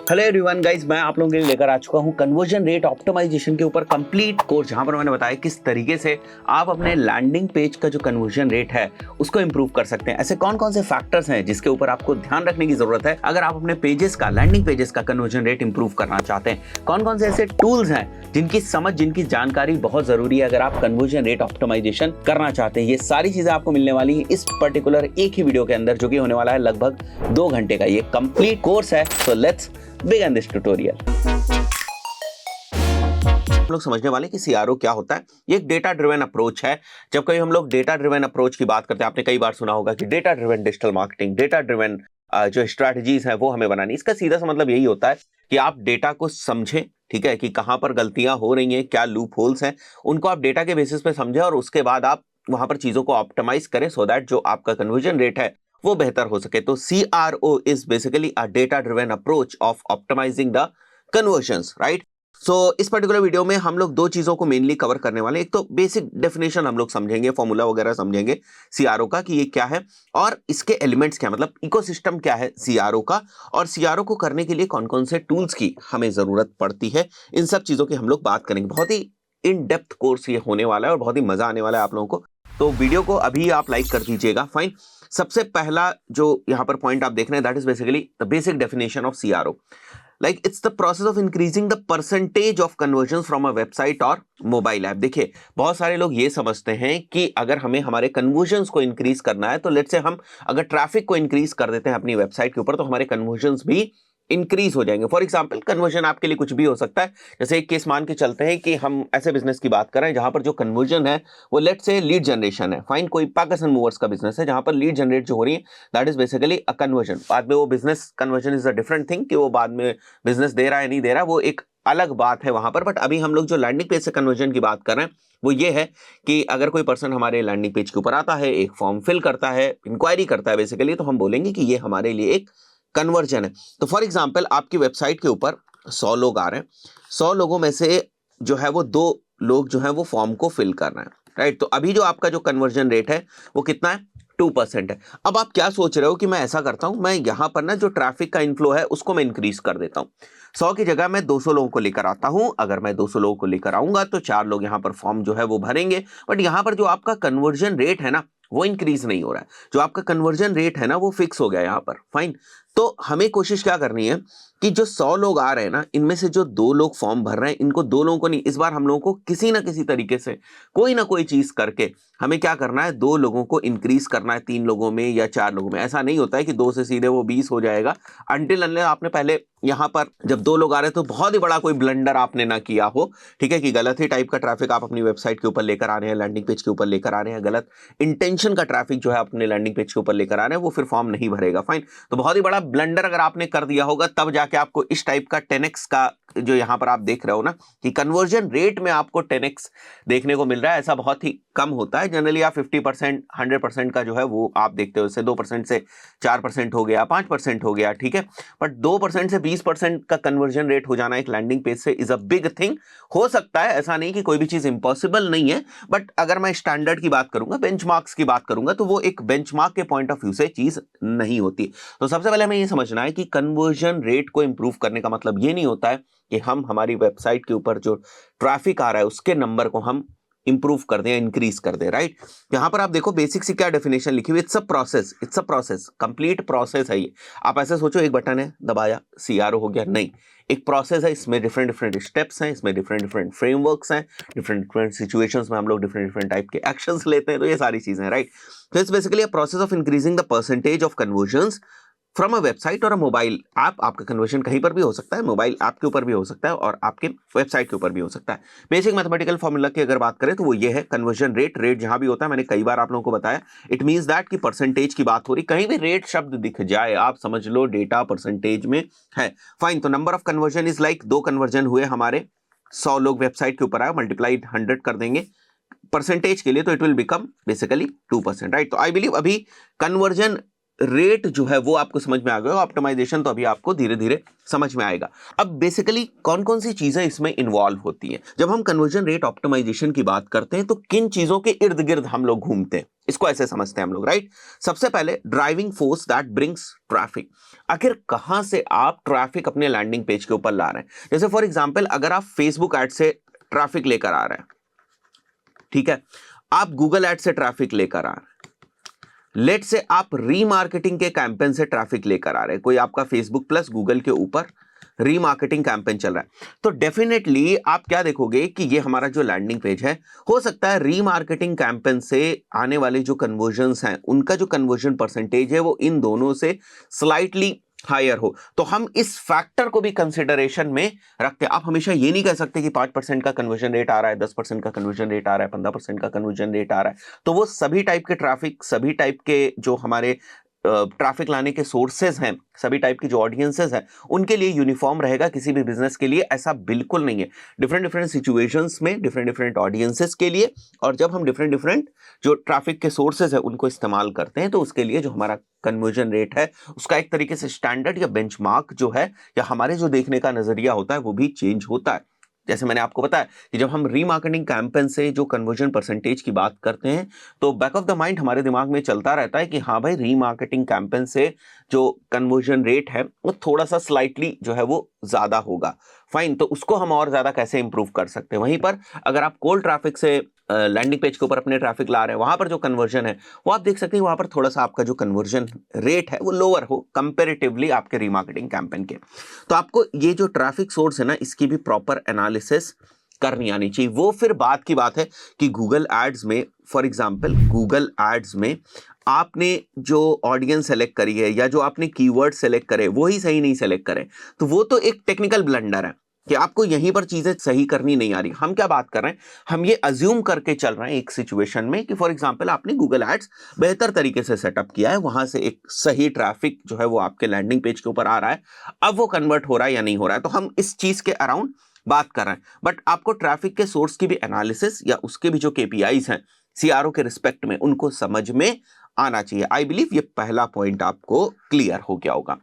Hello everyone guys, मैं आप लोगों के लिए लेकर आ चुका हूं कन्वर्जन रेट ऑप्टिमाइजेशन के ऊपर कंप्लीट कोर्स, जहां पर मैंने बताया किस तरीके से आप अपने लैंडिंग पेज का जो कन्वर्जन रेट है उसको इंप्रूव कर सकते हैं। ऐसे कौन कौन से फैक्टर्स हैं जिसके ऊपर आपको ध्यान रखने की जरूरत है अगर आप अपने पेजेस का, लैंडिंग पेजेस का कन्वर्जन रेट इंप्रूव करना चाहते हैं। कौन कौन से ऐसे टूल्स हैं जिनकी समझ, जिनकी जानकारी बहुत जरूरी है अगर आप कन्वर्जन रेट ऑप्टिमाइजेशन करना चाहते हैं। ये सारी चीजें आपको मिलने वाली है इस पर्टिकुलर एक ही वीडियो के अंदर, जो कि होने वाला है लगभग 2 घंटे का। ये कंप्लीट कोर्स है, so let's begin this tutorial. हम लोग समझने वाले कि सीआरओ क्या होता है। ये एक डेटा ड्रिवन अप्रोच है। जब कभी हम लोग डेटा ड्रिवन अप्रोच की बात करते हैं, आपने कई बार सुना होगा कि data driven digital marketing, data driven जो स्ट्रैटेजीज है वो हमें बनानी। इसका सीधा सा मतलब यही होता है कि आप डेटा को समझें, ठीक है, कि कहां पर गलतियां हो रही हैं, क्या लूप होल्स हैं, उनको आप डेटा के बेसिस पे समझें और उसके बाद आप वहां पर चीजों को ऑप्टिमाइज करें सो दैट जो आपका कन्वर्जन रेट है वो बेहतर हो सके। तो CRO is basically a data driven approach of optimizing the conversions, right. So इस पर्टिकुलर वीडियो में हम लोग 2 चीजों को मेनली कवर करने वाले हैं। एक तो बेसिक डेफिनेशन हम लोग समझेंगे, फॉर्मूला वगैरह समझेंगे सीआरओ का कि ये क्या है और इसके एलिमेंट्स क्या, मतलब इकोसिस्टम क्या है सीआरओ का, और सीआरओ को करने के लिए कौन कौन से टूल्स की हमें जरूरत पड़ती है। इन सब चीजों की हम लोग बात करेंगे। बहुत ही इन डेप्थ कोर्स ये होने वाला है और बहुत ही मजा आने वाला है आप लोगों को। तो वीडियो को अभी आप लाइक कर दीजिएगा। फाइन। सबसे पहला जो यहां पर पॉइंट आप देख रहे हैं, that is basically the basic definition of CRO. Like it's the process of increasing the percentage of conversion from a website और मोबाइल ऐप। देखिए, बहुत सारे लोग ये समझते हैं कि अगर हमें हमारे कन्वर्जन्स को इंक्रीज करना है तो लेट्स से हम अगर ट्रैफिक को इंक्रीज कर देते हैं अपनी वेबसाइट के ऊपर तो हमारे कन्वर्जन्स भी इंक्रीज हो जाएंगे। फॉर एग्जाम्पल, कन्वर्जन आपके लिए कुछ भी हो सकता है। जैसे एक केस मान के चलते हैं कि हम ऐसे बिजनेस की बात कर रहे हैं जहां पर जो कन्वर्जन है वो लेट्स से लीड जनरेशन है। फाइन, कोई पाकिस्तान मूवर्स का बिजनेस है जहां पर लीड जनरेट जो हो रही है that is basically a conversion. बाद में वो business conversion is a different thing कि वो बाद में बिजनेस दे रहा है नहीं दे रहा, वो एक अलग बात है वहां पर। बट अभी हम लोग जो लैंडिंग पेज से कन्वर्जन की बात कर रहे हैं वो ये है कि अगर कोई पर्सन हमारे लैंडिंग पेज के ऊपर आता है, एक फॉर्म फिल करता है, इंक्वायरी करता है बेसिकली, तो हम बोलेंगे कि ये हमारे लिए एक कन्वर्जन है। तो फॉर एग्जांपल, आपकी वेबसाइट के ऊपर 100 लोग आ रहे हैं, 100 लोगों में से जो है वो 2 लोग जो है वो फॉर्म को फिल कर रहे हैं, राइट। तो अभी जो आपका जो कन्वर्जन रेट है वो कितना है? 2% है। अब आप क्या सोच रहे हो कि मैं ऐसा करता हूं, मैं यहां पर ना जो ट्रैफिक का इनफ्लो है उसको मैं इंक्रीज कर देता हूं, 100 की जगह मैं 200 लोगों को लेकर आता हूं। अगर मैं 200 लोगों को लेकर आऊंगा तो 4 लोग यहां पर फॉर्म जो है वो भरेंगे, बट यहां पर जो आपका कन्वर्जन रेट है ना वो इंक्रीज नहीं हो रहा है। जो आपका कन्वर्जन रेट है ना वो फिक्स हो गया यहां पर। फाइन। तो हमें कोशिश क्या करनी है कि जो 100 लोग आ रहे हैं ना, इनमें से जो 2 लोग फॉर्म भर रहे हैं, इनको 2 लोगों को नहीं, इस बार हम लोगों को किसी ना किसी तरीके से कोई ना कोई चीज करके हमें क्या करना है, 2 लोगों को इंक्रीज करना है 3 लोगों में या 4 लोगों में। ऐसा नहीं होता है कि 2 से सीधे वो 20 हो जाएगा अनटिल अनलेस आपने पहले यहां पर जब 2 लोग आ रहे हैं तो बहुत ही बड़ा कोई ब्लंडर आपने ना किया हो, ठीक है, कि गलत ही टाइप का ट्रैफिक आप अपनी वेबसाइट के ऊपर लेकर आ रहे हैं, लैंडिंग पेज के ऊपर लेकर आ रहे हैं, गलत इंटेंशन का ट्रैफिक जो है अपने लैंडिंग पेज के ऊपर लेकर आ रहे हैं, वो फिर फॉर्म नहीं भरेगा। फाइन। तो बहुत ही बड़ा ब्लंडर अगर आपने कर दिया होगा तब जाके आपको इस टाइप का 10x का जो यहां पर आप देख रहे हो ना कि कन्वर्जन रेट में आपको 10x देखने को मिल रहा है। ऐसा बहुत ही कम होता है। जनरली आप 50%, 100% का जो है वो आप देखते हो। इससे 2% से 4% हो गया, 5% हो गया, ठीक है। बट 2% से 20% का कन्वर्जन रेट हो जाना एक लैंडिंग पेज से इज अ बिग थिंग। हो सकता है, ऐसा नहीं कि कोई भी चीज इंपॉसिबल नहीं है, बट अगर मैं स्टैंडर्ड की बात करूंगा, बेंचमार्क्स की बात करूंगा, तो वो एक बेंचमार्क के पॉइंट ऑफ व्यू से चीज नहीं होती। तो सबसे पहले हमें ये समझना है कि कन्वर्जन रेट को इंप्रूव करने का मतलब ये नहीं होता है कि हम हमारी वेबसाइट के ऊपर जो ट्रैफिक आ रहा है उसके नंबर को हम इंप्रूव कर दें, इंक्रीज कर दें, राइट। यहां पर आप देखो बेसिक सी क्या डेफिनेशन लिखी हुई, it's a process, it's a process, complete process है ये। आप ऐसे सोचो एक बटन है, दबाया, सीआरओ हो गया, नहीं। एक प्रोसेस है, इसमें डिफरेंट डिफरेंट स्टेप्स हैं, इसमें डिफरेंट डिफरेंट फ्रेमवर्क्स हैं, डिफरेंट डिफरेंट सिचुएशंस में हम लोग डिफरेंट डिफरेंट टाइप के एक्शंस लेते हैं। तो ये सारी चीजें, राइट। तो it's basically a process of increasing the percentage of convergence from a website और अ मोबाइल ऐप। आपका कन्वर्जन कहीं पर भी हो सकता है, मोबाइल ऐप के ऊपर भी हो सकता है और आपके वेबसाइट के ऊपर भी हो सकता है। बेसिक मैथमेटिकल फॉर्मूला की अगर बात करें तो वो ये है, कन्वर्जन रेट, रेट जहां भी होता है, मैंने कई बार आप लोगों को बताया, इट मींस दैट कि परसेंटेज की बात हो रही, कहीं भी रेट शब्द दिख जाए आप समझ लो डेटा परसेंटेज में है। फाइन। तो number of conversion is like 2 conversion हुए हमारे, 100 लोग वेबसाइट के ऊपर आए, मल्टीप्लाइड 100 कर देंगे परसेंटेज के लिए, तो it will become basically 2%, right. तो आई बिलीव अभी कन्वर्जन रेट जो है वो आपको समझ में आ गया, ऑप्टिमाइजेशन तो अभी आपको धीरे धीरे समझ में आएगा। अब बेसिकली कौन कौन सी चीजें इसमें इन्वॉल्व होती हैं जब हम कन्वर्जन रेट ऑप्टिमाइजेशन की बात करते हैं, तो किन चीजों के इर्द गिर्द हम लोग घूमते हैं, इसको ऐसे समझते हैं हम लोग, राइट। सबसे पहले driving force that brings traffic. आखिर कहां से आप ट्रैफिक अपने लैंडिंग पेज के ऊपर ला रहे हैं। जैसे फॉर एग्जांपल अगर आप फेसबुक एड से ट्रैफिक लेकर आ रहे हैं, ठीक है, आप गूगल एड से ट्रैफिक लेकर आ रहे हैं, लेट से आप रीमार्केटिंग के कैंपेन से ट्रैफिक लेकर आ रहे हैं, कोई आपका फेसबुक प्लस गूगल के ऊपर रीमार्केटिंग कैंपेन चल रहा है, तो डेफिनेटली आप क्या देखोगे कि ये हमारा जो लैंडिंग पेज है, हो सकता है रीमार्केटिंग कैंपेन से आने वाले जो कन्वर्जन्स हैं, उनका जो कन्वर्जन परसेंटेज है वो इन दोनों से स्लाइटली हायर हो। तो हम इस फैक्टर को भी कंसिडरेशन में रखते हैं। आप हमेशा ये नहीं कह सकते कि 5% का कन्वर्जन रेट आ रहा है, 10% का कन्वर्जन रेट आ रहा है, 15% का कन्वर्जन रेट आ रहा है। तो वो सभी टाइप के ट्रैफिक, सभी टाइप के जो हमारे ट्रैफिक लाने के सोर्सेज हैं, सभी टाइप की जो ऑडियंसेस हैं, उनके लिए यूनिफॉर्म रहेगा। किसी भी बिजनेस के लिए ऐसा बिल्कुल नहीं है। डिफरेंट डिफरेंट सिचुएशंस में डिफरेंट डिफरेंट ऑडियंसेस के लिए, और जब हम डिफरेंट डिफरेंट जो ट्रैफिक के सोर्सेज है उनको इस्तेमाल करते हैं, तो उसके लिए जो हमारा कन्वर्जन रेट है उसका एक तरीके से स्टैंडर्ड या बेंचमार्क जो है, या हमारे जो देखने का नजरिया होता है, वो भी चेंज होता है। जैसे मैंने आपको बताया कि जब हम रीमार्केटिंग कैंपेन से जो कन्वर्जन परसेंटेज की बात करते हैं, तो बैक ऑफ द माइंड हमारे दिमाग में चलता रहता है कि हाँ भाई, रीमार्केटिंग कैंपेन से जो कन्वर्जन रेट है वो थोड़ा सा स्लाइटली जो है वो ज्यादा होगा। फाइन, तो उसको हम और ज्यादा कैसे इंप्रूव कर सकते हैं। वहीं पर अगर आप कोल्ड ट्रैफिक से लैंडिंग पेज के ऊपर अपने ट्रैफिक ला रहे हैं, वहां पर जो कन्वर्जन है वो आप देख सकते हैं, वहां पर थोड़ा सा आपका जो कन्वर्जन रेट है वो लोअर हो कंपेरेटिवली आपके रीमार्केटिंग कैंपेन के। तो आपको ये जो ट्रैफिक सोर्स है ना, इसकी भी प्रॉपर एनालिसिस करनी आनी चाहिए। वो फिर बात की बात है कि गूगल एड्स में, फॉर एग्जांपल गूगल एड्स में आपने जो ऑडियंस सेलेक्ट करी है या जो आपने कीवर्ड सेलेक्ट करे वो ही सही नहीं सेलेक्ट करे, तो वो तो एक टेक्निकल ब्लंडर है कि आपको यहीं पर चीजें सही करनी नहीं आ रही। हम क्या बात कर रहे हैं, हम ये अज्यूम करके चल रहे हैं एक सिचुएशन में कि फॉर एग्जांपल आपने गूगल एड्स बेहतर तरीके से सेटअप किया है, वहां से एक सही ट्रैफिक जो है वो आपके लैंडिंग पेज के ऊपर आ रहा है, अब वो कन्वर्ट हो रहा है या नहीं हो रहा है, तो हम इस चीज के अराउंड बात कर रहे हैं। बट आपको ट्रैफिक के सोर्स की भी एनालिसिस या उसके भी जो केपीआईज हैं सीआरओ के रिस्पेक्ट में, उनको समझ में आना चाहिए। आई बिलीव ये पहला पॉइंट आपको क्लियर हो गया होगा।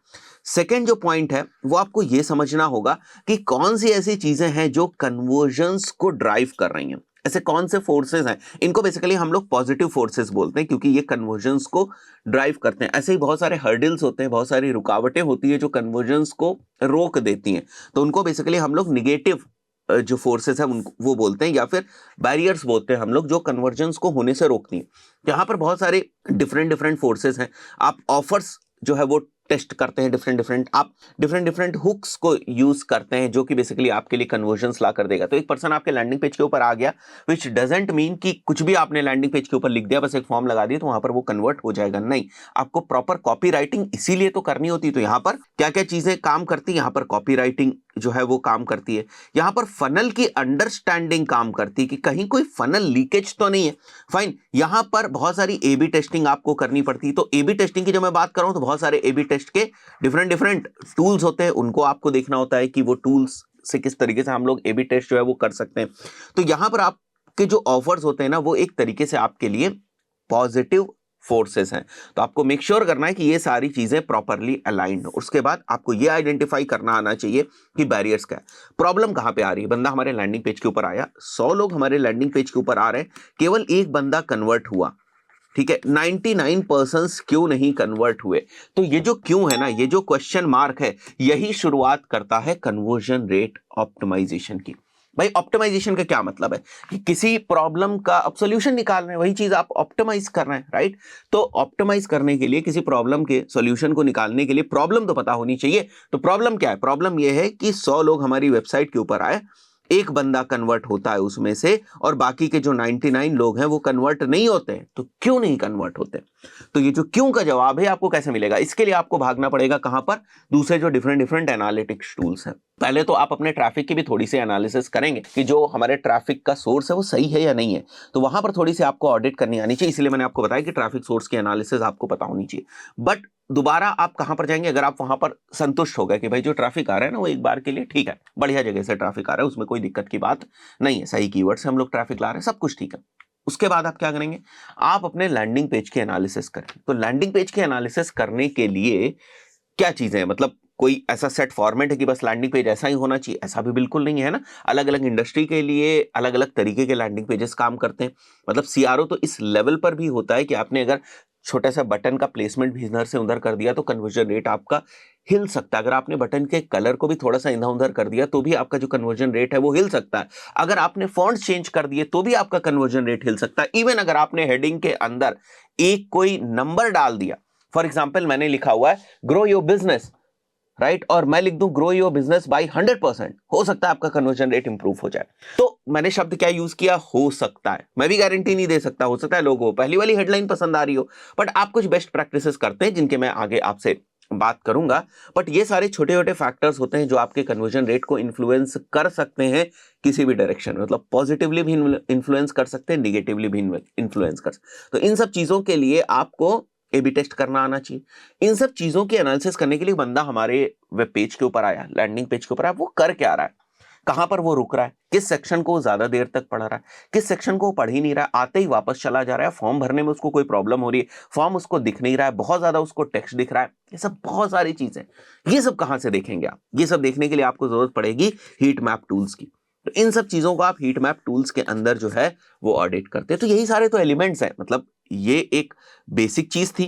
सेकेंड जो पॉइंट है वो आपको ये समझना होगा कि कौन सी ऐसी चीजें हैं जो कन्वर्जन्स को ड्राइव कर रही हैं। ऐसे कौन से फोर्सेस हैं, इनको बेसिकली हम लोग पॉजिटिव फोर्सेस बोलते हैं, क्योंकि ये कन्वर्जन्स को ड्राइव करते हैं। ऐसे ही बहुत सारे हर्डल्स होते हैं, बहुत सारी रुकावटें होती है जो कन्वर्जन्स को रोक देती हैं, तो उनको बेसिकली हम लोग निगेटिव जो फोर्सेस है उनको वो बोलते हैं, या फिर बैरियर्स बोलते हैं हम लोग, जो कन्वर्जन्स को होने से रोकती हैं। यहाँ पर बहुत सारे डिफरेंट डिफरेंट फोर्सेस हैं। आप ऑफर्स जो है वो टेस्ट करते हैं, डिफरेंट डिफरेंट, आप डिफरेंट डिफरेंट हुक्स को यूज करते हैं, जो कि बेसिकली आपके लिए कन्वर्जन्स ला कर देगा। तो एक पर्सन आपके लैंडिंग पेज के ऊपर आ गया, विच डजंट मीन कि कुछ भी आपने लैंडिंग पेज के ऊपर लिख दिया, बस एक फॉर्म लगा दिया तो वहां पर वो कन्वर्ट हो जाएगा। नहीं, आपको प्रॉपर कॉपी राइटिंग इसीलिए तो करनी होती है। तो यहाँ पर क्या क्या चीजें काम करती है, यहाँ पर कॉपी राइटिंग जो है वो काम करती है, यहाँ पर फनल की अंडरस्टैंडिंग काम करती है कि कहीं कोई फनल लीकेज तो नहीं है। फाइन, यहाँ पर बहुत सारी ए बी टेस्टिंग आपको करनी पड़ती है। तो ए बी टेस्टिंग की जब मैं बात कर रहा हूं, तो बहुत सारे ए बी टेस्ट के डिफरेंट डिफरेंट टूल्स होते हैं, उनको आपको देखना होता है कि वो टूल्स से किस तरीके से हम लोग ए बी टेस्ट जो है वो कर सकते हैं। तो यहाँ पर आपके जो ऑफर्स होते हैं ना, वो एक तरीके से आपके लिए पॉजिटिव फोर्सेस हैं। तो आपको मेक श्योर करना है कि ये सारी चीजें प्रॉपरली अलाइंड हो। उसके बाद आपको ये आइडेंटिफाई करना आना चाहिए कि बैरियर्स क्या है, प्रॉब्लम कहां पे आ रही है। बंदा हमारे लैंडिंग पेज के ऊपर आया, 100 लोग हमारे लैंडिंग पेज के ऊपर आ रहे हैं, केवल एक बंदा कन्वर्ट हुआ, ठीक है, 99% क्यों नहीं कन्वर्ट हुए। तो ये जो क्यों है ना, ये जो क्वेश्चन मार्क है, यही शुरुआत करता है कन्वर्जन रेट ऑप्टिमाइजेशन की। भाई ऑप्टिमाइजेशन का क्या मतलब है कि किसी प्रॉब्लम का आप सॉल्यूशन निकाल रहे हैं, वही चीज आप ऑप्टिमाइज कर रहे हैं, राइट। तो ऑप्टिमाइज करने के लिए, किसी प्रॉब्लम के सॉल्यूशन को निकालने के लिए प्रॉब्लम तो पता होनी चाहिए। तो प्रॉब्लम क्या है, प्रॉब्लम यह है कि 100 लोग हमारी वेबसाइट के ऊपर आए, एक बंदा कन्वर्ट होता है उसमें से, और बाकी के जो 99 लोग हैं वो कन्वर्ट नहीं होते। तो क्यों नहीं कन्वर्ट होते, तो ये जो क्यों का जवाब है आपको कैसे मिलेगा, इसके लिए आपको भागना पड़ेगा कहां पर, दूसरे जो डिफरेंट डिफरेंट एनालिटिक्स टूल्स हैं। पहले तो आप अपने ट्रैफिक की भी थोड़ी सी एनालिसिस करेंगे कि जो हमारे ट्रैफिक का सोर्स है वो सही है या नहीं है, तो वहां पर थोड़ी सी आपको ऑडिट करनी आनी चाहिए। इसलिए मैंने आपको बताया कि ट्रैफिक सोर्स की एनालिसिस आपको पता होनी चाहिए। बट दोबारा आप कहां पर जाएंगे, अगर आप वहां पर संतुष्ट हो गए कि भाई जो ट्रैफिक आ रहा है ना वो एक बार के लिए ठीक है, बढ़िया जगह से ट्रैफिक आ रहा है, उसमें कोई दिक्कत की बात नहीं है, सही कीवर्ड से हम लोग ट्रैफिक ला रहे हैं, सब कुछ ठीक है, उसके बाद आप क्या करेंगे, आप अपने लैंडिंग पेज की एनालिसिस करें। तो लैंडिंग पेज की एनालिसिस करने के लिए क्या चीजें हैं, मतलब कोई ऐसा सेट फॉर्मेट है कि बस लैंडिंग पेज ऐसा ही होना चाहिए, ऐसा भी बिल्कुल नहीं है ना। अलग अलग इंडस्ट्री के लिए अलग अलग तरीके के लैंडिंग पेजेस काम करते हैं। मतलब सीआरओ तो इस लेवल पर भी होता है कि आपने अगर छोटा सा बटन का प्लेसमेंट भी इधर से उधर कर दिया तो कन्वर्जन रेट आपका हिल सकता है। अगर आपने बटन के कलर को भी थोड़ा सा इधर उधर कर दिया तो भी आपका जो कन्वर्जन रेट है वो हिल सकता है। अगर आपने फॉन्ट चेंज कर दिए तो भी आपका कन्वर्जन रेट हिल सकता है। इवन अगर आपने हेडिंग के अंदर एक कोई नंबर डाल दिया, फॉर एग्जाम्पल मैंने लिखा हुआ है ग्रो योर बिजनेस, राइट, और मैं लिख दूं ग्रो योर बिजनेस बाय 100%, हो सकता है आपका कन्वर्जन रेट इंप्रूव हो जाए। तो मैंने शब्द क्या यूज किया, हो सकता है। मैं भी गारंटी नहीं दे सकता, हो सकता है लोगों को पहली वाली हेडलाइन पसंद आ रही हो, बट आप कुछ बेस्ट प्रैक्टिसेस करते हैं जिनके मैं आगे आपसे बात करूंगा। बट ये सारे छोटे छोटे फैक्टर्स होते हैं जो आपके कन्वर्जन रेट को इन्फ्लुएंस कर सकते हैं किसी भी डायरेक्शन में। मतलब पॉजिटिवली भी इन्फ्लुएंस कर सकते हैं, निगेटिवली भी इन्फ्लुएंस कर सकते हैं। तो इन सब चीजों के लिए आपको ए बी टेस्ट करना आना चाहिए। इन सब चीजों की एनालिसिस करने के लिए बंदा हमारे वेब पेज के ऊपर आया, लैंडिंग पेज के ऊपर आया, वो कर क्या रहा है, कहां पर वो रुक रहा है, किस सेक्शन को ज्यादा देर तक पढ़ रहा है, किस सेक्शन को पढ़ ही नहीं रहा है, आते ही वापस चला जा रहा है, फॉर्म भरने में उसको कोई प्रॉब्लम हो रही है, फॉर्म उसको दिख नहीं रहा है, बहुत ज्यादा उसको टेक्स्ट दिख रहा है। ये सब बहुत सारी चीजें, ये सब कहां से देखेंगे आप? ये सब देखने के लिए आपको जरूरत पड़ेगी हीट मैप टूल्स की। तो इन सब चीजों को आप हीट मैप टूल्स के अंदर जो है वो ऑडिट करते हैं। तो यही सारे तो एलिमेंट्स हैं। मतलब ये एक बेसिक चीज थी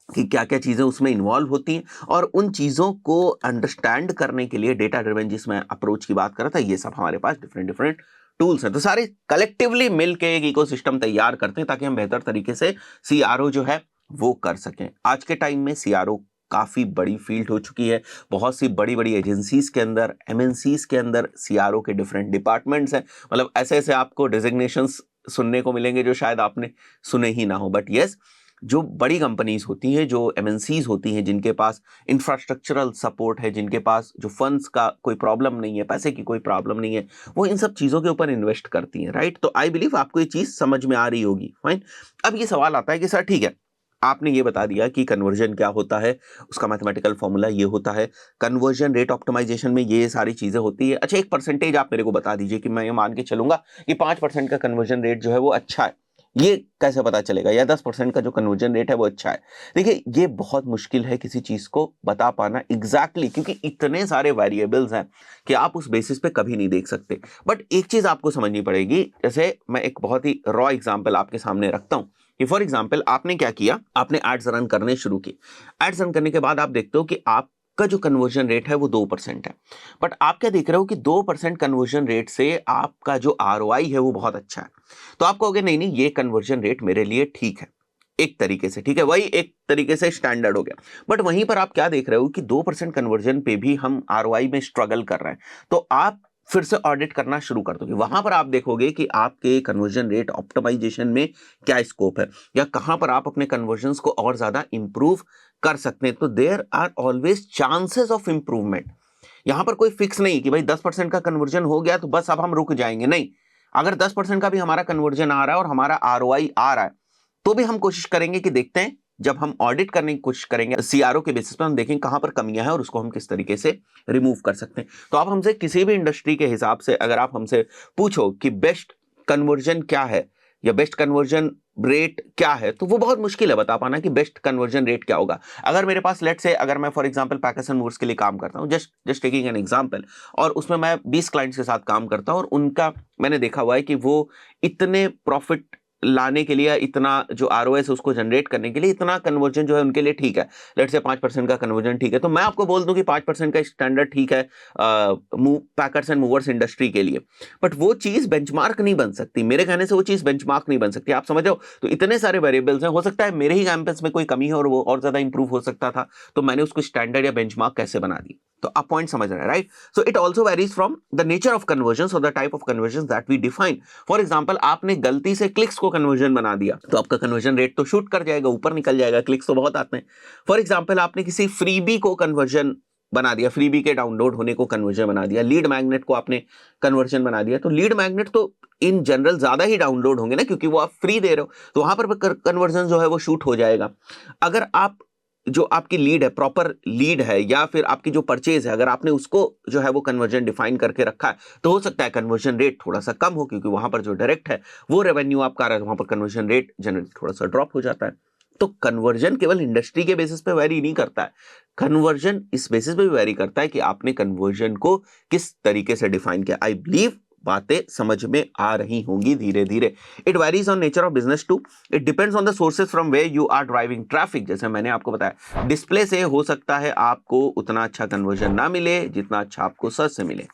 कि क्या क्या चीजें उसमें इन्वॉल्व होती हैं, और उन चीजों को अंडरस्टैंड करने के लिए डेटा ड्रिवन जिसमें अप्रोच की बात कर रहा था, ये सब हमारे पास डिफरेंट डिफरेंट टूल्स हैं। तो सारे कलेक्टिवली मिलके एक इकोसिस्टम तैयार करते हैं ताकि हम बेहतर तरीके से सीआरओ जो है वो कर सकें। आज के टाइम में सीआरओ काफी बड़ी फील्ड हो चुकी है। बहुत सी बड़ी बड़ी एजेंसीज के अंदर, एमएनसीज के अंदर सीआरओ के डिफरेंट डिपार्टमेंट्स हैं। मतलब ऐसे ऐसे आपको डेजिग्नेशंस सुनने को मिलेंगे जो शायद आपने सुने ही ना हो। बट यस, जो बड़ी कंपनीज होती हैं, जो एमएनसीज होती हैं, जिनके पास इंफ्रास्ट्रक्चरल सपोर्ट है, जिनके पास जो फंड्स का कोई प्रॉब्लम नहीं है, पैसे की कोई प्रॉब्लम नहीं है, वो इन सब चीजों के ऊपर इन्वेस्ट करती हैं, राइट। तो आई बिलीव आपको ये चीज समझ में आ रही होगी, फाइन। अब ये सवाल आता है कि सर ठीक है, आपने ये बता दिया कि कन्वर्जन क्या होता है, उसका मैथमेटिकल फॉर्मूला ये होता है, कन्वर्जन रेट ऑप्टिमाइजेशन में ये सारी चीजें होती है। अच्छा, एक परसेंटेज आप मेरे को बता दीजिए कि मैं ये मान के चलूंगा कि 5% का कन्वर्जन रेट जो है वो अच्छा है, ये कैसे पता चलेगा? या 10% का जो कन्वर्जन रेट है वो अच्छा है? देखिए, ये बहुत मुश्किल है किसी चीज को बता पाना एग्जैक्टली, क्योंकि इतने सारे वेरिएबल्स हैं कि आप उस बेसिस पे कभी नहीं देख सकते। बट एक चीज आपको समझनी पड़ेगी। जैसे मैं एक बहुत ही रॉ एग्जांपल आपके सामने रखता हूं कि फॉर एग्जांपल आपने क्या किया, आपने एड्स रन करने शुरू किए। एड्स रन करने के बाद आप देखते हो कि आपका जो कन्वर्जन रेट है वो 2% है। बट आप क्या देख रहे हो कि 2% कन्वर्जन रेट से आपका जो आरओआई है वो बहुत अच्छा है। तो आप कहोगे नहीं नहीं, ये कन्वर्जन रेट मेरे लिए ठीक है, एक तरीके से ठीक है, वही एक तरीके से स्टैंडर्ड हो गया। बट वहीं पर आप क्या देख रहे हो कि 2% कन्वर्जन पे भी हम आरओआई में स्ट्रगल कर रहे हैं। तो आप फिर से ऑडिट करना शुरू कर दोगे। वहां पर आप देखोगे कि आपके कन्वर्जन रेट ऑप्टिमाइजेशन में क्या स्कोप है, या कहां पर आप अपने कन्वर्जन को और ज्यादा इंप्रूव कर सकते हैं। तो there are always chances of improvement. यहां पर कोई फिक्स नहीं कि भाई 10% का कन्वर्जन हो गया तो बस अब हम रुक जाएंगे, नहीं। अगर 10% का भी हमारा कन्वर्जन आ रहा है और हमारा आरओआई आ रहा है, तो भी हम कोशिश करेंगे कि देखते हैं, जब हम ऑडिट करने की कोशिश करेंगे सीआरओ के बेसिस पर, हम देखेंगे कहां पर कमियां हैं और उसको हम किस तरीके से रिमूव कर सकते हैं। तो आप हमसे किसी भी इंडस्ट्री के हिसाब से अगर आप हमसे पूछो कि बेस्ट कन्वर्जन क्या है या बेस्ट कन्वर्जन रेट क्या है, तो वो बहुत मुश्किल है बता पाना कि बेस्ट कन्वर्जन रेट क्या होगा। अगर मेरे पास लेट से, अगर मैं for example package and moves के लिए काम करता हूं, जस्ट टेकिंग एन एग्जांपल, और उसमें मैं 20 क्लाइंट्स के साथ काम करता हूं और उनका मैंने देखा हुआ है कि वो इतने प्रॉफिट लाने के लिए, इतना जो आरओएस उसको जनरेट करने के लिए, इतना कन्वर्जन जो है उनके लिए ठीक है, लेट से 5% का कन्वर्जन ठीक है, तो मैं आपको बोल दूं कि 5% का स्टैंडर्ड ठीक है पैकर्स एंड मूवर्स इंडस्ट्री के लिए। बट वो चीज बेंचमार्क नहीं बन सकती, मेरे कहने से वो चीज बेंचमार्क नहीं बन सकती, आप समझ रहे हो। तो इतने सारे वेरिएबल्स हैं, हो सकता है मेरे ही कैंपस में कोई कमी है और वो और ज्यादा इंप्रूव हो सकता था, तो मैंने उसको स्टैंडर्ड या बेंचमार्क कैसे बना दी। तो आप पॉइंट समझ रहे हैं, right. So it also varies from the nature of conversion और the type of conversion that we define. For example, आपने गलती से क्लिक्स को कन्वर्जन बना दिया तो आपका कन्वर्जन रेट तो शूट कर जाएगा, ऊपर निकल जाएगा, क्लिक्स तो बहुत आते हैं। फॉर एग्जाम्पल, आपने किसी फ्रीबी को कन्वर्जन बना दिया, फ्रीबी के डाउनलोड होने को कन्वर्जन बना दिया, लीड मैग्नेट को आपने कन्वर्जन बना दिया, तो लीड मैग्नेट तो इन जनरल ज्यादा ही डाउनलोड होंगे ना, क्योंकि वो आप फ्री दे रहे हो, तो वहां पर कन्वर्जन जो है वो शूट हो जाएगा। अगर आप जो आपकी लीड है, प्रॉपर लीड है, या फिर आपकी जो परचेज है, अगर आपने उसको जो है वो कन्वर्जन डिफाइन करके रखा है, तो हो सकता है कन्वर्जन रेट थोड़ा सा कम हो, क्योंकि वहां पर जो डायरेक्ट है वो रेवेन्यू आपका आ रहा है, वहां पर कन्वर्जन रेट जनरली थोड़ा सा ड्रॉप हो जाता है। तो कन्वर्जन केवल इंडस्ट्री के बेसिस पे वेरी नहीं करता है, कन्वर्जन इस बेसिस पे भी वेरी करता है कि आपने कन्वर्जन को किस तरीके से डिफाइन किया। आई बिलीव बातें समझ में आ रही होंगी धीरे धीरे। It varies on nature of business too, it depends on the sources from where you are driving traffic. जैसे मैंने आपको बताया, डिस्प्ले से हो सकता है आपको उतना अच्छा कन्वर्जन ना मिले जितना अच्छा आपको सर्च से मिले।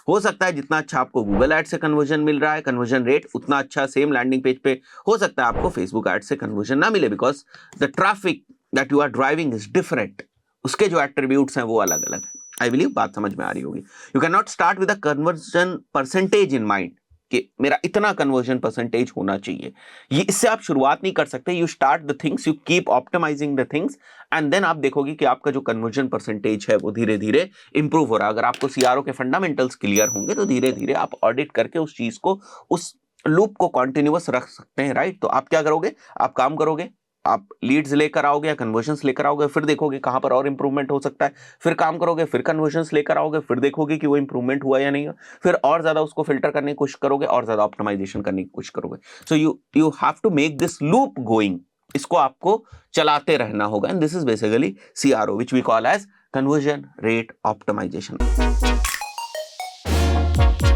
हो सकता है जितना अच्छा आपको गूगल एड से कन्वर्जन मिल रहा है, कन्वर्जन रेट, उतना अच्छा सेम लैंडिंग पेज पे हो सकता है आपको फेसबुक एड से कन्वर्जन ना मिले, because the traffic that you are driving is different. उसके जो एट्रीब्यूट्स हैं वो अलग अलग है। आई बिलीव बात समझ में आ रही होगी। You can not start with a conversion percentage in mind कि मेरा इतना कन्वर्जन परसेंटेज होना चाहिए, ये इससे आप शुरुआत नहीं कर सकते। You start the things, you keep optimising the things, and then आप देखोगे कि आपका जो कन्वर्जन परसेंटेज है वो धीरे धीरे इंप्रूव हो रहा है। अगर आपको सीआरओ के फंडामेंटल्स क्लियर होंगे तो धीरे धीरे आप ऑडिट करके उस चीज को, उस लूप को कॉन्टिन्यूअस रख सकते हैं, राइट। तो आप क्या करोगे, आप काम करोगे, आप लीड्स लेकर आओगे या कन्वर्जन्स लेकर आओगे, फिर देखोगे कहां पर और इंप्रूवमेंट हो सकता है, फिर काम करोगे, फिर कन्वर्जन्स लेकर आओगे, फिर देखोगे कि वो इंप्रूवमेंट हुआ या नहीं हुआ, फिर और ज्यादा उसको फिल्टर करने की कोशिश करोगे, और ज्यादा ऑप्टिमाइजेशन करने की कोशिश करोगे। So you have to make this loop going, इसको आपको चलाते रहना होगा, and this is basically CRO which we call as conversion rate optimisation.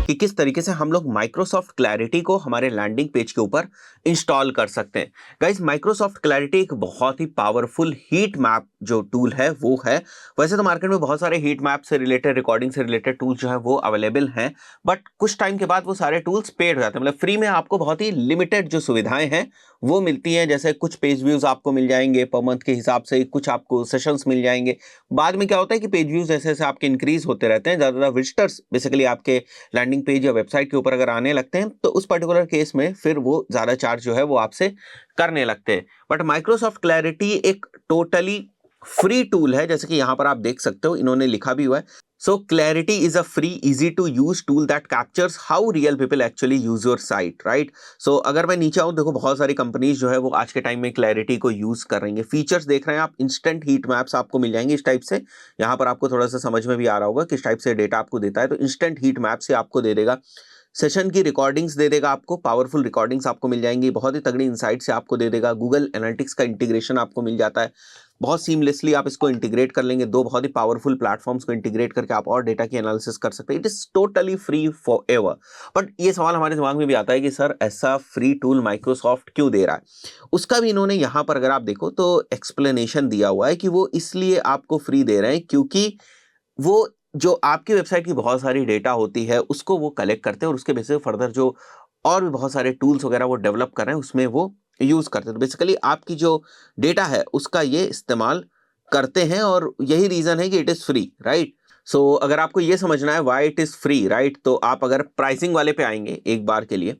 कि किस तरीके से हम लोग माइक्रोसॉफ्ट क्लैरिटी को हमारे लैंडिंग पेज के ऊपर इंस्टॉल कर सकते हैं। गाइस, माइक्रोसॉफ्ट क्लैरिटी एक बहुत ही पावरफुल हीट मैप जो टूल है वो है। वैसे तो मार्केट में बहुत सारे हीट मैप से रिलेटेड, रिकॉर्डिंग से रिलेटेड टूल्स जो है वो अवेलेबल हैं, बट कुछ टाइम के बाद वो सारे टूल्स पेड हो जाते हैं। मतलब फ्री में आपको बहुत ही लिमिटेड जो सुविधाएं हैं वो मिलती हैं। जैसे कुछ पेज व्यूज आपको मिल जाएंगे पर मंथ के हिसाब से, कुछ आपको सेशंस मिल जाएंगे। बाद में क्या होता है कि पेज व्यूज जैसे जैसे आपके इंक्रीज होते रहते हैं, ज्यादा विजिटर्स बेसिकली आपके लैंडिंग पेज या वेबसाइट के ऊपर अगर आने लगते हैं, तो उस पर्टिकुलर केस में फिर वो ज्यादा चार्ज जो है वो आपसे करने लगते हैं। बट माइक्रोसॉफ्ट क्लैरिटी एक टोटली फ्री टूल है, जैसे कि यहां पर आप देख सकते हो, इन्होंने लिखा भी हुआ है। So Clarity is a free easy to use tool that captures how real people actually use your site, right. So अगर मैं नीचे आऊं, देखो बहुत सारी कंपनीज जो है वो आज के टाइम में क्लैरिटी को यूज कर रही है। फीचर्स देख रहे हैं आप, इंस्टेंट हीट मैप्स आपको मिल जाएंगे इस टाइप से। यहां पर आपको थोड़ा सा समझ में भी आ रहा होगा किस टाइप से डेटा आपको देता है। तो इंस्टेंट हीट मैप से आपको दे देगा, सेशन की रिकॉर्डिंग्स दे देगा, आपको पावरफुल रिकॉर्डिंग्स आपको मिल जाएंगी, बहुत ही तगड़ी इनसाइट से आपको दे देगा। गूगल एनालिटिक्स का इंटीग्रेशन आपको मिल जाता है, बहुत सीमलेसली आप इसको इंटीग्रेट कर लेंगे। दो बहुत ही पावरफुल प्लेटफॉर्म्स को इंटीग्रेट करके आप और डेटा की एनालिसिस कर सकते हैं। It is totally free for ever. But ये सवाल हमारे दिमाग में भी आता है कि सर ऐसा फ्री टूल माइक्रोसॉफ्ट क्यों दे रहा है। उसका भी इन्होंने यहाँ पर अगर आप देखो तो एक्सप्लेनेशन दिया हुआ है कि वो इसलिए आपको फ्री दे रहे हैं क्योंकि वो जो आपकी वेबसाइट की बहुत सारी डेटा होती है उसको वो कलेक्ट करते हैं, और उसके बेसिस पे फर्दर जो और भी बहुत सारे टूल्स वगैरह वो डेवलप कर रहे हैं उसमें वो यूज करते हैं। तो बेसिकली आपकी जो डेटा है उसका ये इस्तेमाल करते हैं, और यही रीजन है कि it is free, right. So अगर आपको ये समझना है why it is free, right, तो आप अगर प्राइसिंग वाले पे आएंगे एक बार के लिए,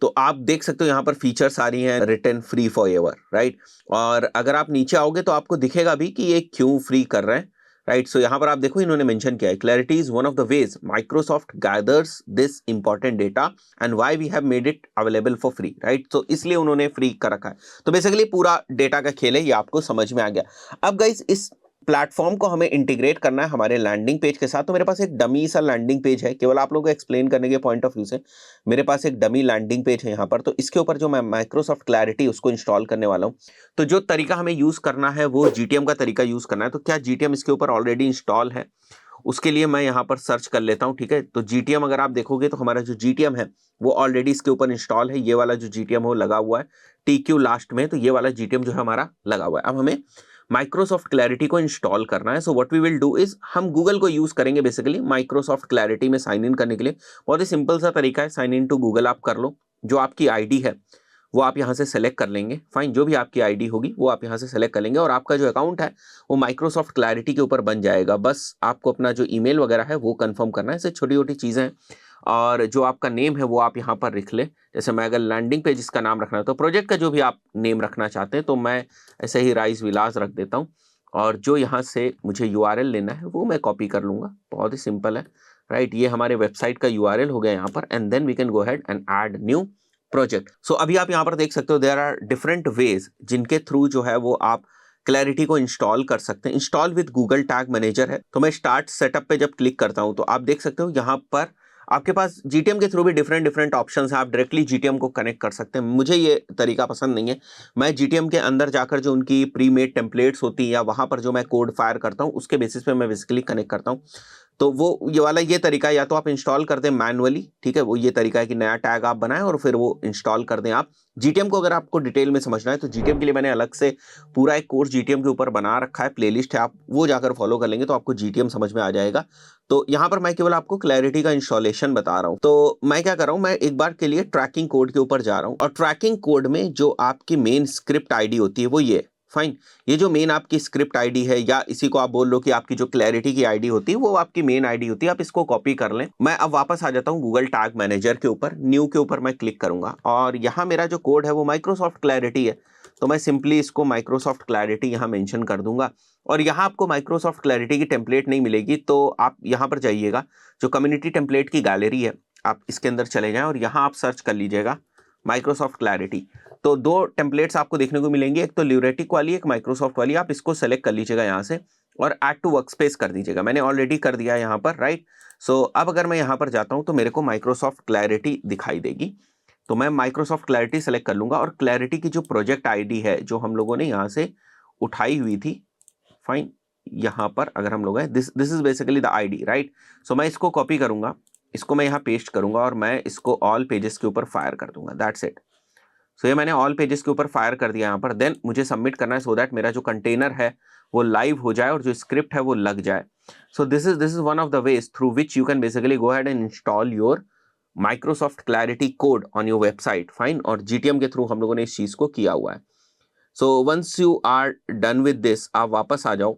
तो आप देख सकते हो यहाँ पर फीचर्स आ रही हैं, return free for ever, right. और अगर आप नीचे आओगे तो आपको दिखेगा भी कि ये क्यों फ्री कर रहे हैं, राइट। सो यहाँ पर आप देखो इन्होंने मेंशन किया है, clarity is one of the ways Microsoft gathers this important data and why we have made it available for free, right. तो इसलिए उन्होंने फ्री कर रखा है। तो बेसिकली पूरा डेटा का खेल है, ये आपको समझ में आ गया। अब गाइस, इस प्लेटफॉर्म को हमें इंटीग्रेट करना है हमारे लैंडिंग पेज के साथ। तो मेरे पास एक डमी सा लैंडिंग पेज है, केवल आप लोगों को एक्सप्लेन करने के पॉइंट ऑफ व्यू से मेरे पास एक डमी लैंडिंग पेज है यहाँ पर। तो इसके ऊपर जो मैं माइक्रोसॉफ्ट क्लैरिटी उसको इंस्टॉल करने वाला हूँ। तो जो तरीका हमें यूज करना है वो जीटीएम का तरीका यूज करना है। तो क्या जीटीएम इसके ऊपर ऑलरेडी इंस्टॉल है, उसके लिए मैं यहाँ पर सर्च कर लेता हूँ, ठीक है। तो जीटीएम अगर आप देखोगे तो हमारा जो जीटीएम है वो ऑलरेडी इसके ऊपर इंस्टॉल है। ये वाला जो जीटीएम है वो लगा हुआ है टीक्यू लास्ट में, तो ये वाला जीटीएम जो है हमारा लगा हुआ है। अब हमें माइक्रोसॉफ्ट क्लैरिटी को इंस्टॉल करना है। So what we will do is हम गूगल को यूज करेंगे बेसिकली माइक्रोसॉफ्ट क्लैरिटी में साइन इन करने के लिए। बहुत ही सिंपल सा तरीका है, साइन इन टू गूगल आप कर लो। जो आपकी आईडी है वो आप यहाँ से सेलेक्ट कर लेंगे, फाइन, जो भी आपकी आईडी होगी वो आप यहाँ से सेलेक्ट कर लेंगे, और आपका जो अकाउंट है वो माइक्रोसॉफ्ट क्लैरिटी के ऊपर बन जाएगा। बस आपको अपना जो ईमेल वगैरह है वो कंफर्म करना है। ऐसे छोटी छोटी चीज़ें हैं। और जो आपका नेम है वो आप यहाँ पर लिख ले। जैसे मैं अगर लैंडिंग पेज इसका नाम रखना है, तो प्रोजेक्ट का जो भी आप नेम रखना चाहते हैं, तो मैं ऐसे ही राइस विलास रख देता हूँ। और जो यहाँ से मुझे यूआरएल लेना है वो मैं कॉपी कर लूँगा, बहुत ही सिंपल है, राइट। ये हमारे वेबसाइट का यूआरएल हो गया यहाँ पर, and then we can go ahead and add new project. So अभी आप यहाँ पर देख सकते हो देयर आर डिफरेंट वेज जिनके थ्रू जो है वो आप क्लैरिटी को इंस्टॉल कर सकते हैं। Install with Google tag manager है, तो मैं स्टार्ट सेटअप पे जब क्लिक करता हूँ तो आप देख सकते हो यहाँ पर आपके पास जीटीएम के थ्रू भी डिफरेंट डिफरेंट ऑप्शंस हैं, आप डायरेक्टली जीटीएम को कनेक्ट कर सकते हैं। मुझे ये तरीका पसंद नहीं है। मैं जीटीएम के अंदर जाकर जो उनकी प्री मेड टेम्पलेट्स होती हैं या वहाँ पर जो मैं कोड फायर करता हूँ उसके बेसिस पे मैं बेसिकली कनेक्ट करता हूँ। तो वो ये वाला ये तरीका है, या तो आप इंस्टॉल कर दें मैनुअली, ठीक है, वो ये तरीका है कि नया टैग आप बनाएं और फिर वो इंस्टॉल कर दें आप। जीटीएम को अगर आपको डिटेल में समझना है तो जीटीएम के लिए मैंने अलग से पूरा एक कोर्स जीटीएम के ऊपर बना रखा है, प्लेलिस्ट है, आप वो जाकर फॉलो कर लेंगे तो आपको जीटीएम समझ में आ जाएगा। तो यहाँ पर मैं केवल आपको क्लैरिटी का इंस्टॉलेशन बता रहा हूँ। तो मैं क्या कर रहा हूँ, मैं एक बार के लिए ट्रैकिंग कोड के ऊपर जा रहा हूँ और ट्रैकिंग कोड में जो आपकी मेन स्क्रिप्ट आईडी होती है वो ये फाइन। ये जो मेन आपकी स्क्रिप्ट आईडी है, या इसी को आप बोल लो कि आपकी जो क्लैरिटी की आईडी होती है वो आपकी मेन आईडी होती है, आप इसको कॉपी कर लें। मैं अब वापस आ जाता हूँ गूगल टैग मैनेजर के ऊपर, न्यू के ऊपर मैं क्लिक करूंगा और यहाँ मेरा जो कोड है वो माइक्रोसॉफ्ट क्लैरिटी है। तो मैं सिंपली इसको माइक्रोसॉफ्ट क्लैरिटी यहाँ मेंशन कर दूंगा और यहाँ आपको माइक्रोसॉफ्ट क्लैरिटी की टेम्पलेट नहीं मिलेगी, तो आप यहाँ पर जाइएगा, जो कम्युनिटी टेम्पलेट की गैलरी है आप इसके अंदर चले जाएं और यहाँ आप सर्च कर लीजिएगा माइक्रोसॉफ्ट क्लैरिटी। तो दो टेम्पलेट्स आपको देखने को मिलेंगी, एक तो ल्यूरेटिक वाली, एक माइक्रोसॉफ्ट वाली। आप इसको सेलेक्ट कर लीजिएगा यहाँ से और ऐड टू वर्कस्पेस कर दीजिएगा। मैंने ऑलरेडी कर दिया है यहाँ पर, राइट। सो अब अगर मैं यहाँ पर जाता हूँ तो मेरे को माइक्रोसॉफ्ट क्लैरिटी दिखाई देगी। तो मैं माइक्रोसॉफ्ट क्लैरिटी सेलेक्ट कर लूंगा और क्लैरिटी की जो प्रोजेक्ट आईडी है जो हम लोगों ने यहाँ से उठाई हुई थी, फाइन, यहाँ पर अगर हम लोग हैं, this is basically the ID, right. So मैं इसको कॉपी करूंगा, इसको मैं यहाँ पेस्ट करूंगा और मैं इसको ऑल पेजेस के ऊपर फायर कर दूंगा, दैट्स इट। सो ये मैंने ऑल पेजेस के ऊपर फायर कर दिया यहाँ पर। देन मुझे सबमिट करना है सो दैट मेरा जो कंटेनर है वो लाइव हो जाए और जो स्क्रिप्ट है वो लग जाए। So this is one of the ways through which you can basically go ahead and install your Microsoft Clarity code on your website, fine. और जीटीएम के थ्रू हम लोगों ने इस चीज को किया हुआ है। So once you are done with this, आप वापस आ जाओ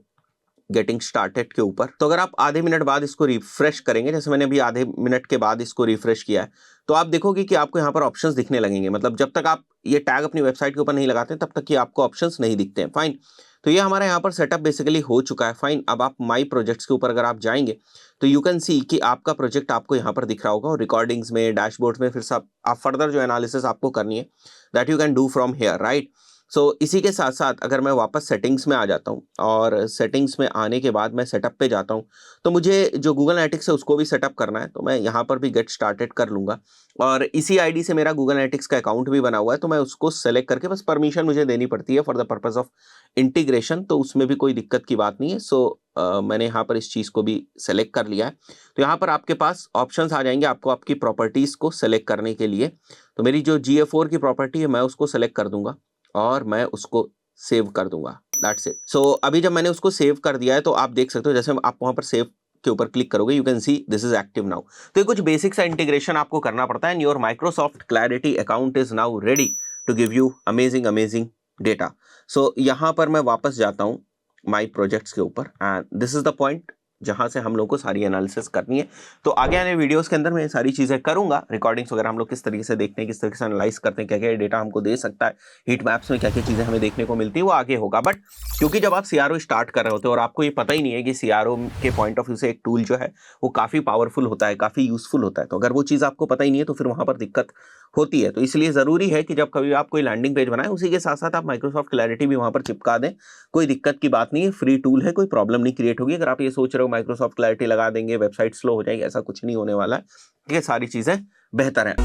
गेटिंग स्टार्टेड के ऊपर। तो अगर आप आधे मिनट बाद इसको रिफ्रेश करेंगे, जैसे मैंने अभी आधे मिनट के बाद इसको रिफ्रेश किया है, तो आप देखोगे कि आपको यहाँ पर ऑप्शंस दिखने लगेंगे। मतलब जब तक आप ये टैग अपनी वेबसाइट के ऊपर नहीं लगाते तब तक ये आपको ऑप्शंस नहीं दिखते हैं, फाइन। तो ये हमारा यहाँ पर सेटअप बेसिकली हो चुका है, फाइन। अब आप माई प्रोजेक्ट्स के ऊपर अगर आप जाएंगे तो यू कैन सी कि आपका प्रोजेक्ट आपको यहाँ पर दिख रहा होगा और रिकॉर्डिंग्स में, डैशबोर्ड में, फिर सब आप फर्दर जो एनालिसिस आपको करनी है that you can do from here, right. So इसी के साथ साथ अगर मैं वापस सेटिंग्स में आ जाता हूँ और सेटिंग्स में आने के बाद मैं सेटअप पे जाता हूँ, तो मुझे जो गूगल एनालिटिक्स है उसको भी सेटअप करना है। तो मैं यहाँ पर भी गेट स्टार्टेड कर लूँगा और इसी आईडी से मेरा गूगल एनालिटिक्स का अकाउंट भी बना हुआ है, तो मैं उसको सेलेक्ट करके, बस परमिशन मुझे देनी पड़ती है for the purpose of integration, तो उसमें भी कोई दिक्कत की बात नहीं है। सो मैंने यहाँ पर इस चीज़ को भी सेलेक्ट कर लिया है। तो यहाँ पर आपके पास ऑप्शंस आ जाएंगे आपको आपकी प्रॉपर्टीज़ को सेलेक्ट करने के लिए। तो मेरी जो GA4 की प्रॉपर्टी है मैं उसको सेलेक्ट कर दूंगा और मैं उसको सेव कर दूंगा, दैट्स इट। सो अभी जब मैंने उसको सेव कर दिया है तो आप देख सकते हो, जैसे आप वहां पर सेव के ऊपर क्लिक करोगे you can see this is active now. तो ये कुछ बेसिक सा इंटीग्रेशन आपको करना पड़ता है and your Microsoft Clarity account is now ready to give you amazing data. So यहाँ पर मैं वापस जाता हूँ माई प्रोजेक्ट्स के ऊपर and this is the point जहां से हम लोग को सारी एनालिसिस करनी है। तो आगे आने वीडियोस के अंदर मैं सारी चीजें करूंगा, रिकॉर्डिंग्स वगैरह हम लोग किस तरीके से देखते हैं, किस तरीके से एनालाइज करते हैं, क्या क्या डेटा हमको दे सकता है, हीट मैप्स में क्या क्या चीजें हमें देखने को मिलती है, वो आगे होगा। बट क्योंकि जब आप सीआरओ स्टार्ट कर रहे होते हो और आपको ये पता ही नहीं है कि सीआरओ के पॉइंट ऑफ व्यू से एक टूल जो है वो काफी पावरफुल होता है, काफी यूजफुल होता है, तो अगर वो चीज आपको पता ही नहीं है तो फिर वहां पर दिक्कत होती है। तो इसलिए जरूरी है कि जब कभी आप कोई लैंडिंग पेज बनाएं उसी के साथ साथ आप माइक्रोसॉफ्ट क्लैरिटी भी वहां पर चिपका दें। कोई दिक्कत की बात नहीं है, फ्री टूल है, कोई प्रॉब्लम नहीं क्रिएट होगी। अगर आप ये सोच रहे हो माइक्रोसॉफ्ट क्लैरिटी लगा देंगे वेबसाइट स्लो हो जाएगी, ऐसा कुछ नहीं होने वाला है। ये सारी चीजें बेहतर है।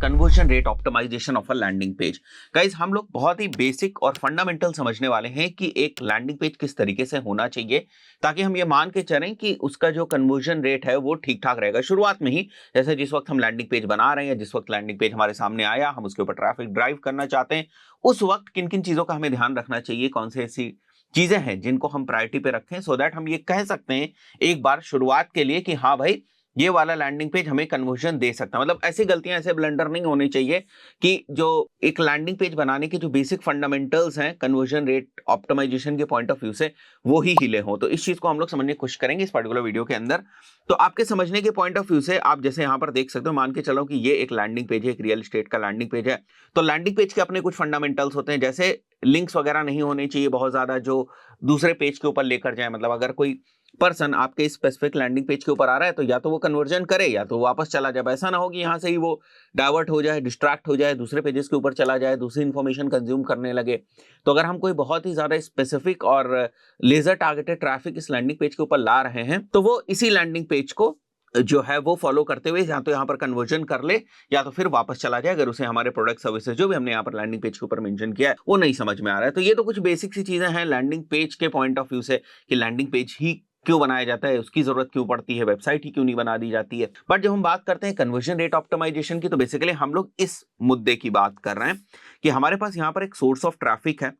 Conversion rate optimisation of a landing page. Guys हम लोग बहुत ही बेसिक और फंडामेंटल समझने वाले हैं कि एक लैंडिंग पेज किस तरीके से होना चाहिए ताकि हम ये मान के चलें कि उसका जो कन्वर्जन रेट है वो ठीक ठाक रहेगा शुरुआत में ही। जैसे जिस वक्त हम लैंडिंग पेज बना रहे हैं, जिस वक्त लैंडिंग पेज हमारे सामने आया, हम उसके ऊपर ट्रैफिक ड्राइव करना चाहते हैं, उस वक्त किन किन चीजों का हमें ध्यान रखना चाहिए, कौन सी ऐसी चीजें हैं जिनको हम प्रायोरिटी पे रखें, सो दैट हम ये कह सकते हैं एक बार शुरुआत के लिए कि हाँ भाई ये वाला लैंडिंग पेज हमें कन्वर्जन दे सकता है। मतलब ऐसी गलतियां, ऐसे ब्लंडर नहीं होने चाहिए कि जो एक लैंडिंग पेज बनाने के जो बेसिक फंडामेंटल्स हैं कन्वर्जन रेट ऑप्टिमाइजेशन के पॉइंट ऑफ व्यू से वो ही हिले हों। तो इस चीज को हम लोग समझने की कोशिश करेंगे इस पर्टिकुलर वीडियो के अंदर। तो आपके समझने के पॉइंट ऑफ व्यू से आप जैसे यहाँ पर देख सकते हो, मान के चलो कि ये एक लैंडिंग पेज है, एक रियल एस्टेट का लैंडिंग पेज है। तो लैंडिंग पेज के अपने कुछ फंडामेंटल्स होते हैं, जैसे लिंक्स वगैरह नहीं होने चाहिए बहुत ज्यादा जो दूसरे पेज के ऊपर लेकर जाए। मतलब अगर कोई पर्सन आपके इस स्पेसिफिक लैंडिंग पेज के ऊपर आ रहा है तो या तो वो कन्वर्जन करे या तो वापस चला जाए। ऐसा ना हो कि यहाँ से ही वो डाइवर्ट हो जाए, डिस्ट्रैक्ट हो जाए, दूसरे पेजेस के ऊपर चला जाए, दूसरी इन्फॉर्मेशन कंज्यूम करने लगे। तो अगर हम कोई बहुत ही ज्यादा स्पेसिफिक और लेजर टारगेटेड ट्रैफिक इस लैंडिंग पेज के ऊपर ला रहे हैं तो वो इसी लैंडिंग पेज को जो है वो फॉलो करते हुए या तो यहाँ पर कन्वर्जन कर ले या तो फिर वापस चला जाए, अगर उसे हमारे प्रोडक्ट सर्विसेज जो भी हमने यहाँ पर लैंडिंग पेज के ऊपर मेंशन किया है वो नहीं समझ में आ रहा है। तो ये तो कुछ बेसिक सी चीजें हैं लैंडिंग पेज के पॉइंट ऑफ व्यू से कि लैंडिंग पेज ही क्यों बनाया जाता है, उसकी जरूरत क्यों पड़ती है, वेबसाइट ही क्यों नहीं बना दी जाती है। बट जब हम बात करते हैं कन्वर्जन रेट ऑप्टिमाइजेशन की तो बेसिकली हम लोग इस मुद्दे की बात कर रहे हैं कि हमारे पास यहाँ पर एक सोर्स ऑफ ट्रैफिक है,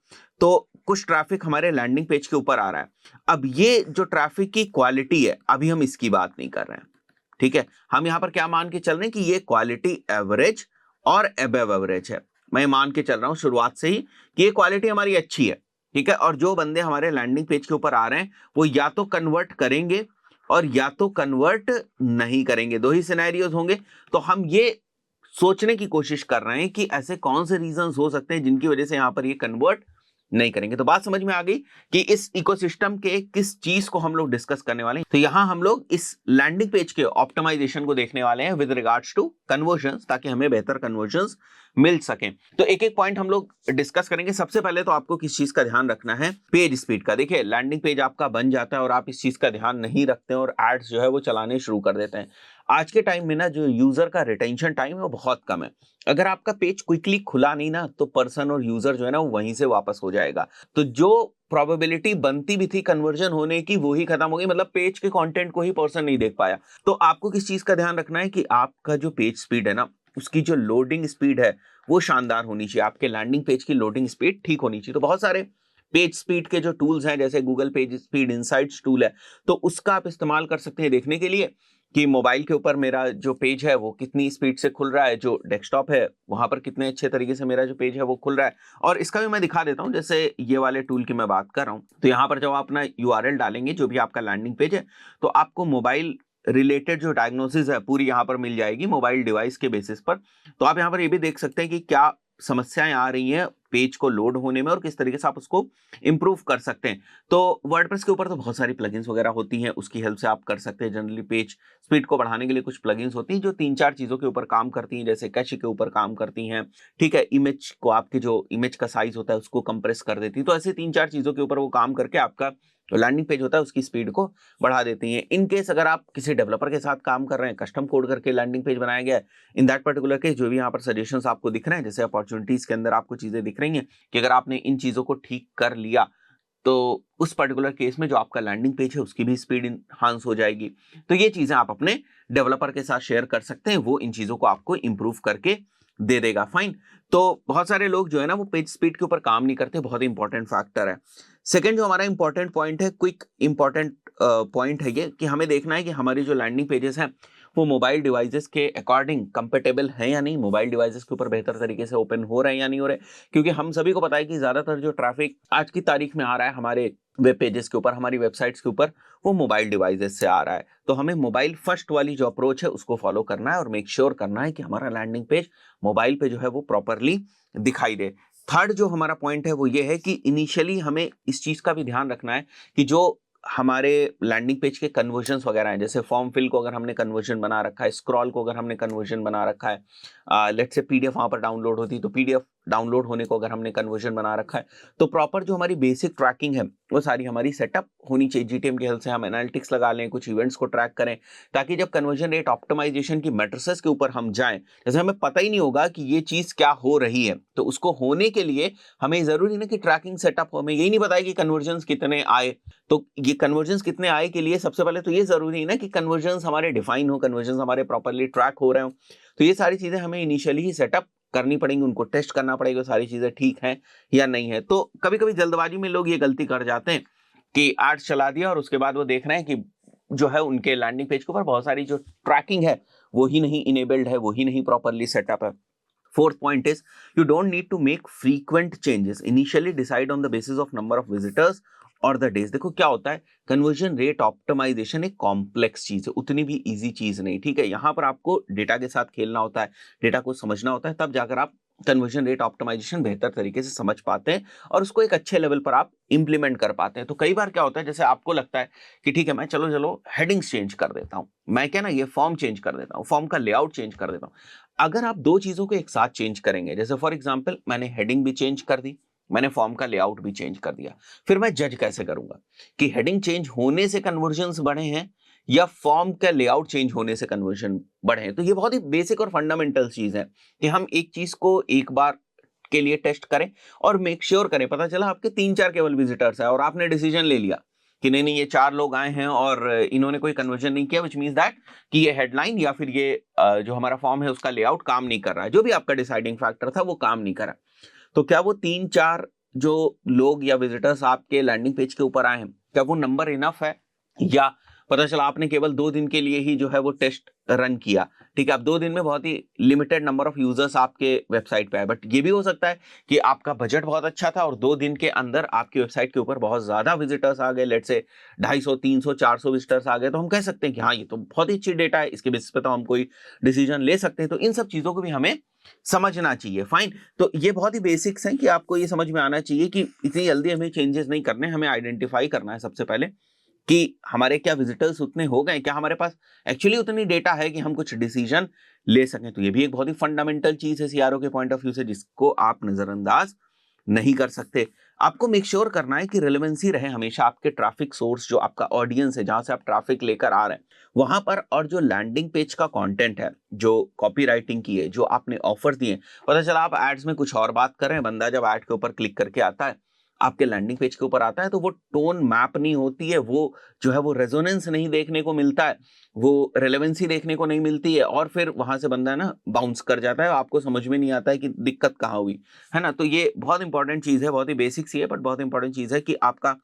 तो कुछ ट्रैफिक हमारे लैंडिंग पेज के ऊपर आ रहा है। अब ये जो ट्रैफिक की क्वालिटी है अभी हम इसकी बात नहीं कर रहे हैं, ठीक है। हम यहां पर क्या मान के चल रहे हैं कि ये क्वालिटी एवरेज और अबव एवरेज है। मैं मान के चल रहा हूं शुरुआत से ही कि ये क्वालिटी हमारी अच्छी है, ठीक है। और जो बंदे हमारे लैंडिंग पेज के ऊपर आ रहे हैं वो या तो कन्वर्ट करेंगे और या तो कन्वर्ट नहीं करेंगे, दो ही सिनेरियोज होंगे। तो हम ये सोचने की कोशिश कर रहे हैं कि ऐसे कौन से रीजंस हो सकते हैं जिनकी वजह से यहां पर ये कन्वर्ट नहीं करेंगे। तो बात समझ में आ गई कि इस इकोसिस्टम के किस चीज को हम लोग डिस्कस करने वाले हैं। तो यहां हम लोग इस लैंडिंग पेज के ऑप्टिमाइजेशन को देखने वाले हैं विद रिगार्ड्स टू कन्वर्जन्स, ताकि हमें बेहतर कन्वर्जन्स मिल सकें। तो एक एक पॉइंट हम लोग डिस्कस करेंगे। सबसे पहले तो आपको किस चीज का ध्यान रखना है, पेज स्पीड का। देखिए लैंडिंग पेज आपका बन जाता है और आप इस चीज का ध्यान नहीं रखते हैं और एड्स जो है वो चलाने शुरू कर देते हैं। आज के टाइम में ना जो यूजर का रिटेंशन टाइम है वो बहुत कम है। अगर आपका पेज क्विकली खुला नहीं ना तो पर्सन और यूजर जो है ना वो वहीं से वापस हो जाएगा। तो जो प्रोबेबिलिटी बनती भी थी कन्वर्जन होने की वो ही खत्म हो गई, मतलब पेज के कंटेंट को ही पर्सन नहीं देख पाया। तो आपको किस चीज का ध्यान रखना है कि आपका जो पेज स्पीड है ना उसकी जो लोडिंग स्पीड है वो शानदार होनी चाहिए। आपके लैंडिंग पेज की लोडिंग स्पीड ठीक होनी चाहिए। तो बहुत सारे पेज स्पीड के जो टूल्स हैं जैसे Google page speed insights tool है, तो उसका आप इस्तेमाल कर सकते हैं देखने के लिए कि मोबाइल के ऊपर मेरा जो पेज है वो कितनी स्पीड से खुल रहा है, जो डेस्कटॉप है वहां पर कितने अच्छे तरीके से मेरा जो पेज है वो खुल रहा है। और इसका भी मैं दिखा देता हूं, जैसे ये वाले टूल की मैं बात कर रहा हूं तो यहाँ पर जब आप अपना यूआरएल डालेंगे जो भी आपका लैंडिंग पेज है तो आपको मोबाइल रिलेटेड जो डायग्नोसिस है पूरी यहाँ पर मिल जाएगी मोबाइल डिवाइस के बेसिस पर। तो आप यहाँ पर ये भी देख सकते हैं कि क्या समस्याएं आ रही हैं पेज को लोड होने में और किस तरीके से आप उसको इंप्रूव कर सकते हैं। तो वर्डप्रेस के ऊपर तो बहुत सारी प्लगइन्स वगैरह होती हैं, उसकी हेल्प से आप कर सकते हैं। जनरली पेज स्पीड को बढ़ाने के लिए कुछ प्लगइन्स होती हैं जो 3-4 चीजों के ऊपर काम करती हैं, जैसे कैश के ऊपर काम करती हैं, ठीक है। इमेज को, आपके जो इमेज का साइज होता है उसको कंप्रेस कर देती है। तो ऐसे 3-4 चीजों के ऊपर वो काम करके आपका लैंडिंग पेज होता है उसकी स्पीड को बढ़ा देती हैं। इन केस अगर आप किसी डेवलपर के साथ काम कर रहे हैं, कस्टम कोड करके लैंडिंग पेज बनाया गया है, इन दैट पर्टिकुलर केस जो भी यहाँ पर सजेशंस आपको दिख रहे हैं, जैसे अपॉर्चुनिटीज के अंदर आपको चीजें दिख रही हैं कि अगर आपने इन चीजों को ठीक कर लिया तो उस पर्टिकुलर केस में जो आपका लैंडिंग पेज है उसकी भी स्पीड इनहांस हो जाएगी। तो ये चीजें आप अपने डेवलपर के साथ शेयर कर सकते हैं, वो इन चीजों को आपको इंप्रूव करके दे देगा। फाइन। तो बहुत सारे लोग जो है ना वो पेज स्पीड के ऊपर काम नहीं करते, बहुत ही इंपॉर्टेंट फैक्टर है। सेकंड जो हमारा इंपॉर्टेंट पॉइंट है, क्विक इंपॉर्टेंट पॉइंट है ये कि हमें देखना है कि हमारी जो लैंडिंग पेजेस हैं वो मोबाइल डिवाइसेस के अकॉर्डिंग कंपेटेबल है या नहीं, मोबाइल डिवाइसेस के ऊपर बेहतर तरीके से ओपन हो रहे हैं या नहीं हो रहे। क्योंकि हम सभी को पता है कि ज्यादातर जो ट्रैफिक आज की तारीख में आ रहा है हमारे वेब पेजेस के ऊपर, हमारी वेबसाइट्स के ऊपर, वो मोबाइल डिवाइसेस से आ रहा है। तो हमें मोबाइल फर्स्ट वाली जो अप्रोच है उसको फॉलो करना है और मेक श्योर करना है कि हमारा लैंडिंग पेज मोबाइल पे जो है वो प्रॉपरली दिखाई दे। थर्ड जो हमारा पॉइंट है वो ये है कि इनिशियली हमें इस चीज का भी ध्यान रखना है कि जो हमारे लैंडिंग पेज के कन्वर्जन्स वगैरह हैं, जैसे फॉर्म फिल को अगर हमने कन्वर्जन बना रखा है, स्क्रॉल को अगर हमने कन्वर्जन बना रखा है, लेट्स से पीडीएफ वहां पर डाउनलोड होती है तो पीडीएफ डाउनलोड होने को अगर हमने कन्वर्जन बना रखा है, तो प्रॉपर जो हमारी बेसिक ट्रैकिंग है वो सारी हमारी सेटअप होनी चाहिए। जीटीएम की हेल्प से हम एनालिटिक्स लगा लें, कुछ इवेंट्स को ट्रैक करें, ताकि जब कन्वर्जन रेट ऑप्टिमाइजेशन की मैट्रिसेस के ऊपर हम जाएं, जैसे हमें पता ही नहीं होगा कि ये चीज क्या हो रही है, तो उसको होने के लिए हमें जरूरी नहीं कि ट्रैकिंग सेटअप हो, हमें यही नहीं पता है कि कन्वर्जन कितने आए। तो ये कन्वर्जन कितने आए के लिए सबसे पहले तो ये जरूरी है ना कि कन्वर्जन हमारे डिफाइन हो, कन्वर्जन हमारे प्रॉपरली ट्रैक हो रहे हो। तो ये सारी चीजें हमें इनिशियली ही सेटअप करनी पड़ेंगी, उनको टेस्ट करना पड़ेगा सारी चीजें ठीक हैं या नहीं है। तो कभी कभी जल्दबाजी में लोग ये गलती कर जाते हैं कि एड्स चला दिया और उसके बाद वो देख रहे हैं कि जो है उनके लैंडिंग पेज के ऊपर बहुत सारी जो ट्रैकिंग है वो ही नहीं इनेबल्ड है, वो ही नहीं प्रॉपरली सेटअप है। Fourth point is you don't need to make frequent changes. Initially decide on the basis of number of visitors और द डेज। देखो क्या होता है, कन्वर्जन रेट ऑप्टिमाइजेशन एक कॉम्प्लेक्स चीज है, उतनी भी इजी चीज नहीं, ठीक है। यहाँ पर आपको डेटा के साथ खेलना होता है, डेटा को समझना होता है, तब जाकर आप कन्वर्जन रेट ऑप्टिमाइजेशन बेहतर तरीके से समझ पाते हैं और उसको एक अच्छे लेवल पर आप इंप्लीमेंट कर पाते हैं। तो कई बार क्या होता है, जैसे आपको लगता है कि ठीक है मैं चलो चलो हेडिंग्स चेंज कर देता हूं, मैं क्या ना ये फॉर्म चेंज कर देता हूं, फॉर्म का लेआउट चेंज कर देता हूं। अगर आप दो चीजों को एक साथ चेंज करेंगे, जैसे फॉर एग्जाम्पल मैंने हेडिंग भी चेंज कर दी, मैंने फॉर्म का लेआउट भी चेंज कर दिया, फिर मैं जज कैसे करूंगा कि हेडिंग चेंज होने से कन्वर्जन बढ़े हैं या फॉर्म का लेआउट चेंज होने से कन्वर्जन बढ़े हैं? तो ये बहुत ही बेसिक और फंडामेंटल चीज है कि हम एक चीज को एक बार के लिए टेस्ट करें और मेक श्योर करें। पता चला आपके 3-4 केवल विजिटर्स है और आपने डिसीजन ले लिया कि नहीं नहीं ये 4 लोग आए हैं और इन्होंने कोई कन्वर्जन नहीं किया, विच मींस दैट कि ये हेडलाइन या फिर ये जो हमारा फॉर्म है उसका लेआउट काम नहीं कर रहा है, जो भी आपका डिसाइडिंग फैक्टर था वो काम नहीं कर रहा। तो क्या वो 3-4 जो लोग या विजिटर्स आपके लैंडिंग पेज के ऊपर आए हैं, क्या वो नंबर इनफ है? या पता चला आपने केवल 2 दिन के लिए ही जो है वो टेस्ट रन किया, ठीक है, अब 2 दिन में बहुत ही लिमिटेड नंबर ऑफ यूजर्स आपके वेबसाइट पे आए, बट ये भी हो सकता है कि आपका बजट बहुत अच्छा था और 2 दिन के अंदर आपकी वेबसाइट के ऊपर बहुत ज्यादा विजिटर्स आ गए, लेट्स से 250, 300, 400 विजिटर्स आ गए, तो हम कह सकते हैं कि हाँ ये तो बहुत ही अच्छी डेटा है, इसके बेसिस पे तो हम कोई डिसीजन ले सकते हैं। तो इन सब चीजों को भी हमें समझना चाहिए। फाइन, तो ये बहुत ही बेसिक्स हैं कि आपको ये समझ में आना चाहिए कि इतनी जल्दी हमें चेंजेस नहीं करने, हमें आइडेंटिफाई करना है सबसे पहले कि हमारे क्या विजिटर्स उतने हो गए, क्या हमारे पास एक्चुअली उतनी डेटा है कि हम कुछ डिसीजन ले सकें। तो ये भी एक बहुत ही फंडामेंटल चीज है सीआरओ के पॉइंट ऑफ व्यू से, जिसको आप नजरअंदाज नहीं कर सकते। आपको मेक श्योर करना है कि रिलेवेंसी रहे हमेशा आपके ट्रैफिक सोर्स, जो आपका ऑडियंस है, जहां से आप ट्रैफिक लेकर आ रहे हैं वहां पर, और जो लैंडिंग पेज का कंटेंट है, जो कॉपी राइटिंग की है, जो आपने ऑफर दिए। पता चला आप एड्स में कुछ और बात कर रहे हैं, बंदा जब एड के ऊपर क्लिक करके आता है, आपके लैंडिंग पेज के ऊपर आता है, तो वो टोन मैप नहीं होती है, वो जो है वो रेजोनेंस नहीं देखने को मिलता है, वो रेलेवेंसी देखने को नहीं मिलती है, और फिर वहां से बंदा ना बाउंस कर जाता है, आपको समझ में नहीं आता है कि दिक्कत कहाँ हुई, है ना। तो ये बहुत इंपॉर्टेंट चीज है, बहुत ही बेसिक सी है, बट बहुत इंपॉर्टेंट चीज है कि आपका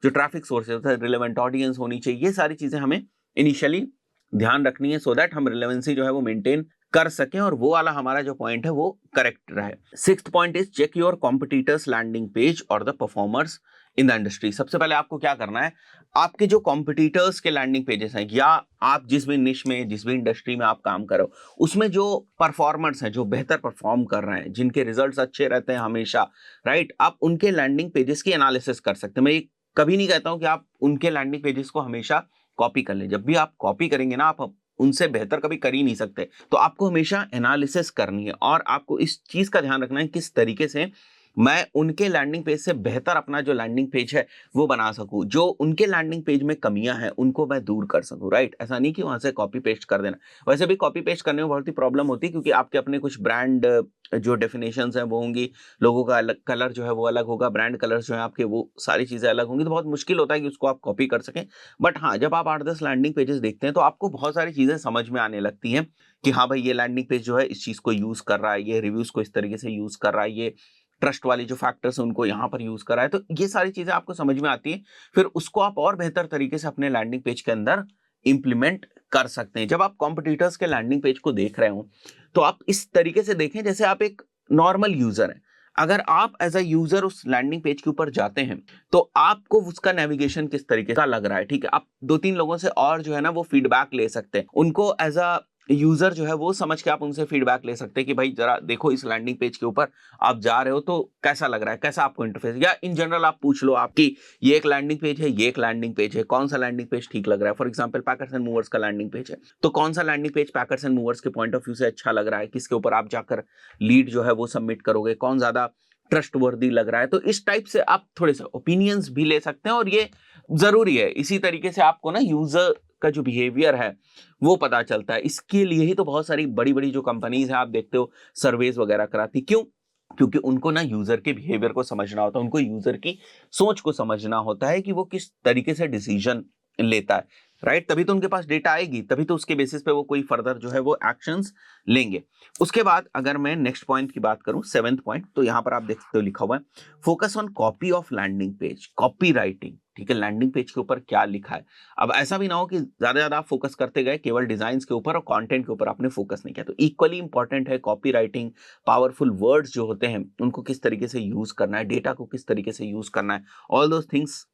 जो ट्रैफिक सोर्स है, रिलेवेंट ऑडियंस होनी चाहिए, ये सारी चीजें हमें इनिशियली ध्यान रखनी है, सो दैट हम रिलेवेंसी जो है वो मेंटेन कर सकें और वो वाला हमारा जो पॉइंट है वो करेक्ट रहे। 6th point is check your competitors landing page और the performers in the industry. सबसे पहले आपको क्या करना है, आपके जो कॉम्पिटिटर्स के लैंडिंग पेजेस हैं, या आप जिस भी निश में, जिस भी इंडस्ट्री में आप काम करो, उसमें जो परफॉर्मर्स हैं, जो बेहतर परफॉर्म कर रहे हैं, जिनके रिजल्ट्स अच्छे रहते हैं हमेशा, राइट, आप उनके लैंडिंग पेजेस की एनालिसिस कर सकते हैं। मैं ये कभी नहीं कहता हूं कि आप उनके लैंडिंग पेजेस को हमेशा कॉपी कर लें, जब भी आप कॉपी करेंगे ना, आप उनसे बेहतर कभी कर ही नहीं सकते। तो आपको हमेशा एनालिसिस करनी है और आपको इस चीज का ध्यान रखना है किस तरीके से मैं उनके लैंडिंग पेज से बेहतर अपना जो लैंडिंग पेज है वो बना सकूं, जो उनके लैंडिंग पेज में कमियां हैं उनको मैं दूर कर सकूं, राइट। ऐसा नहीं कि वहां से कॉपी पेस्ट कर देना। वैसे भी कॉपी पेस्ट करने में बहुत ही प्रॉब्लम होती है, क्योंकि आपके अपने कुछ ब्रांड जो डेफिनेशंस हैं वो होंगी, लोगों का अलग कलर जो है वो अलग होगा, ब्रांड कलर्स जो है आपके वो सारी चीजें अलग होंगी, तो बहुत मुश्किल होता है कि उसको आप कॉपी कर सकें। बट हाँ, जब आप 8-10 लैंडिंग पेजेस देखते हैं तो आपको बहुत सारी चीजें समझ में आने लगती हैं कि हाँ भाई ये लैंडिंग पेज जो है इस चीज को यूज कर रहा है, ये रिव्यूज को इस तरीके से यूज कर रहा है, ये ट्रस्ट वाली जो फैक्टर्स है उनको यहाँ पर यूज कर रहा है। तो ये सारी चीजें आपको समझ में आती है, फिर उसको आप और बेहतर तरीके से अपने लैंडिंग पेज के अंदर इंप्लीमेंट कर सकते हैं। जब आप कॉम्पिटिटर्स के लैंडिंग पेज को देख रहे हो तो आप इस तरीके से देखें जैसे आप एक नॉर्मल यूजर हैं। अगर आप एज अ यूजर उस लैंडिंग पेज के ऊपर जाते हैं तो आपको उसका नेविगेशन किस तरीके का लग रहा है, ठीक है, आप 2-3 लोगों से और जो है ना वो फीडबैक ले सकते हैं, उनको एज अ यूजर जो है वो समझ के आप उनसे फीडबैक ले सकते हैं कि भाई जरा देखो इस लैंडिंग पेज के ऊपर आप जा रहे हो तो कैसा लग रहा है, कैसा आपको इंटरफेस, या इन जनरल आप पूछ लो आपकी ये एक लैंडिंग पेज है, ये एक लैंडिंग पेज है, कौन सा लैंडिंग पेज ठीक लग रहा है। For example packers and movers का लैंडिंग पेज है, तो कौन सा landing page packers and movers के पॉइंट ऑफ व्यू से अच्छा लग रहा है, किसके ऊपर आप जाकर लीड जो है वो सबमिट करोगे, कौन ज्यादा ट्रस्ट वर्दी लग रहा है। तो इस टाइप से आप थोड़े से ओपिनियंस भी ले सकते हैं और ये जरूरी है। इसी तरीके से आपको ना यूजर का जो बिहेवियर है वो पता चलता है। इसके लिए ही तो बहुत सारी बड़ी बड़ी जो कंपनीज हैं आप देखते हो सर्वेज वगैरह कराती, क्यों? क्योंकि उनको ना यूजर के बिहेवियर को समझना होता है, उनको यूजर की सोच को समझना होता है कि वो किस तरीके से डिसीजन लेता है, राइट। तभी तो उनके पास डेटा आएगी, तभी तो उसके बेसिस पे वो कोई फर्दर जो है वो एक्शंस लेंगे। उसके बाद अगर मैं नेक्स्ट पॉइंट की बात करूं, 7th पॉइंट, तो यहां पर आप देख सकते हो लिखा हुआ है focus on copy of landing page, copy writing, ठीक है, लैंडिंग पेज के ऊपर क्या लिखा है। अब ऐसा भी ना हो कि ज्यादा आप फोकस करते गए केवल डिजाइन के ऊपर और कंटेंट के ऊपर आपने फोकस नहीं किया। तो इक्वली इंपॉर्टेंट है कॉपी राइटिंग, पावरफुल वर्ड्स जो होते हैं उनको किस तरीके से यूज करना है, डेटा को किस तरीके से यूज करना है, all those things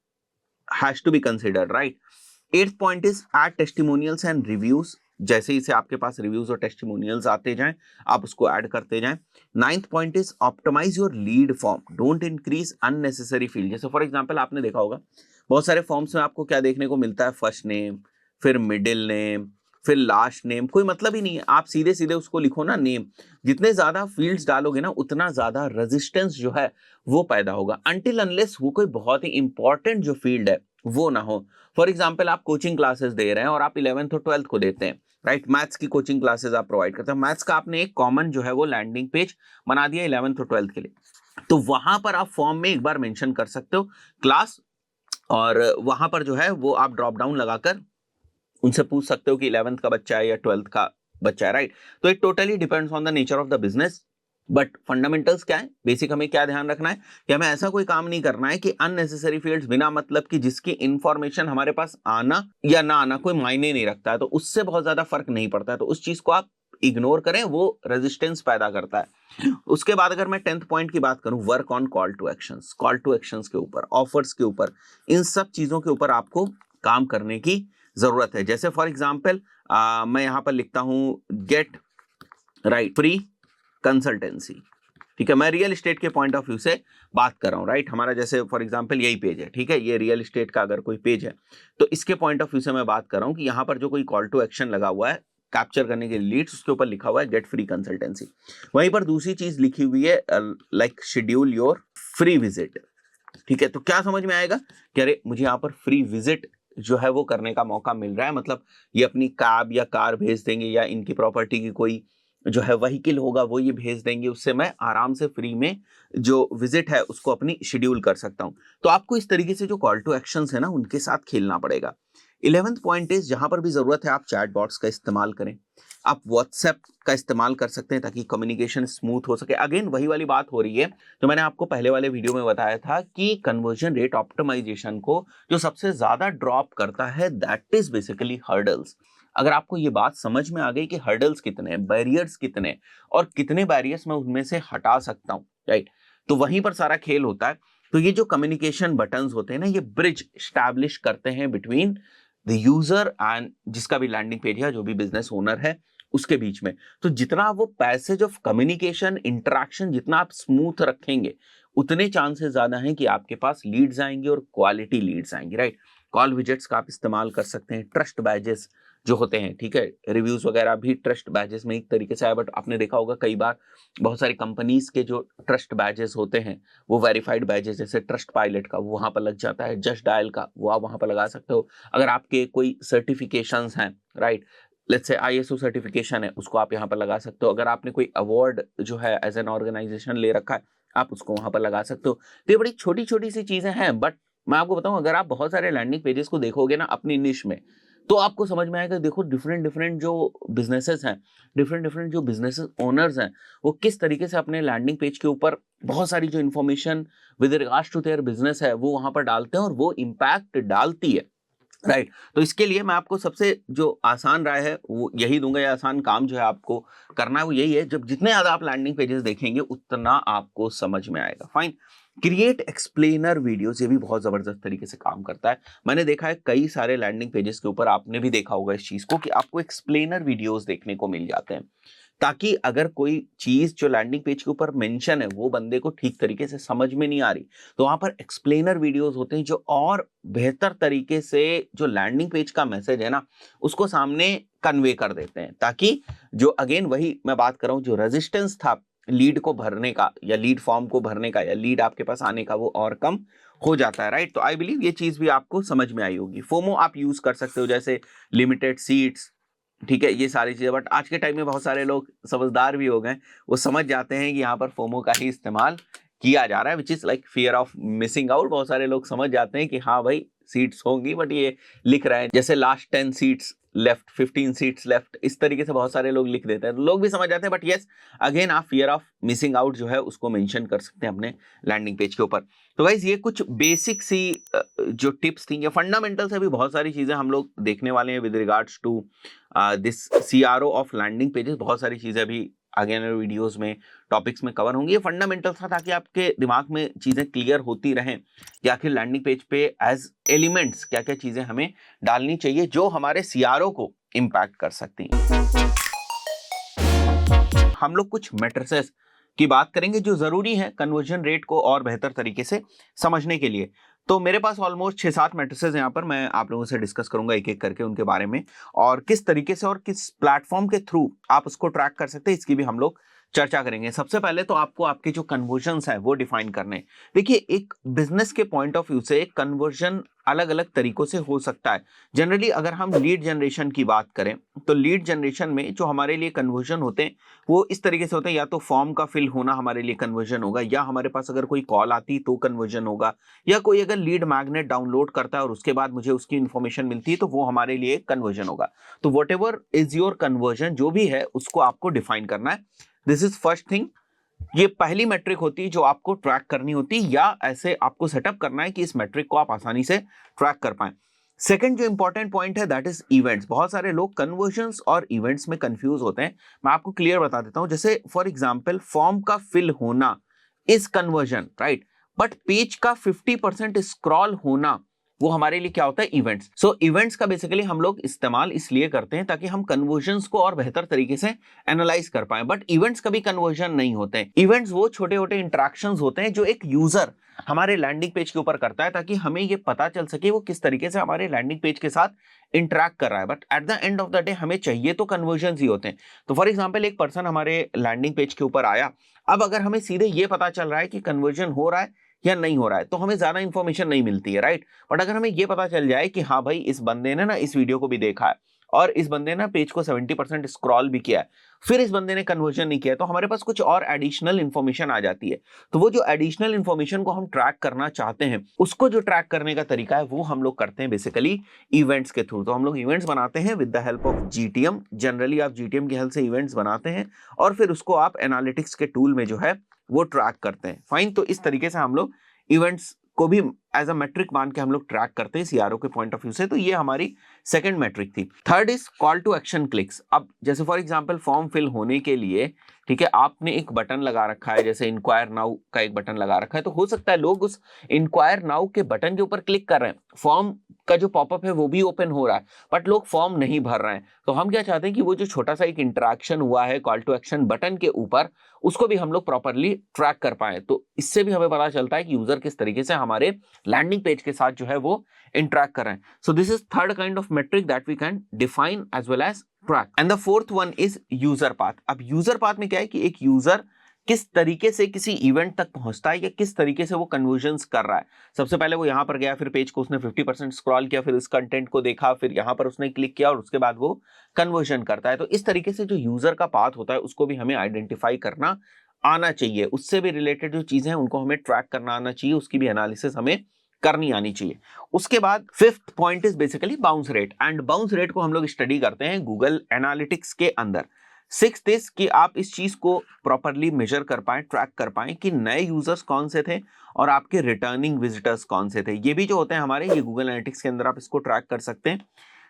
has to be considered, right. 8th point is ad testimonials and reviews जैसे ही से आपके पास रिव्यूज और टेस्टिमोनियल्स आते जाएं, आप उसको ऐड करते जाएं। 9th point is optimise your lead form, don't increase unnecessary field. जैसे फॉर एग्जांपल आपने देखा होगा बहुत सारे फॉर्म्स में आपको क्या देखने को मिलता है, फर्स्ट नेम, फिर मिडिल नेम, फिर लास्ट नेम, कोई मतलब ही नहीं है, आप सीधे सीधे उसको लिखो ना नेम। जितने ज्यादा फील्ड्स डालोगे ना उतना ज्यादा रेजिस्टेंस जो है वो पैदा होगा, अनटिल अनलेस वो कोई बहुत ही इंपॉर्टेंट जो फील्ड है वो ना हो। फॉर एग्जाम्पल आप कोचिंग क्लासेस दे रहे हैं और आप 11th और 12th को देते हैं, राइट, मैथ्स की कोचिंग क्लासेस आप प्रोवाइड करते हैं, मैथ्स का आपने एक कॉमन जो है वो लैंडिंग पेज बना दिया 11th और 12th के लिए, तो वहां पर आप फॉर्म में एक बार मेंशन कर सकते हो क्लास, और वहां पर जो है वो आप ड्रॉप डाउन लगाकर उनसे पूछ सकते हो कि 11th का बच्चा है या 12th का बच्चा है, राइट। तो it totally depends on the nature of the business, but fundamentals क्या है, बेसिक हमें क्या ध्यान रखना है कि हमें ऐसा कोई काम नहीं करना है कि अननेसेसरी फील्ड्स बिना मतलब की जिसकी इंफॉर्मेशन हमारे पास आना या ना आना कोई मायने नहीं रखता है, तो उससे बहुत ज्यादा फर्क नहीं पड़ता है, तो उस चीज को आप इग्नोर करें, वो रेजिस्टेंस पैदा करता है। उसके बाद अगर मैं 10th पॉइंट की बात करूं, work on call to actions, call to actions के ऊपर, ऑफर्स के ऊपर, इन सब चीजों के ऊपर आपको काम करने की जरूरत है। जैसे फॉर एग्जाम्पल मैं यहां पर लिखता हूं गेट राइट फ्री कंसल्टेंसी, ठीक है, मैं रियल एस्टेट के पॉइंट ऑफ व्यू से बात कर रहा हूं, राइट। हमारा जैसे फॉर एग्जांपल यही पेज है, ठीक है, ये रियल एस्टेट का अगर कोई पेज है तो इसके पॉइंट ऑफ व्यू से मैं बात कर रहा हूं कि यहां पर जो कोई कॉल टू एक्शन लगा हुआ है कैप्चर करने के लीड्स, उसके ऊपर लिखा हुआ है गेट फ्री कंसल्टेंसी। वहीं पर दूसरी चीज लिखी हुई है like schedule your free visit, ठीक है। तो क्या समझ में आएगा कि अरे मुझे यहाँ पर फ्री विजिट जो है वो करने का मौका मिल रहा है, मतलब ये अपनी कैब या कार भेज देंगे या इनकी प्रॉपर्टी की कोई जो है व्हीकल होगा वो ये भेज देंगे, उससे मैं आराम से फ्री में जो विजिट है उसको अपनी शेड्यूल कर सकता हूं। तो आपको इस तरीके से जो कॉल टू एक्शंस है ना उनके साथ खेलना पड़ेगा। 11th पॉइंट इज जहां पर भी जरूरत है आप चैट बॉट्स का इस्तेमाल करें, आप व्हाट्सएप का इस्तेमाल कर सकते हैं ताकि कम्युनिकेशन स्मूथ हो सके। अगेन वही वाली बात हो रही है जो मैंने आपको पहले वाले वीडियो में बताया था कि कन्वर्जन रेट ऑप्टिमाइजेशन को जो सबसे ज्यादा ड्रॉप करता है दैट इज बेसिकली हर्डल्स। अगर आपको ये बात समझ में आ गई कि हर्डल्स कितने, बैरियर्स कितने और कितने बैरियर्स मैं उनमें से हटा सकता हूं, राइट, तो वहीं पर सारा खेल होता है। तो ये जो कम्युनिकेशन बटन्स होते हैं ना ये ब्रिज स्टैब्लिश करते हैं बिटवीन द यूजर एंड जिसका भी लैंडिंग पेज है, जो भी बिजनेस ओनर है उसके बीच में। तो जितना वो पैसेज ऑफ कम्युनिकेशन इंटरेक्शन जितना आप स्मूथ रखेंगे उतने चांसेस ज्यादा हैं कि आपके पास लीड्स आएंगे और क्वालिटी लीड्स आएंगी, राइट। कॉल विजेट्स का आप इस्तेमाल कर सकते हैं, ट्रस्ट बैजेस जो होते हैं, ठीक है, रिव्यूज वगैरह भी ट्रस्ट बैजेस में एक तरीके से है, बट आपने देखा होगा कई बार बहुत सारी कंपनीज के जो ट्रस्ट बैजेस होते हैं वो वेरीफाइड बैजेस, जैसे ट्रस्ट पायलट का वो वहां पर लग जाता है, जस्ट डायल का वो आप वहां पर लगा सकते हो। अगर आपके कोई सर्टिफिकेशंस हैं, right, let's say ISO certification है उसको आप यहाँ पर लगा सकते हो। अगर आपने कोई अवार्ड जो है एज एन ऑर्गेनाइजेशन ले रखा है आप उसको वहां पर लगा सकते हो। तो ये बड़ी छोटी छोटी सी चीजें हैं, बट मैं आपको बताऊं अगर आप बहुत सारे लैंडिंग पेजेस को देखोगे ना अपनी निश में तो आपको समझ में आएगा, देखो डिफरेंट डिफरेंट जो बिजनेसेस हैं, डिफरेंट डिफरेंट जो बिजनेस ओनर्स हैं वो किस तरीके से अपने लैंडिंग पेज के ऊपर बहुत सारी जो information with regards to their business है वो वहां पर डालते हैं और वो इम्पैक्ट डालती है, राइट। तो इसके लिए मैं आपको सबसे जो आसान राय है वो यही दूंगा, या आसान काम जो है आपको करना है वो यही है, जब जितने ज्यादा आप लैंडिंग पेजेस देखेंगे उतना आपको समझ में आएगा। फाइन, क्रिएट एक्सप्लेनर वीडियोस, ये भी बहुत जबरदस्त तरीके से काम करता है। मैंने देखा है कई सारे लैंडिंग पेजेस के ऊपर, आपने भी देखा होगा इस चीज को कि आपको एक्सप्लेनर वीडियोस देखने को मिल जाते हैं, ताकि अगर कोई चीज जो लैंडिंग पेज के ऊपर मेंशन है वो बंदे को ठीक तरीके से समझ में नहीं आ रही तो वहां पर एक्सप्लेनर वीडियोस होते हैं जो और बेहतर तरीके से जो लैंडिंग पेज का मैसेज है ना उसको सामने कन्वे कर देते हैं, ताकि जो अगेन वही मैं बात कर रहा हूं जो रेजिस्टेंस था लीड को भरने का या लीड फॉर्म को भरने का या लीड आपके पास आने का वो और कम हो जाता है, राइट। तो आई बिलीव ये चीज भी आपको समझ में आई होगी। फोमो आप यूज कर सकते हो, जैसे लिमिटेड सीट्स, ठीक है, ये सारी चीजें, बट आज के टाइम में बहुत सारे लोग समझदार भी हो गए, वो समझ जाते हैं कि यहाँ पर फोमो का ही इस्तेमाल किया जा रहा है, विच is like fear of missing out. बहुत सारे लोग समझ जाते हैं कि हाँ भाई सीट्स होंगी, बट ये लिख रहे हैं जैसे last 10 seats left, 15 seats left, इस तरीके से बहुत सारे लोग लिख देते हैं, तो लोग भी समझ जाते हैं। बट यस, अगेन आप फियर ऑफ मिसिंग आउट जो है उसको मेंशन कर सकते हैं अपने लैंडिंग पेज के ऊपर। तो गाइस ये कुछ बेसिक सी जो टिप्स थी या फंडामेंटल से भी बहुत सारी चीजें हम लोग देखने वाले हैं with regards to this CRO of landing pages. बहुत सारी चीजें अभी आगे आने वाले वीडियोस में टॉपिक्स में कवर होंगी। ये फंडामेंटल था ताकि आपके दिमाग में चीजें क्लियर होती रहें कि आखिर लैंडिंग पेज पे एज एलिमेंट्स क्या क्या चीजें हमें डालनी चाहिए जो हमारे CRO को इम्पैक्ट कर सकती हैं। हम लोग कुछ मैट्रिसेस की बात करेंगे जो जरूरी है कन्वर्जन रेट को और बेहतर तरीके से समझने के लिए। तो मेरे पास ऑलमोस्ट 6-7 मैट्रिसेस यहाँ पर मैं आप लोगों से डिस्कस करूंगा एक एक करके उनके बारे में, और किस तरीके से और किस प्लेटफॉर्म के थ्रू आप उसको ट्रैक कर सकते हैं इसकी भी हम लोग चर्चा करेंगे। सबसे पहले तो आपको आपके जो कन्वर्जन्स हैं वो डिफाइन करने हैं। देखिए, एक बिजनेस के पॉइंट ऑफ व्यू से कन्वर्जन अलग अलग तरीकों से हो सकता है। जनरली अगर हम लीड जनरेशन की बात करें तो लीड जनरेशन में जो हमारे लिए कन्वर्जन होते हैं वो इस तरीके से होते हैं, या तो फॉर्म का फिल होना हमारे लिए कन्वर्जन होगा, या हमारे पास अगर कोई कॉल आती तो कन्वर्जन होगा, या कोई अगर लीड मैग्नेट डाउनलोड करता है और उसके बाद मुझे उसकी इंफॉर्मेशन मिलती है तो वो हमारे लिए कन्वर्जन होगा। तो what ever is your conversion जो भी है उसको आपको डिफाइन करना है। This is first thing. ये पहली मैट्रिक होती है जो आपको ट्रैक करनी होती है, या ऐसे आपको सेटअप करना है कि इस मैट्रिक को आप आसानी से ट्रैक कर पाए। सेकंड जो इंपॉर्टेंट पॉइंट है दैट इज इवेंट्स। बहुत सारे लोग कन्वर्जन्स और इवेंट्स में कंफ्यूज होते हैं। मैं आपको क्लियर बता देता हूं। जैसे फॉर एग्जांपल फॉर्म का फिल होना is conversion, right, but page का 50% स्क्रॉल होना वो हमारे लिए क्या होता है, इवेंट्स। सो इवेंट्स का बेसिकली हम लोग इस्तेमाल इसलिए करते हैं ताकि हम कन्वर्जन्स को और बेहतर तरीके से एनालाइज कर पाए, बट इवेंट्स कभी कन्वर्जन नहीं होते हैं। इवेंट्स वो छोटे छोटे इंटरेक्शंस होते हैं जो एक यूजर हमारे लैंडिंग पेज के ऊपर करता है ताकि हमें ये पता चल सके वो किस तरीके से हमारे लैंडिंग पेज के साथ इंटरेक्ट कर रहा है। But at the end of the day हमें चाहिए तो कन्वर्जन ही होते हैं। तो फॉर एग्जाम्पल एक पर्सन हमारे लैंडिंग पेज के ऊपर आया, अब अगर हमें सीधे ये पता चल रहा है कि कन्वर्जन हो रहा है या नहीं हो रहा है तो हमें ज्यादा इंफॉर्मेशन नहीं मिलती है, राइट। बट अगर हमें ये पता चल जाए कि हाँ भाई इस बंदे ने ना इस वीडियो को भी देखा है और इस बंदे ने पेज को 70% स्क्रॉल भी किया है, फिर इस बंदे ने कन्वर्जन नहीं किया है, तो हमारे पास कुछ और एडिशनल इंफॉर्मेशन आ जाती है। तो वो जो एडिशनल इंफॉर्मेशन को हम ट्रैक करना चाहते हैं उसको जो ट्रैक करने का तरीका है वो हम लोग करते हैं बेसिकली इवेंट्स के थ्रू। तो हम लोग इवेंट्स बनाते हैं with the help of GTM. Generally आप जीटीएम की हेल्प से इवेंट्स बनाते हैं और फिर उसको आप एनालिटिक्स के टूल में जो है वो ट्रैक करते हैं। फाइन, तो इस तरीके से हम लोग इवेंट्स को भी एज अ मैट्रिक मान के हम लोग ट्रैक करते हैं सीआरओ के पॉइंट ऑफ व्यू से। तो ये हमारी सेकंड मैट्रिक थी। Third is call to action clicks. अब जैसे फॉर एग्जांपल फॉर्म फिल होने के लिए, ठीक है, आपने एक बटन लगा रखा है, जैसे इंक्वायर नाउ का एक बटन लगा रखा है, तो हो सकता है लोग उस इंक्वायर नाउ के बटन के ऊपर क्लिक कर रहे हैं, फॉर्म का जो पॉपअप है वो भी ओपन हो रहा है, बट लोग फॉर्म नहीं भर रहे हैं। तो हम क्या चाहते हैं कि वो जो छोटा सा एक इंटरेक्शन हुआ है कॉल टू एक्शन बटन के ऊपर, उसको भी हम लोग प्रॉपरली ट्रैक कर पाए। तो इससे भी हमें पता चलता है कि यूजर किस तरीके से हमारे लैंडिंग पेज के साथ जो है वो इंटरेक्ट कर रहे हैं। So this is third kind of metric that we can define as well as track. And the fourth one is user path. अब यूजर पाथ में क्या है कि एक यूजर किस तरीके से किसी इवेंट तक पहुंचता है या किस तरीके से वो कन्वर्जन्स कर रहा है। सबसे पहले वो यहां पर गया, फिर पेज को उसने 50% स्क्रॉल किया, फिर इस कंटेंट को देखा, फिर यहां पर उसने क्लिक किया और उसके बाद वो कन्वर्जन करता है। तो इस तरीके से जो यूजर का पाथ होता है उसको भी हमें आइडेंटिफाई करना आना चाहिए। उससे भी रिलेटेड जो चीजें हैं उनको हमें ट्रैक करना आना चाहिए, उसकी भी एनालिसिस हमें करनी आनी चाहिए। उसके बाद fifth point is basically bounce rate. And bounce rate को हम लोग स्टडी करते हैं गूगल एनालिटिक्स के अंदर। सिक्स्थ इज कि आप इस चीज को प्रॉपरली मेजर कर पाए, ट्रैक कर पाए कि नए यूजर्स कौन से थे और आपके रिटर्निंग विजिटर्स कौन से थे। ये भी जो होते हैं हमारे, ये गूगल एनालिटिक्स के अंदर आप इसको ट्रैक कर सकते हैं।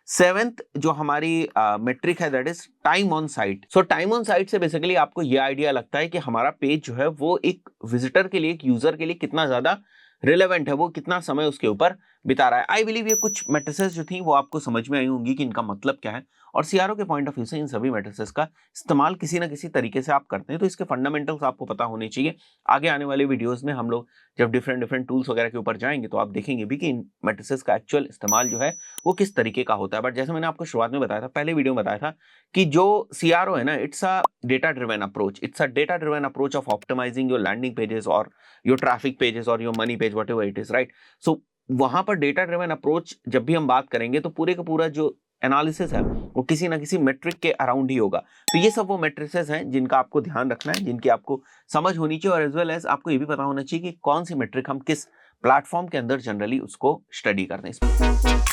सेवेंथ जो हमारी मेट्रिक है that is time on site. So time on site से बेसिकली आपको ये आइडिया लगता है कि हमारा पेज जो है वो एक विजिटर के लिए, एक यूजर के लिए कितना ज्यादा रिलेवेंट है, वो कितना समय उसके ऊपर बिता रहा है। आई बिलीव ये कुछ मैट्रिसेस जो थी वो आपको समझ में आई होंगी कि इनका मतलब क्या है, और सीआरओ के पॉइंट ऑफ व्यू से इन सभी मैट्रिसेस का इस्तेमाल किसी ना किसी तरीके से आप करते हैं, तो इसके फंडामेंटल्स आपको पता होने चाहिए। आगे आने वाले वीडियोस में हम लोग जब डिफरेंट टूल्स वगैरह के ऊपर जाएंगे तो आप देखेंगे भी कि इन मैट्रिसेस का एक्चुअल इस्तेमाल जो है वो किस तरीके का होता है। बट जैसे मैंने आपको शुरुआत में बताया था, पहले वीडियो में बताया था कि जो सीआरओ है ना, it's a data driven approach. It's a data driven approach of optimizing your landing pages और योर ट्रैफिक पेजेस और your money page, whatever it is, right. So वहां पर डेटा ड्रिवन अप्रोच जब भी हम बात करेंगे तो पूरे का पूरा जो एनालिसिस है वो किसी ना किसी मेट्रिक के अराउंड ही होगा। तो ये सब वो मेट्रिसेस हैं जिनका आपको ध्यान रखना है, जिनकी आपको समझ होनी चाहिए, और एज वेल एज आपको ये भी पता होना चाहिए कि कौन सी मेट्रिक हम किस प्लेटफॉर्म के अंदर जनरली उसको स्टडी करते हैं।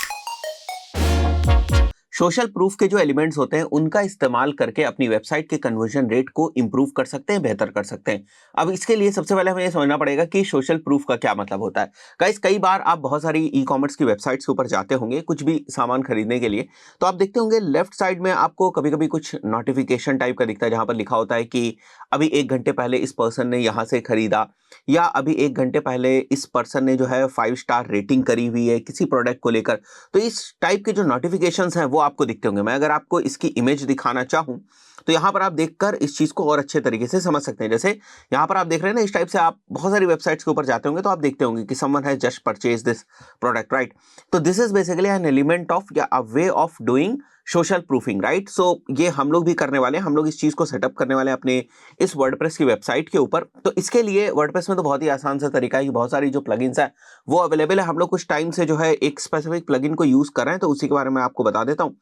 सोशल प्रूफ के जो एलिमेंट्स होते हैं उनका इस्तेमाल करके अपनी वेबसाइट के कन्वर्जन रेट को इंप्रूव कर सकते हैं, बेहतर कर सकते हैं। अब इसके लिए सबसे पहले हमें ये समझना पड़ेगा कि सोशल प्रूफ का क्या मतलब होता है। गाइस, कई बार आप बहुत सारी ई कॉमर्स की वेबसाइट्स के ऊपर जाते होंगे कुछ भी सामान खरीदने के लिए, तो आप देखते होंगे लेफ्ट साइड में आपको कभी कभी कुछ नोटिफिकेशन टाइप का दिखता है जहां पर लिखा होता है कि अभी 1 घंटे पहले इस पर्सन ने यहाँ से खरीदा, या अभी 1 घंटे पहले इस पर्सन ने जो है 5 स्टार रेटिंग करी हुई है किसी प्रोडक्ट को लेकर। तो इस टाइप के जो नोटिफिकेशंस हैं वो आपको दिखते होंगे। मैं अगर आपको इसकी इमेज दिखाना चाहूँ तो यहाँ पर आप देखकर इस चीज को और अच्छे तरीके से समझ सकते हैं। जैसे यहाँ पर आप देख रहे हैं ना, इस टाइप से आप बहुत सारी वेबसाइट्स के ऊपर जाते होंगे तो आप देखते होंगे कि someone has just purchase this product, right. तो this is basically an element of या a way of doing social proofing, right. So ये हम लोग भी करने वाले हैं, हम लोग इस चीज को सेटअप करने वाले हैं अपने इस वर्डप्रेस की वेबसाइट के ऊपर। तो इसके लिए वर्डप्रेस में तो बहुत ही आसान सा तरीका है कि बहुत सारी जो प्लगइन्स है वो अवेलेबल है। हम लोग कुछ टाइम से जो है एक स्पेसिफिक प्लगइन को यूज कर रहे हैं, तो उसी के बारे में आपको बता देता हूँ।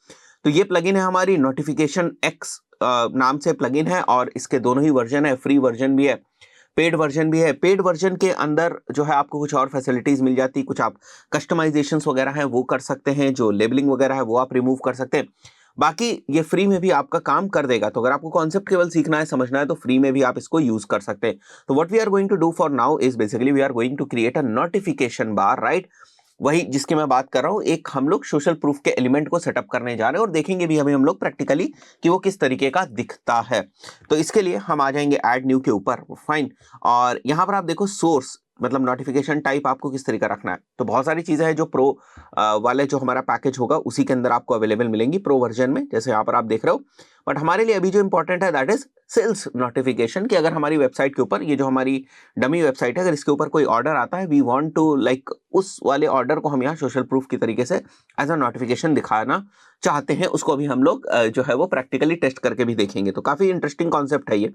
तो ये प्लगइन है हमारी नोटिफिकेशन एक्स नाम से प्लगइन है, और इसके दोनों ही वर्जन है, फ्री वर्जन भी है, पेड वर्जन भी है। पेड वर्जन के अंदर जो है आपको कुछ और फैसिलिटीज मिल जाती, कुछ आप कस्टमाइजेशंस वगैरह हैं वो कर सकते हैं, जो लेबलिंग वगैरह है वो आप रिमूव कर सकते हैं। बाकी ये फ्री में भी आपका काम कर देगा। तो अगर आपको कॉन्सेप्ट केवल सीखना है, समझना है, तो फ्री में भी आप इसको यूज कर सकते हैं। तो what we are going to do for now is basically we are going to create a notification bar, right. वही जिसकी मैं बात कर रहा हूं, एक हम लोग सोशल प्रूफ के एलिमेंट को सेटअप करने जा रहे हैं और देखेंगे भी हमें हम लोग प्रैक्टिकली कि वो किस तरीके का दिखता है। तो इसके लिए हम आ जाएंगे ऐड न्यू के ऊपर, फाइन। और यहां पर आप देखो सोर्स मतलब नोटिफिकेशन टाइप आपको किस तरीके का रखना है। तो बहुत सारी चीजें हैं जो प्रो वाले जो हमारा पैकेज होगा उसी के अंदर आपको अवेलेबल मिलेंगी प्रो वर्जन में, जैसे यहाँ पर आप देख रहे हो। बट हमारे लिए अभी जो इंपॉर्टेंट है दैट इज सेल्स नोटिफिकेशन, कि अगर हमारी वेबसाइट के ऊपर, ये जो हमारी डमी वेबसाइट है, अगर इसके ऊपर कोई ऑर्डर आता है, वी वांट टू लाइक उस वाले ऑर्डर को हम यहाँ सोशल प्रूफ की तरीके से एज अ नोटिफिकेशन दिखाना चाहते हैं। उसको अभी हम लोग जो है वो प्रैक्टिकली टेस्ट करके भी देखेंगे। तो काफी इंटरेस्टिंग कॉन्सेप्ट है ये।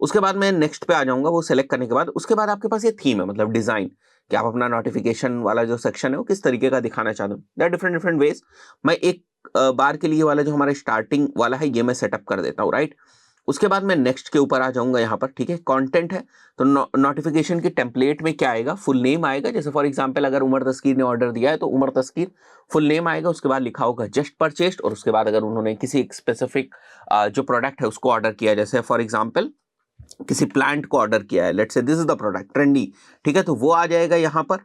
उसके बाद मैं नेक्स्ट पे आ जाऊंगा, वो सेलेक्ट करने के बाद उसके बाद आपके पास ये थीम है, मतलब डिजाइन, कि आप अपना नोटिफिकेशन वाला जो सेक्शन है वो किस तरीके का दिखाना चाहते हो। That different different ways. मैं एक बार के लिए वाला जो हमारा स्टार्टिंग वाला है ये मैं सेटअप कर देता हूँ, राइट। उसके बाद मैं नेक्स्ट के ऊपर आ जाऊंगा। यहाँ पर ठीक है, कंटेंट है, तो नोटिफिकेशन की टेम्पलेट में क्या आएगा, फुल नेम आएगा। जैसे फॉर एग्जांपल अगर उमर तस्कीर ने ऑर्डर दिया है तो उमर तस्कीर फुल नेम आएगा, उसके बाद लिखा होगा जस्ट परचेस्ड, और उसके बाद अगर उन्होंने किसी एक स्पेसिफिक जो प्रोडक्ट है उसको ऑर्डर किया, जैसे फॉर एग्जाम्पल किसी प्लांट को ऑर्डर किया है, let's say this is the product trendy, ठीक है, तो वो आ जाएगा यहाँ पर,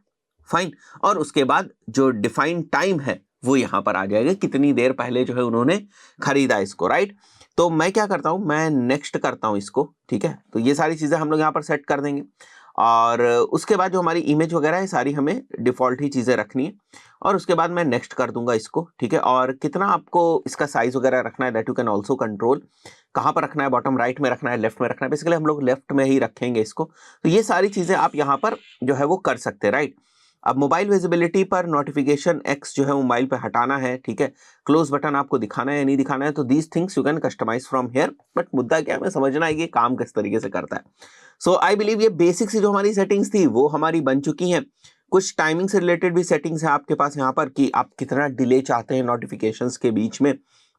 फाइन। और उसके बाद जो डिफाइंड टाइम है वो यहाँ पर आ जाएगा, कितनी देर पहले जो है उन्होंने खरीदा इसको, राइट। तो मैं क्या करता हूं, मैं नेक्स्ट करता हूं इसको, ठीक है। तो ये सारी चीजें हम लोग यहाँ पर सेट कर देंगे, और उसके बाद जो हमारी इमेज वगैरह है सारी हमें डिफॉल्ट ही चीजें रखनी है, और उसके बाद मैं नेक्स्ट कर दूंगा इसको, ठीक है। और कितना आपको इसका साइज वगैरह रखना है that you can also control, कहाँ पर रखना है, बॉटम राइट में रखना है, लेफ्ट में रखना है, बेसिकली हम लोग लेफ्ट में ही रखेंगे इसको। तो ये सारी चीजें आप यहाँ पर जो है वो कर सकते हैं, राइट। अब मोबाइल विजिबिलिटी पर नोटिफिकेशन एक्स जो है मोबाइल पे हटाना है, ठीक है, क्लोज बटन आपको दिखाना है या नहीं दिखाना है, तो these things you can customise from here. But मुद्दा क्या है, हमें समझना है कि काम किस तरीके से करता है। सो आई बिलीव ये बेसिक सी जो हमारी सेटिंग्स थी वो हमारी बन चुकी हैं। कुछ टाइमिंग से रिलेटेड भी सेटिंग्स है आपके पास यहाँ पर, कि आप कितना डिले चाहते हैं नोटिफिकेशंस के बीच में।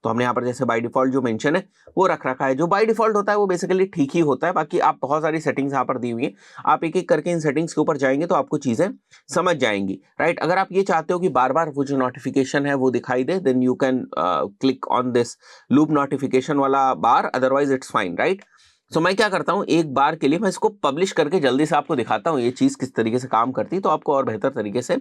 तो हमने यहाँ पर जैसे बाय डिफॉल्ट जो मेंशन है वो रख रखा है। जो बाय डिफॉल्ट होता है वो बेसिकली ठीक ही होता है, बाकी आप बहुत सारी सेटिंग्स यहाँ पर दी हुई है, आप एक एक करके इन सेटिंग्स के ऊपर जाएंगे तो आपको चीजें समझ जाएंगी, राइट। अगर आप ये चाहते हो कि बार बार वो जो नोटिफिकेशन है वो दिखाई दे, then you can click on this loop notification वाला bar, otherwise it's fine, right. So मैं क्या करता हूँ, एक बार के लिए मैं इसको पब्लिश करके जल्दी से आपको दिखाता हूँ ये चीज किस तरीके से काम करती है, तो आपको और बेहतर तरीके से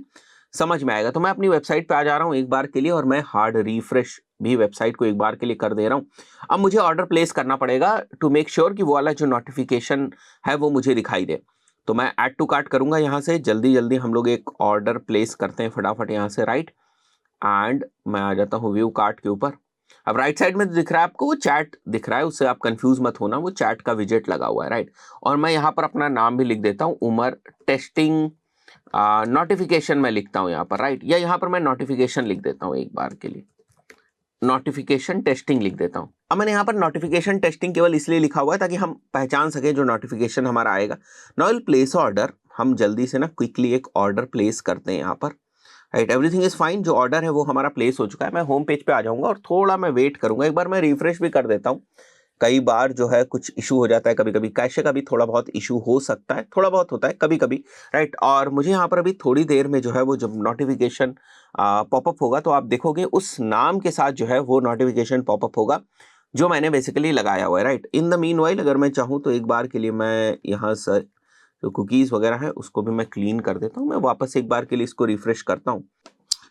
समझ में आएगा। तो मैं अपनी वेबसाइट पे आ जा रहा हूँ एक बार के लिए, और मैं हार्ड रिफ्रेश भी वेबसाइट को एक बार के लिए कर दे रहा हूँ। अब मुझे ऑर्डर प्लेस करना पड़ेगा टू मेक श्योर कि वो वाला जो नोटिफिकेशन है वो मुझे दिखाई दे। तो मैं ऐड टू कार्ट करूंगा यहाँ से, जल्दी जल्दी हम लोग एक ऑर्डर प्लेस करते हैं फटाफट यहाँ से, राइट। एंड मैं आ जाता हूँ व्यू कार्ट के ऊपर। अब राइट साइड में दिख रहा है आपको वो चैट दिख रहा है, उससे आप कंफ्यूज मत होना, वो चैट का विजेट लगा हुआ है, राइट। और मैं यहाँ पर अपना नाम भी लिख देता हूँ, उमर टेस्टिंग नोटिफिकेशन मैं लिखता हूँ यहाँ पर, राइट। या यहाँ पर मैं नोटिफिकेशन लिख देता हूँ एक बार के लिए, नोटिफिकेशन टेस्टिंग लिख देता हूँ। अब मैंने यहाँ पर नोटिफिकेशन टेस्टिंग केवल इसलिए लिखा हुआ है ताकि हम पहचान सके जो नोटिफिकेशन हमारा आएगा। नाउ विल प्लेस ऑर्डर, हम जल्दी से ना क्विकली एक ऑर्डर प्लेस करते हैं यहाँ पर, राइट। एवरीथिंग इज फाइन, जो ऑर्डर है वो हमारा प्लेस हो चुका है। मैं होम पेज पे आ जाऊंगा और थोड़ा मैं वेट करूंगा, एक बार मैं रिफ्रेश भी कर देता हूँ। कई बार जो है कुछ इशू हो जाता है, कभी कभी कैशे का भी थोड़ा बहुत इशू हो सकता है, थोड़ा बहुत होता है कभी कभी, राइट। और मुझे यहाँ पर अभी थोड़ी देर में जो है वो जब नोटिफिकेशन पॉपअप होगा तो आप देखोगे उस नाम के साथ जो है वो नोटिफिकेशन पॉपअप होगा जो मैंने बेसिकली लगाया हुआ है, right. In the mean while अगर मैं चाहूँ तो एक बार के लिए मैं यहाँ से जो कुकीज़ वगैरह है उसको भी मैं क्लीन कर देता हूँ। मैं वापस एक बार के लिए इसको रिफ्रेश करता हूँ।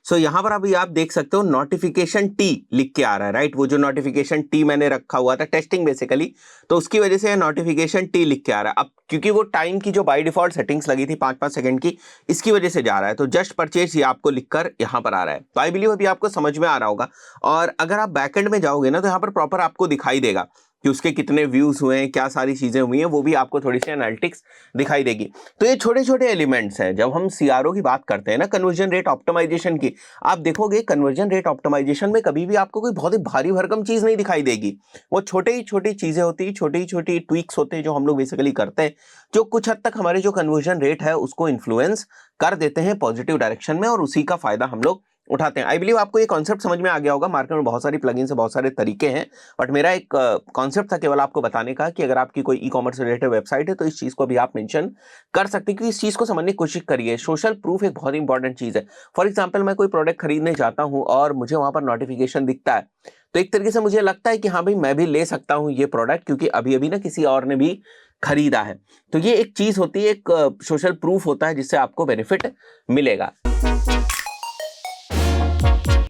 सो यहाँ पर अभी आप देख सकते हो नोटिफिकेशन टी लिख के आ रहा है, राइट। वो जो नोटिफिकेशन टी मैंने रखा हुआ था टेस्टिंग बेसिकली, तो उसकी वजह से नोटिफिकेशन टी लिख के आ रहा है। अब क्योंकि वो टाइम की जो बाय डिफॉल्ट सेटिंग्स लगी थी 5-5 सेकंड की, इसकी वजह से जा रहा है। तो जस्ट परचेज ये आपको लिखकर यहाँ पर आ रहा है। तो आई बिलीव अभी आपको समझ में आ रहा होगा। और अगर आप बैकएंड में जाओगे ना, तो यहाँ पर प्रॉपर आपको दिखाई देगा कि उसके कितने व्यूज हुए हैं, क्या सारी चीजें हुई हैं, वो भी आपको थोड़ी सी एनालिटिक्स दिखाई देगी। तो ये छोटे छोटे एलिमेंट्स हैं। जब हम सीआरओ की बात करते हैं ना, कन्वर्जन रेट ऑप्टिमाइजेशन की, आप देखोगे कन्वर्जन रेट ऑप्टिमाइजेशन में कभी भी आपको कोई बहुत ही भारी भरकम चीज नहीं दिखाई देगी। वो छोटे ही छोटी चीजें होती है, छोटी ही छोटी ट्वीक्स होते हैं जो हम लोग बेसिकली करते हैं, जो कुछ हद तक हमारे जो कन्वर्जन रेट है उसको इन्फ्लुएंस कर देते हैं पॉजिटिव डायरेक्शन में, और उसी का फायदा हम लोग उठाते हैं। आई बिलीव आपको ये कॉन्सेप्ट समझ में आ गया होगा। मार्केट में बहुत सारी प्लगइन्स है, बहुत सारे तरीके हैं, बट मेरा एक कॉन्सेप्ट था केवल आपको बताने का कि अगर आपकी कोई ई कॉमर्स रिलेटेड वेबसाइट है तो इस चीज को भी आप मेंशन कर सकते हैं, क्योंकि इस चीज को समझने की कोशिश करिए। सोशल प्रूफ एक बहुत इंपॉर्टेंट चीज है। फॉर एग्जाम्पल, मैं कोई प्रोडक्ट खरीदने जाता हूं और मुझे वहां पर नोटिफिकेशन दिखता है, तो एक तरीके से मुझे लगता है कि हाँ भाई, मैं भी ले सकता हूं ये प्रोडक्ट, क्योंकि अभी अभी ना किसी और ने भी खरीदा है। तो ये एक चीज होती है, एक सोशल प्रूफ होता है जिससे आपको बेनिफिट मिलेगा।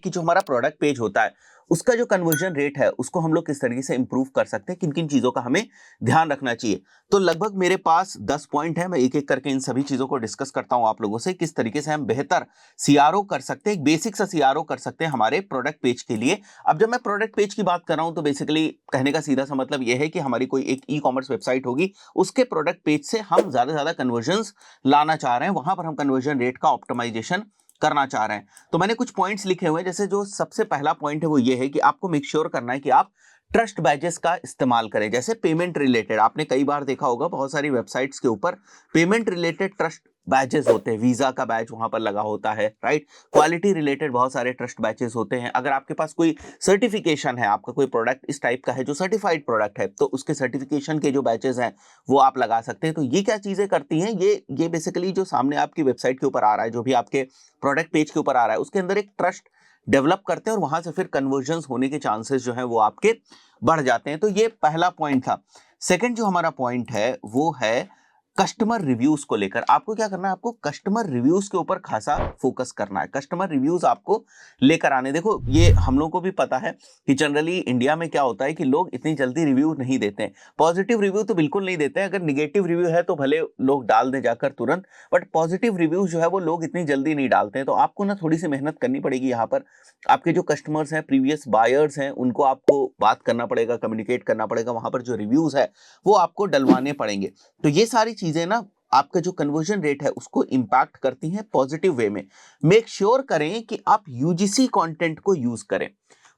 कि जो हमारा प्रोडक्ट पेज होता है उसका जो कन्वर्जन रेट है उसको हम लोग किस तरीके से इंप्रूव कर सकते हैं, किन किन चीजों का हमें ध्यान रखना चाहिए। तो लगभग मेरे पास 10 पॉइंट है। मैं एक एक करके इन सभी चीजों को डिस्कस करता हूं आप लोगों से, किस तरीके से हम बेहतर सीआरओ कर सकते हैं, एक बेसिक सा सीआरओ कर सकते हैं हमारे प्रोडक्ट पेज के लिए। अब जब मैं प्रोडक्ट पेज की बात कर रहा हूं तो बेसिकली कहने का सीधा सा मतलब यह है कि हमारी कोई एक ई कॉमर्स वेबसाइट होगी, उसके प्रोडक्ट पेज से हम ज्यादा से ज्यादा कन्वर्जन लाना चाह रहे हैं, वहां पर हम कन्वर्जन रेट का ऑप्टिमाइजेशन करना चाह रहे हैं। तो मैंने कुछ पॉइंट्स लिखे हुए हैं। जैसे जो सबसे पहला पॉइंट है वो ये है कि आपको मेक श्योर करना है कि आप ट्रस्ट बैजेस का इस्तेमाल करें। जैसे पेमेंट रिलेटेड, आपने कई बार देखा होगा बहुत सारी वेबसाइट्स के ऊपर पेमेंट रिलेटेड ट्रस्ट बैजेस होते हैं। वीजा का बैच वहां पर लगा होता है, राइट। क्वालिटी रिलेटेड बहुत सारे ट्रस्ट बैचेस होते हैं। अगर आपके पास कोई सर्टिफिकेशन है, आपका कोई प्रोडक्ट इस टाइप का है जो सर्टिफाइड प्रोडक्ट है, तो उसके सर्टिफिकेशन के जो बैचेस हैं वो आप लगा सकते हैं। तो ये क्या चीजें करती हैं, ये बेसिकली जो सामने आपकी वेबसाइट के ऊपर आ रहा है, जो भी आपके प्रोडक्ट पेज के ऊपर आ रहा है, उसके अंदर एक ट्रस्ट डेवलप करते हैं और वहां से फिर कन्वर्जन होने के चांसेस जो है वो आपके बढ़ जाते हैं। तो ये पहला पॉइंट था। सेकंड जो हमारा पॉइंट है वो है कस्टमर रिव्यूज को लेकर। आपको क्या करना है, आपको कस्टमर रिव्यूज के ऊपर खासा फोकस करना है। कस्टमर रिव्यूज आपको लेकर आने, देखो ये हम लोगों को भी पता है कि जनरली इंडिया में क्या होता है कि लोग इतनी जल्दी रिव्यू नहीं देते हैं। पॉजिटिव रिव्यू तो बिल्कुल नहीं देते हैं, अगर निगेटिव रिव्यू है तो भले लोग डाल दें जाकर तुरंत, बट पॉजिटिव रिव्यूज जो है वो लोग इतनी जल्दी नहीं डालते हैं। तो आपको ना थोड़ी सी मेहनत करनी पड़ेगी। यहाँ पर आपके जो कस्टमर्स हैं, प्रीवियस बायर्स हैं, उनको आपको बात करना पड़ेगा, कम्युनिकेट करना पड़ेगा, वहां पर जो रिव्यूज है वो आपको डलवाने पड़ेंगे। तो ये सारी चीजें ना आपका जो कन्वर्जन रेट है उसको इंपैक्ट करती हैं पॉजिटिव वे में। मेक श्योर करें कि आप यूजीसी कंटेंट को यूज करें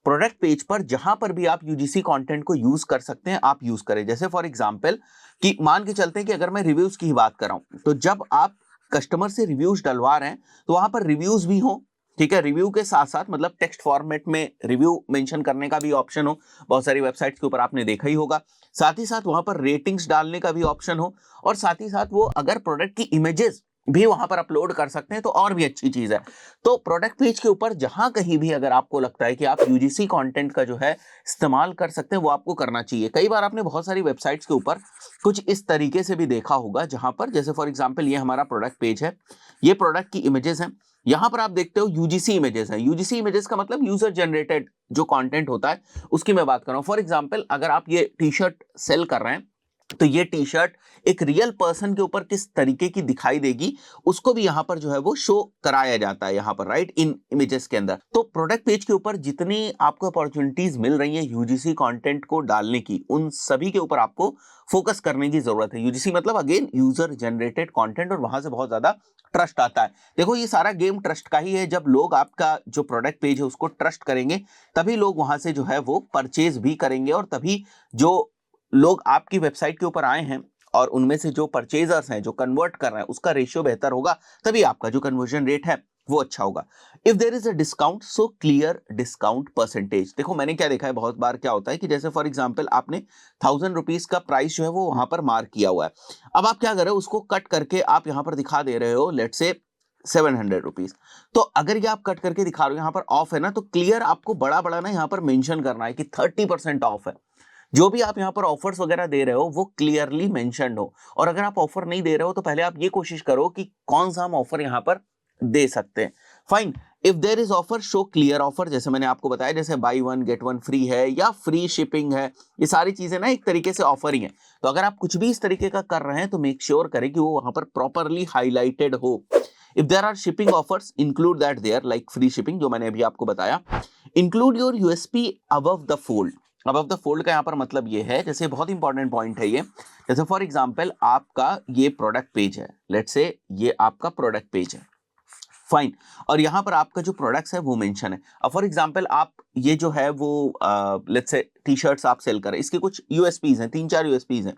प्रोडक्ट पेज पर। जहां पर भी आप यूजीसी कंटेंट को यूज कर सकते हैं आप यूज करें। जैसे फॉर एग्जांपल कि मान के चलते हैं कि अगर मैं रिव्यूज की ही बात कर रहा हूं, तो जब आप कस्टमर से रिव्यूज डलवा रहे हैं तो वहां पर रिव्यूज भी हो, ठीक है, रिव्यू के साथ साथ मतलब टेक्स्ट फॉर्मेट में रिव्यू मेंशन करने का भी ऑप्शन हो। बहुत सारी वेबसाइट्स के ऊपर आपने देखा ही होगा। साथ ही साथ वहां पर रेटिंग्स डालने का भी ऑप्शन हो, और साथ ही साथ वो अगर प्रोडक्ट की इमेजेस भी वहां पर अपलोड कर सकते हैं तो और भी अच्छी चीज है। तो प्रोडक्ट पेज के ऊपर जहां कहीं भी अगर आपको लगता है कि आप यूजीसी कंटेंट का जो है इस्तेमाल कर सकते हैं, वो आपको करना चाहिए। कई बार आपने बहुत सारी वेबसाइट्स के ऊपर कुछ इस तरीके से भी देखा होगा, जहां पर जैसे फॉर एग्जांपल ये हमारा प्रोडक्ट पेज है, ये प्रोडक्ट की इमेजेस हैं, यहां पर आप देखते हो यूजीसी इमेजेस है। यूजीसी इमेजेस का मतलब यूजर जनरेटेड जो कंटेंट होता है उसकी मैं बात कर रहा हूं। फॉर एग्जांपल अगर आप ये टी शर्ट सेल कर रहे हैं, तो ये टी शर्ट एक रियल पर्सन के ऊपर किस तरीके की दिखाई देगी उसको भी यहां पर जो है वो शो कराया जाता है यहां पर, राइट, इन इमेजेस के अंदर। तो प्रोडक्ट पेज के ऊपर जितनी आपको अपॉर्चुनिटीज मिल रही है यूजीसी कंटेंट को डालने की, उन सभी के ऊपर आपको फोकस करने की जरूरत है। यूजीसी मतलब अगेन यूजर जनरेटेड कंटेंट, और वहां से बहुत ज्यादा ट्रस्ट आता है। देखो ये सारा गेम ट्रस्ट का ही है। जब लोग आपका जो प्रोडक्ट पेज है उसको ट्रस्ट करेंगे, तभी लोग वहां से जो है वो परचेज भी करेंगे, और तभी जो लोग आपकी वेबसाइट के ऊपर आए हैं और उनमें से जो परचेजर्स हैं, जो कन्वर्ट कर रहे हैं, उसका रेशियो बेहतर होगा, तभी आपका जो कन्वर्जन रेट है वो अच्छा होगा। If there is a discount so clear discount percentage. देखो मैंने क्या देखा है, बहुत बार क्या होता है कि जैसे फॉर एग्जांपल आपने 1000 रुपीज का प्राइस जो है वो वहां पर मार्क किया हुआ है। अब आप क्या कर रहे हो, उसको कट करके आप यहां पर दिखा दे रहे हो लेट्स से 700 रुपीज। तो अगर ये आप कट करके दिखा रहे हो यहाँ पर ऑफ है ना, तो क्लियर आपको बड़ा बड़ा ना यहाँ पर मेंशन करना है कि 30% ऑफ है। जो भी आप यहाँ पर ऑफर्स वगैरह दे रहे हो वो क्लियरली मेंशन्ड हो। और अगर आप ऑफर नहीं दे रहे हो तो पहले आप ये कोशिश करो कि कौन सा हम ऑफर यहाँ पर दे सकते हैं। Fine. If there is offer show clear offer, जैसे मैंने आपको बताया, जैसे buy one get one free है या फ्री शिपिंग है, ये सारी चीजें ना एक तरीके से ऑफर ही है। तो अगर आप कुछ भी इस तरीके का कर रहे हैं तो मेक श्योर करें कि वो वहां पर प्रॉपरली हाईलाइटेड हो। If there are shipping offers include that there, like free shipping जो मैंने अभी आपको बताया। Include your USP above the fold. Above the fold का यहाँ पर मतलब ये है, जैसे बहुत इंपॉर्टेंट पॉइंट है ये, जैसे फॉर एग्जांपल आपका ये प्रोडक्ट पेज है, लेट्स से ये आपका प्रोडक्ट पेज है, फाइन, और यहां पर आपका जो प्रोडक्ट्स है वो मेंशन है। अब फॉर एग्जांपल आप ये जो है वो लेट्स से टी शर्ट्स आप सेल करें, इसके कुछ यूएसपीज हैं, 3-4 यूएसपीज हैं।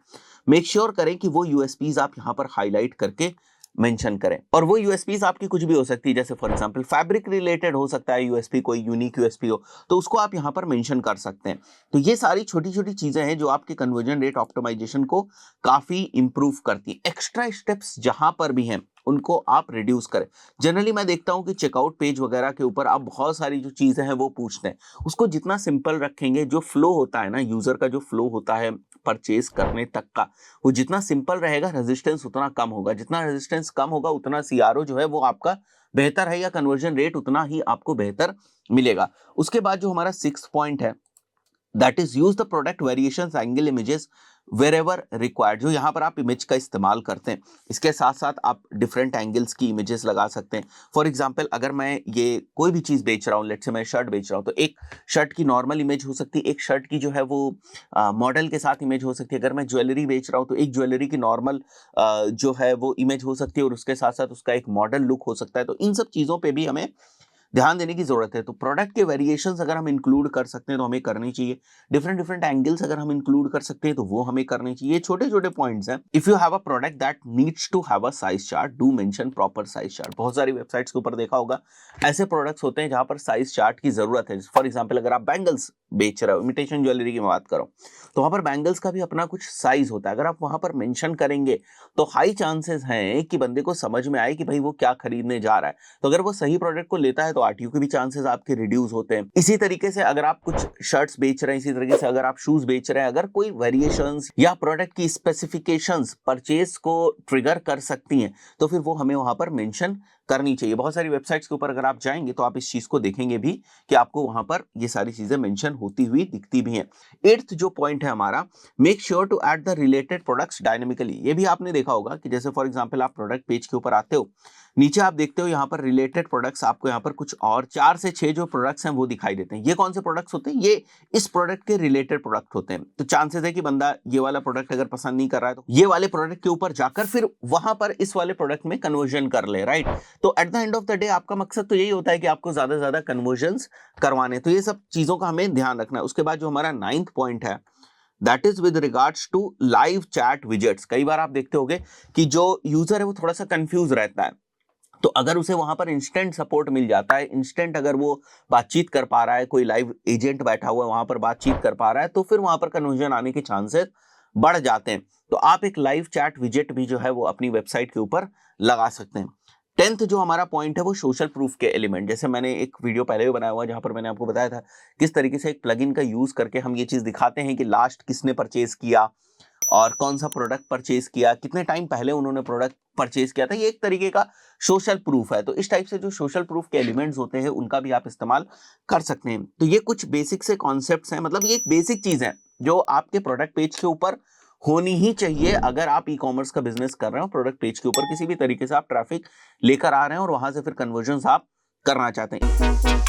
मेक श्योर करें कि वो यूएसपीज आप यहां पर हाईलाइट करके मेंशन करें। और वो यूएसपीज आपकी कुछ भी हो सकती है, जैसे फॉर एग्जांपल फैब्रिक रिलेटेड हो सकता है यूएसपी, कोई यूनिक यूएसपी हो तो उसको आप यहां पर मेंशन कर सकते हैं। तो ये सारी छोटी छोटी चीजें हैं जो आपके कन्वर्जन रेट ऑप्टिमाइजेशन को काफी इंप्रूव करती है। एक्स्ट्रा स्टेप्स जहां पर भी हैं उनको आप रिड्यूस करें। जनरली मैं देखता हूं कि चेकआउट पेज वगैरह के ऊपर आप बहुत सारी जो चीजें हैं वो पूछते हैं, उसको जितना सिंपल रखेंगे, जो फ्लो होता है ना यूजर का, जो फ्लो होता है परचेज करने तक का, वो जितना सिंपल रहेगा रेजिस्टेंस उतना कम होगा, जितना रेजिस्टेंस कम होगा उतना सीआरओ जो है वो आपका बेहतर है, या कन्वर्जन रेट उतना ही आपको बेहतर मिलेगा। उसके बाद जो हमारा 6th पॉइंट है, that is use the product variations angle images wherever required. जो यहाँ पर आप इमेज का इस्तेमाल करते हैं, इसके साथ साथ आप डिफरेंट एंगल्स की इमेजेस लगा सकते हैं। फॉर एग्जांपल अगर मैं ये कोई भी चीज बेच रहा हूँ, लेट्स से मैं शर्ट बेच रहा हूँ, तो एक शर्ट की नॉर्मल इमेज हो सकती है, एक शर्ट की जो है वो मॉडल के साथ इमेज हो सकती है। अगर मैं ज्वेलरी बेच रहा हूँ तो एक ज्वेलरी की नॉर्मल जो है वो इमेज हो सकती है और उसके साथ साथ उसका एक मॉडल लुक हो सकता है। तो इन सब चीजों पर भी हमें ध्यान देने की जरूरत है। तो प्रोडक्ट के वेरिएशंस अगर हम इंक्लूड कर सकते हैं तो हमें करनी चाहिए। डिफरेंट डिफरेंट एंगल्स अगर हम इंक्लूड कर सकते हैं तो वो हमें करनी चाहिए। छोटे छोटे पॉइंट्स हैं। If you have a product that needs to have a size chart, do mention proper size chart. बहुत सारी वेबसाइट्स के ऊपर देखा होगा ऐसे प्रोडक्ट्स होते हैं जहां पर साइज चार्ट की जरूरत है। फॉर एग्जाम्पल अगर आप बैंगल्स बेच रहे हो, इमिटेशन ज्वेलरी की मैं बात करो, तो वहां पर बैंगल्स का भी अपना कुछ साइज होता है। अगर आप वहां पर मेंशन करेंगे तो हाई चांसेस हैं कि बंदे को समझ में आए कि भाई वो क्या खरीदने जा रहा है। तो अगर वो सही प्रोडक्ट को लेता है तो आरटीयू के भी चांसेस आपके रिड्यूस होते हैं। इसी तरीके से अगर आप कुछ शर्ट्स बेच रहे हैं, इसी तरीके से अगर आप शूज बेच रहे हैं, अगर कोई वेरिएशंस या प्रोडक्ट की स्पेसिफिकेशंस परचेज को ट्रिगर कर सकती हैं तो फिर वो हमें वहां पर मेंशन करनी चाहिए। बहुत सारी वेबसाइट्स के ऊपर अगर आप जाएंगे तो आप इस चीज को देखेंगे भी कि आपको वहां पर ये सारी चीजें मेंशन होती हुई दिखती भी हैं। 8th जो पॉइंट है हमारा, make sure to add the related products dynamically. ये भी आपने देखा होगा कि जैसे फॉर एग्जांपल आप प्रोडक्ट पेज के ऊपर आते हो, नीचे आप देखते हो यहाँ पर रिलेटेड प्रोडक्ट्स, आपको यहाँ पर कुछ और 4 से 6 जो प्रोडक्ट्स हैं वो दिखाई देते हैं। ये कौन से प्रोडक्ट्स होते हैं? ये इस प्रोडक्ट के रिलेटेड प्रोडक्ट होते हैं। तो चांसेस है कि बंदा ये वाला प्रोडक्ट अगर पसंद नहीं कर रहा है तो ये वाले प्रोडक्ट के ऊपर जाकर फिर वहां पर इस वाले प्रोडक्ट में कन्वर्जन कर ले, राइट। तो at the end of the day आपका मकसद तो यही होता है कि आपको ज्यादा से ज्यादा कन्वर्जन्स करवाने। तो ये सब चीजों का हमें ध्यान रखना है। उसके बाद जो हमारा 9th पॉइंट है, that is with regards to live chat widgets. कई बार आप देखते होंगे कि जो यूजर है वो थोड़ा सा कंफ्यूज रहता है, तो अगर उसे वहां पर इंस्टेंट सपोर्ट मिल जाता है, इंस्टेंट अगर वो बातचीत कर पा रहा है, कोई लाइव एजेंट बैठा हुआ है वहां पर बातचीत कर पा रहा है, तो फिर वहां पर कन्वर्जन आने के चांसेस बढ़ जाते हैं। तो आप एक लाइव चैट विजेट भी जो है वो अपनी वेबसाइट के ऊपर लगा सकते हैं। 10th जो हमारा पॉइंट है वो सोशल प्रूफ के एलिमेंट। जैसे मैंने एक वीडियो पहले भी बनाया हुआ है जहां पर मैंने आपको बताया था किस तरीके से एक प्लगइन का यूज करके हम ये चीज दिखाते हैं कि लास्ट किसने परचेज किया और कौन सा प्रोडक्ट परचेज किया, कितने टाइम पहले उन्होंने प्रोडक्ट परचेज किया था। ये एक तरीके का सोशल प्रूफ है। तो इस टाइप से जो सोशल प्रूफ के एलिमेंट्स होते हैं उनका भी आप इस्तेमाल कर सकते हैं। तो ये कुछ बेसिक से कॉन्सेप्ट्स हैं, मतलब ये एक बेसिक चीज है जो आपके प्रोडक्ट पेज के ऊपर होनी ही चाहिए। अगर आप ई कॉमर्स का बिजनेस कर रहे हो, प्रोडक्ट पेज के ऊपर किसी भी तरीके से आप ट्रैफिक लेकर आ रहे हैं और वहां से फिर कन्वर्जन आप करना चाहते हैं।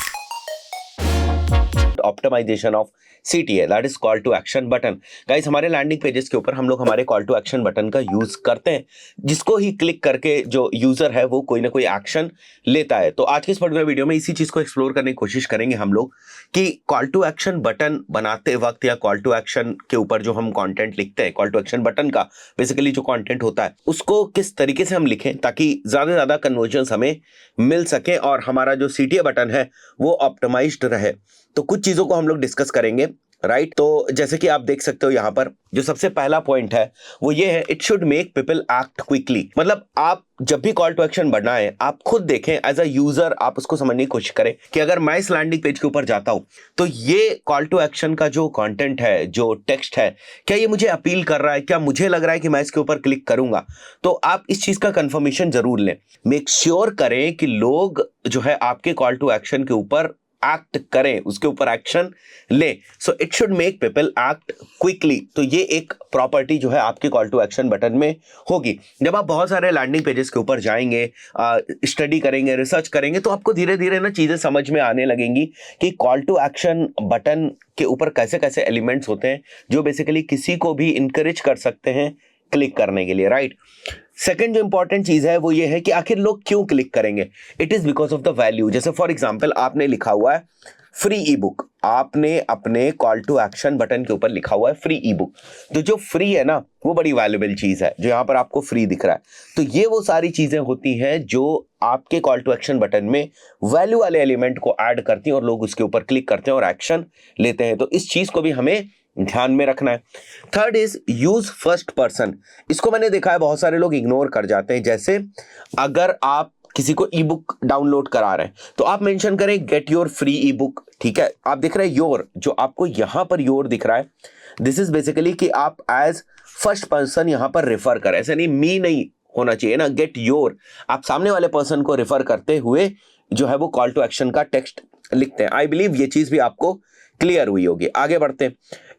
Optimization of CTA, that is call to action button. Guys हमारे लैंडिंग पेजेस के ऊपर हम लोग हमारे कॉल टू एक्शन बटन का यूज करते हैं, जिसको ही क्लिक करके जो यूजर है वो कोई ना कोई एक्शन लेता है। तो आज के इस पर्टिकुलर वीडियो में इसी चीज को एक्सप्लोर करने की कोशिश करेंगे हम लोग कि कॉल टू एक्शन बटन बनाते वक्त या कॉल टू एक्शन के ऊपर जो हम कंटेंट लिखते हैं, कॉल टू एक्शन बटन का बेसिकली जो कंटेंट होता है उसको किस तरीके से हम लिखें ताकि ज्यादा से ज्यादा कन्वर्जन्स हमें मिल सके और हमारा जो CTA बटन है वो ऑप्टिमाइज्ड रहे। तो कुछ चीजों को हम लोग डिस्कस करेंगे। राइट। तो जैसे कि आप देख सकते हो यहाँ पर जो सबसे पहला पॉइंट है वो ये है, it should make people act quickly. मतलब आप जब भी कॉल टू एक्शन बनाएं, आप खुद देखें एज अ यूजर, आप उसको समझने की कोशिश करें कि अगर मैं इस लैंडिंग पेज के ऊपर जाता हूं तो ये कॉल टू एक्शन का जो कंटेंट है, जो टेक्स्ट है, क्या ये मुझे अपील कर रहा है, क्या मुझे लग रहा है कि मैं इसके ऊपर क्लिक करूंगा। तो आप इस चीज का कंफर्मेशन जरूर लें, मेक श्योर करें कि लोग जो है आपके कॉल टू एक्शन के ऊपर एक्ट करें, उसके ऊपर एक्शन ले। So it should make people act quickly. तो ये एक प्रॉपर्टी जो है आपके कॉल टू एक्शन बटन में होगी। जब आप बहुत सारे लैंडिंग पेजेस के ऊपर जाएंगे, स्टडी करेंगे, रिसर्च करेंगे, तो आपको धीरे धीरे ना चीजें समझ में आने लगेंगी कि कॉल टू एक्शन बटन के ऊपर कैसे कैसे एलिमेंट्स होते हैं जो बेसिकली किसी को भी इंकरेज कर सकते हैं क्लिक करने के लिए, राइट। सेकंड जो इंपॉर्टेंट चीज है वो ये है कि आखिर लोग क्यों क्लिक करेंगे। It is because of the value. जैसे फॉर एग्जांपल आपने लिखा हुआ है फ्री ई बुक, आपने अपने कॉल टू एक्शन बटन के ऊपर लिखा हुआ है फ्री ई बुक, तो जो फ्री है ना वो बड़ी वैल्यूएबल चीज है, जो यहां पर आपको फ्री दिख रहा है। तो ये वो सारी चीजें होती हैं जो आपके कॉल टू एक्शन बटन में वैल्यू वाले एलिमेंट को ऐड करती हैं और लोग उसके ऊपर क्लिक करते हैं और एक्शन लेते हैं। तो इस चीज को भी हमें ध्यान में रखना है। Third is use first person. इसको मैंने देखा है बहुत सारे लोग इग्नोर कर जाते हैं। जैसे अगर आप किसी को ई बुक डाउनलोड करा रहे हैं तो आप मेंशन करें gate your free e book, ठीक है। आप देख रहे हैं योर, जो आपको यहां पर योर दिख रहा है, दिस इज बेसिकली कि आप एज फर्स्ट पर्सन यहां पर रेफर करें। ऐसे नहीं, मी नहीं होना चाहिए ना, गेट योर, आप सामने वाले पर्सन को रेफर करते हुए जो है वो कॉल टू एक्शन का टेक्स्ट लिखते हैं। आई बिलीव ये चीज भी आपको क्लियर हुई होगी। आगे बढ़ते हैं।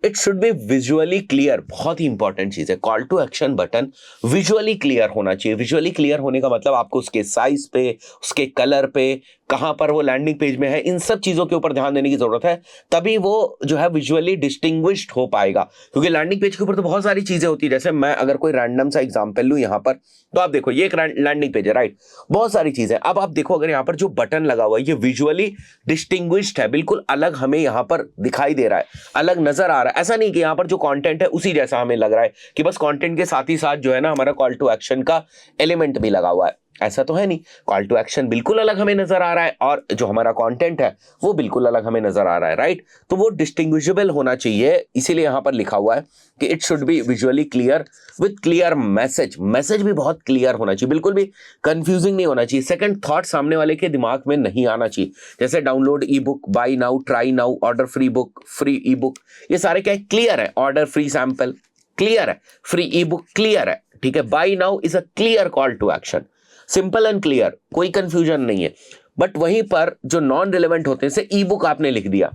It should be visually clear, बहुत ही इंपॉर्टेंट चीज है। Call to action button visually clear होना चाहिए। विजुअली क्लियर होने का मतलब आपको उसके साइज पे, उसके कलर पे, कहां पर वो लैंडिंग पेज में है, इन सब चीजों के ऊपर ध्यान देने की जरूरत है, तभी वो जो है विजुअली डिस्टिंग्विश्ड हो पाएगा। क्योंकि लैंडिंग पेज के ऊपर तो बहुत सारी चीजें होती है। जैसे मैं अगर कोई रैंडम सा एग्जांपल लूं यहां पर, तो आप देखो ये एक लैंडिंग पेज है, राइट, बहुत सारी चीजें। अब आप देखो अगर यहां पर जो बटन लगा हुआ है ये विजुअली डिस्टिंग्विश्ड है, बिल्कुल अलग हमें यहां पर दिखाई दे रहा है, अलग नजर आ रहा है। ऐसा नहीं कि यहां पर जो कंटेंट है उसी जैसा हमें लग रहा है कि बस कंटेंट के साथ ही साथ जो है ना हमारा कॉल टू एक्शन का एलिमेंट भी लगा हुआ है, ऐसा तो है नहीं। कॉल टू एक्शन बिल्कुल अलग हमें नजर आ रहा है और जो हमारा कंटेंट है वो बिल्कुल अलग हमें नजर आ रहा है, राइट। तो वो डिस्टिंग्विशेबल होना चाहिए, इसीलिए यहां पर लिखा हुआ है कि it should be visually clear with clear message. Message भी बहुत क्लियर होना चाहिए, बिल्कुल भी कंफ्यूजिंग नहीं होना चाहिए। सेकंड थॉट सामने वाले के दिमाग में नहीं आना चाहिए। जैसे download e book, buy now, try now, order free book, free e book, ये सारे क्या क्लियर है। ऑर्डर फ्री सैंपल क्लियर है, फ्री ई बुक क्लियर है, ठीक है। Buy now is a clear call to action, simple and clear, कोई confusion नहीं है। बट वहीं पर जो नॉन रिलेवेंट होते हैं, जैसे ई बुक आपने लिख दिया,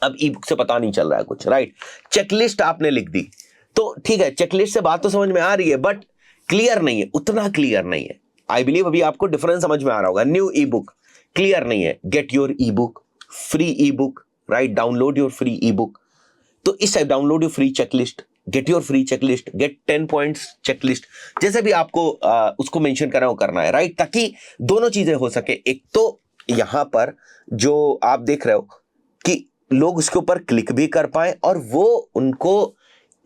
अब ई बुक से पता नहीं चल रहा है कुछ, राइट। चेकलिस्ट आपने लिख दी, तो ठीक है, चेकलिस्ट से बात तो समझ में आ रही है बट क्लियर नहीं है, उतना क्लियर नहीं है। आई बिलीव अभी आपको डिफरेंस समझ में आ रहा होगा। न्यू ई बुक क्लियर नहीं है, get your e book, free e book, right, download your free e book. तो इस type download your free checklist, get your free checklist, get 10 points checklist, जैसे भी आपको उसको मेंशन करना हो करना है, राइट, ताकि दोनों चीजें हो सके। एक तो यहां पर जो आप देख रहे हो कि लोग उसके ऊपर क्लिक भी कर पाए और वो उनको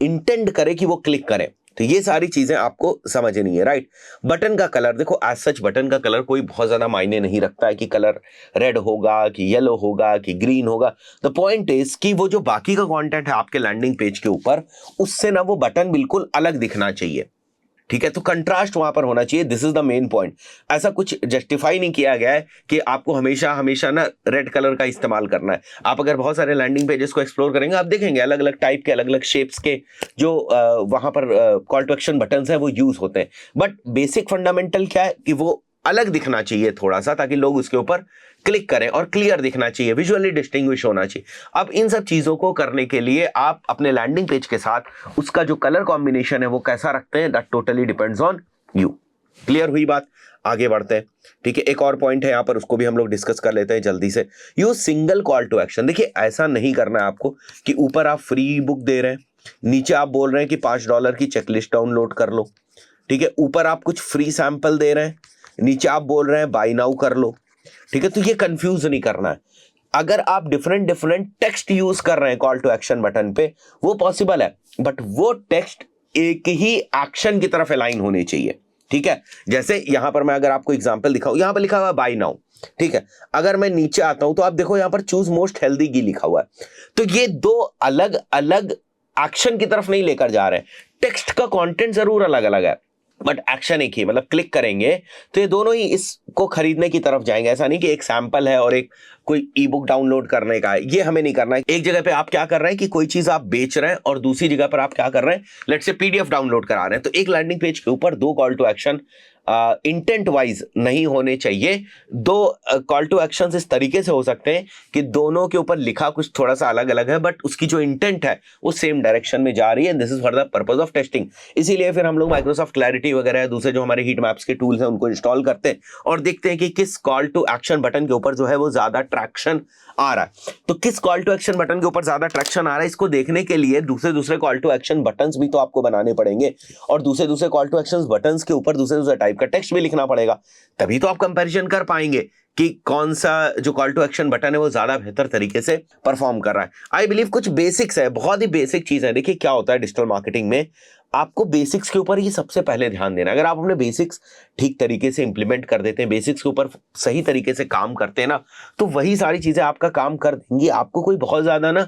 इंटेंड करे कि वो क्लिक करें। तो ये सारी चीजें आपको समझनी है, राइट। बटन का कलर देखो, एज सच बटन का कलर कोई बहुत ज्यादा मायने नहीं रखता है कि कलर रेड होगा कि येलो होगा कि ग्रीन होगा। द पॉइंट इज कि वो जो बाकी का कंटेंट है आपके लैंडिंग पेज के ऊपर, उससे ना वो बटन बिल्कुल अलग दिखना चाहिए, ठीक है। तो कंट्रास्ट वहां पर होना चाहिए, this is the main point. ऐसा कुछ जस्टिफाई नहीं किया गया है कि आपको हमेशा हमेशा ना रेड कलर का इस्तेमाल करना है। आप अगर बहुत सारे लैंडिंग पेजेस को एक्सप्लोर करेंगे, आप देखेंगे अलग अलग टाइप के, अलग अलग शेप्स के जो वहां पर कॉल टू एक्शन बटन्स है वो यूज होते हैं। बट बेसिक फंडामेंटल क्या है कि वो अलग दिखना चाहिए थोड़ा सा, ताकि लोग उसके ऊपर क्लिक करें, और क्लियर दिखना चाहिए, विजुअली डिस्टिंग्विश होना चाहिए। अब इन सब चीजों को करने के लिए आप अपने लैंडिंग पेज के साथ उसका जो कलर कॉम्बिनेशन है वो कैसा रखते हैं, that totally depends on you. Clear हुई बात? आगे बढ़ते हैं, ठीक है। एक और पॉइंट है यहां पर, उसको भी हम लोग डिस्कस कर लेते हैं जल्दी से। Use single call to action. देखिए ऐसा नहीं करना है आपको कि ऊपर आप फ्री बुक दे रहे हैं, नीचे आप बोल रहे हैं कि $5 की चेकलिस्ट डाउनलोड कर लो, ठीक है। ऊपर आप कुछ फ्री सैंपल दे रहे हैं, नीचे आप बोल रहे हैं बाय नाउ कर लो, ठीक है। तो ये कंफ्यूज नहीं करना है। अगर आप डिफरेंट डिफरेंट टेक्स्ट यूज कर रहे हैं कॉल टू एक्शन बटन पे, वो पॉसिबल है, बट वो टेक्स्ट एक ही एक्शन की तरफ अलाइन होने चाहिए, ठीक है, जैसे यहां पर मैं अगर आपको एग्जांपल दिखाऊं, यहां पर लिखा हुआ है बाय नाउ, ठीक है, अगर मैं नीचे आता हूं तो आप देखो यहां पर चूज मोस्ट हेल्दी घी लिखा हुआ है। तो ये दो अलग अलग एक्शन की तरफ नहीं लेकर जा रहे हैं, टेक्स्ट का कंटेंट जरूर अलग अलग है बट एक्शन एक ही, मतलब क्लिक करेंगे तो ये दोनों ही इसको खरीदने की तरफ जाएंगे। ऐसा नहीं कि एक सैंपल है और एक कोई ई बुक डाउनलोड करने का है, ये हमें नहीं करना है। एक जगह पे आप क्या कर रहे हैं कि कोई चीज आप बेच रहे हैं और दूसरी जगह पर आप क्या कर रहे हैं, लेट्स से पीडीएफ डाउनलोड करा रहे हैं। तो एक लैंडिंग पेज के ऊपर दो call to action intent wise नहीं होने चाहिए। दो कॉल टू एक्शन इस तरीके से हो सकते हैं कि दोनों के ऊपर लिखा कुछ थोड़ा सा अलग अलग है बट उसकी जो इंटेंट है वो सेम डायरेक्शन में जा रही है। This is for the purpose of testing. इसीलिए फिर हम लोग माइक्रोसॉफ्ट क्लैरिटी वगैरह दूसरे जो हमारे हीट मैप्स के टूल्स हैं उनको इंस्टॉल करते हैं और देखते हैं कि किस कॉल टू एक्शन बटन के ऊपर जो है वो ज्यादा ट्रैक्शन आ रहा है। तो किस कॉल टू एक्शन बटन के ऊपर ज्यादा ट्रैक्शन आ रहा है, इसको देखने के लिए दूसरे दूसरे कॉल टू एक्शन बटन्स भी तो आपको बनाने पड़ेंगे और दूसरे दूसरे कॉल टू एक्शन बटन्स के ऊपर दूसरे दूसरे टाइप का टेक्स्ट भी लिखना पड़ेगा, तभी तो आप कंपैरिजन कर पाएंगे कि कौन सा जो कॉल टू एक्शन बटन है वो ज्यादा बेहतर तरीके से परफॉर्म कर रहा है। आई बिलीव कुछ बेसिक्स है, बहुत ही बेसिक चीज है। देखिए क्या होता है डिजिटल मार्केटिंग में, आपको बेसिक्स के ऊपर ही सबसे पहले ध्यान देना है। अगर आप अपने बेसिक्स ठीक तरीके से इंप्लीमेंट कर देते हैं, बेसिक्स के ऊपर सही तरीके से काम करते हैं ना, तो वही सारी चीजें आपका काम कर देंगी। आपको कोई बहुत ज्यादा ना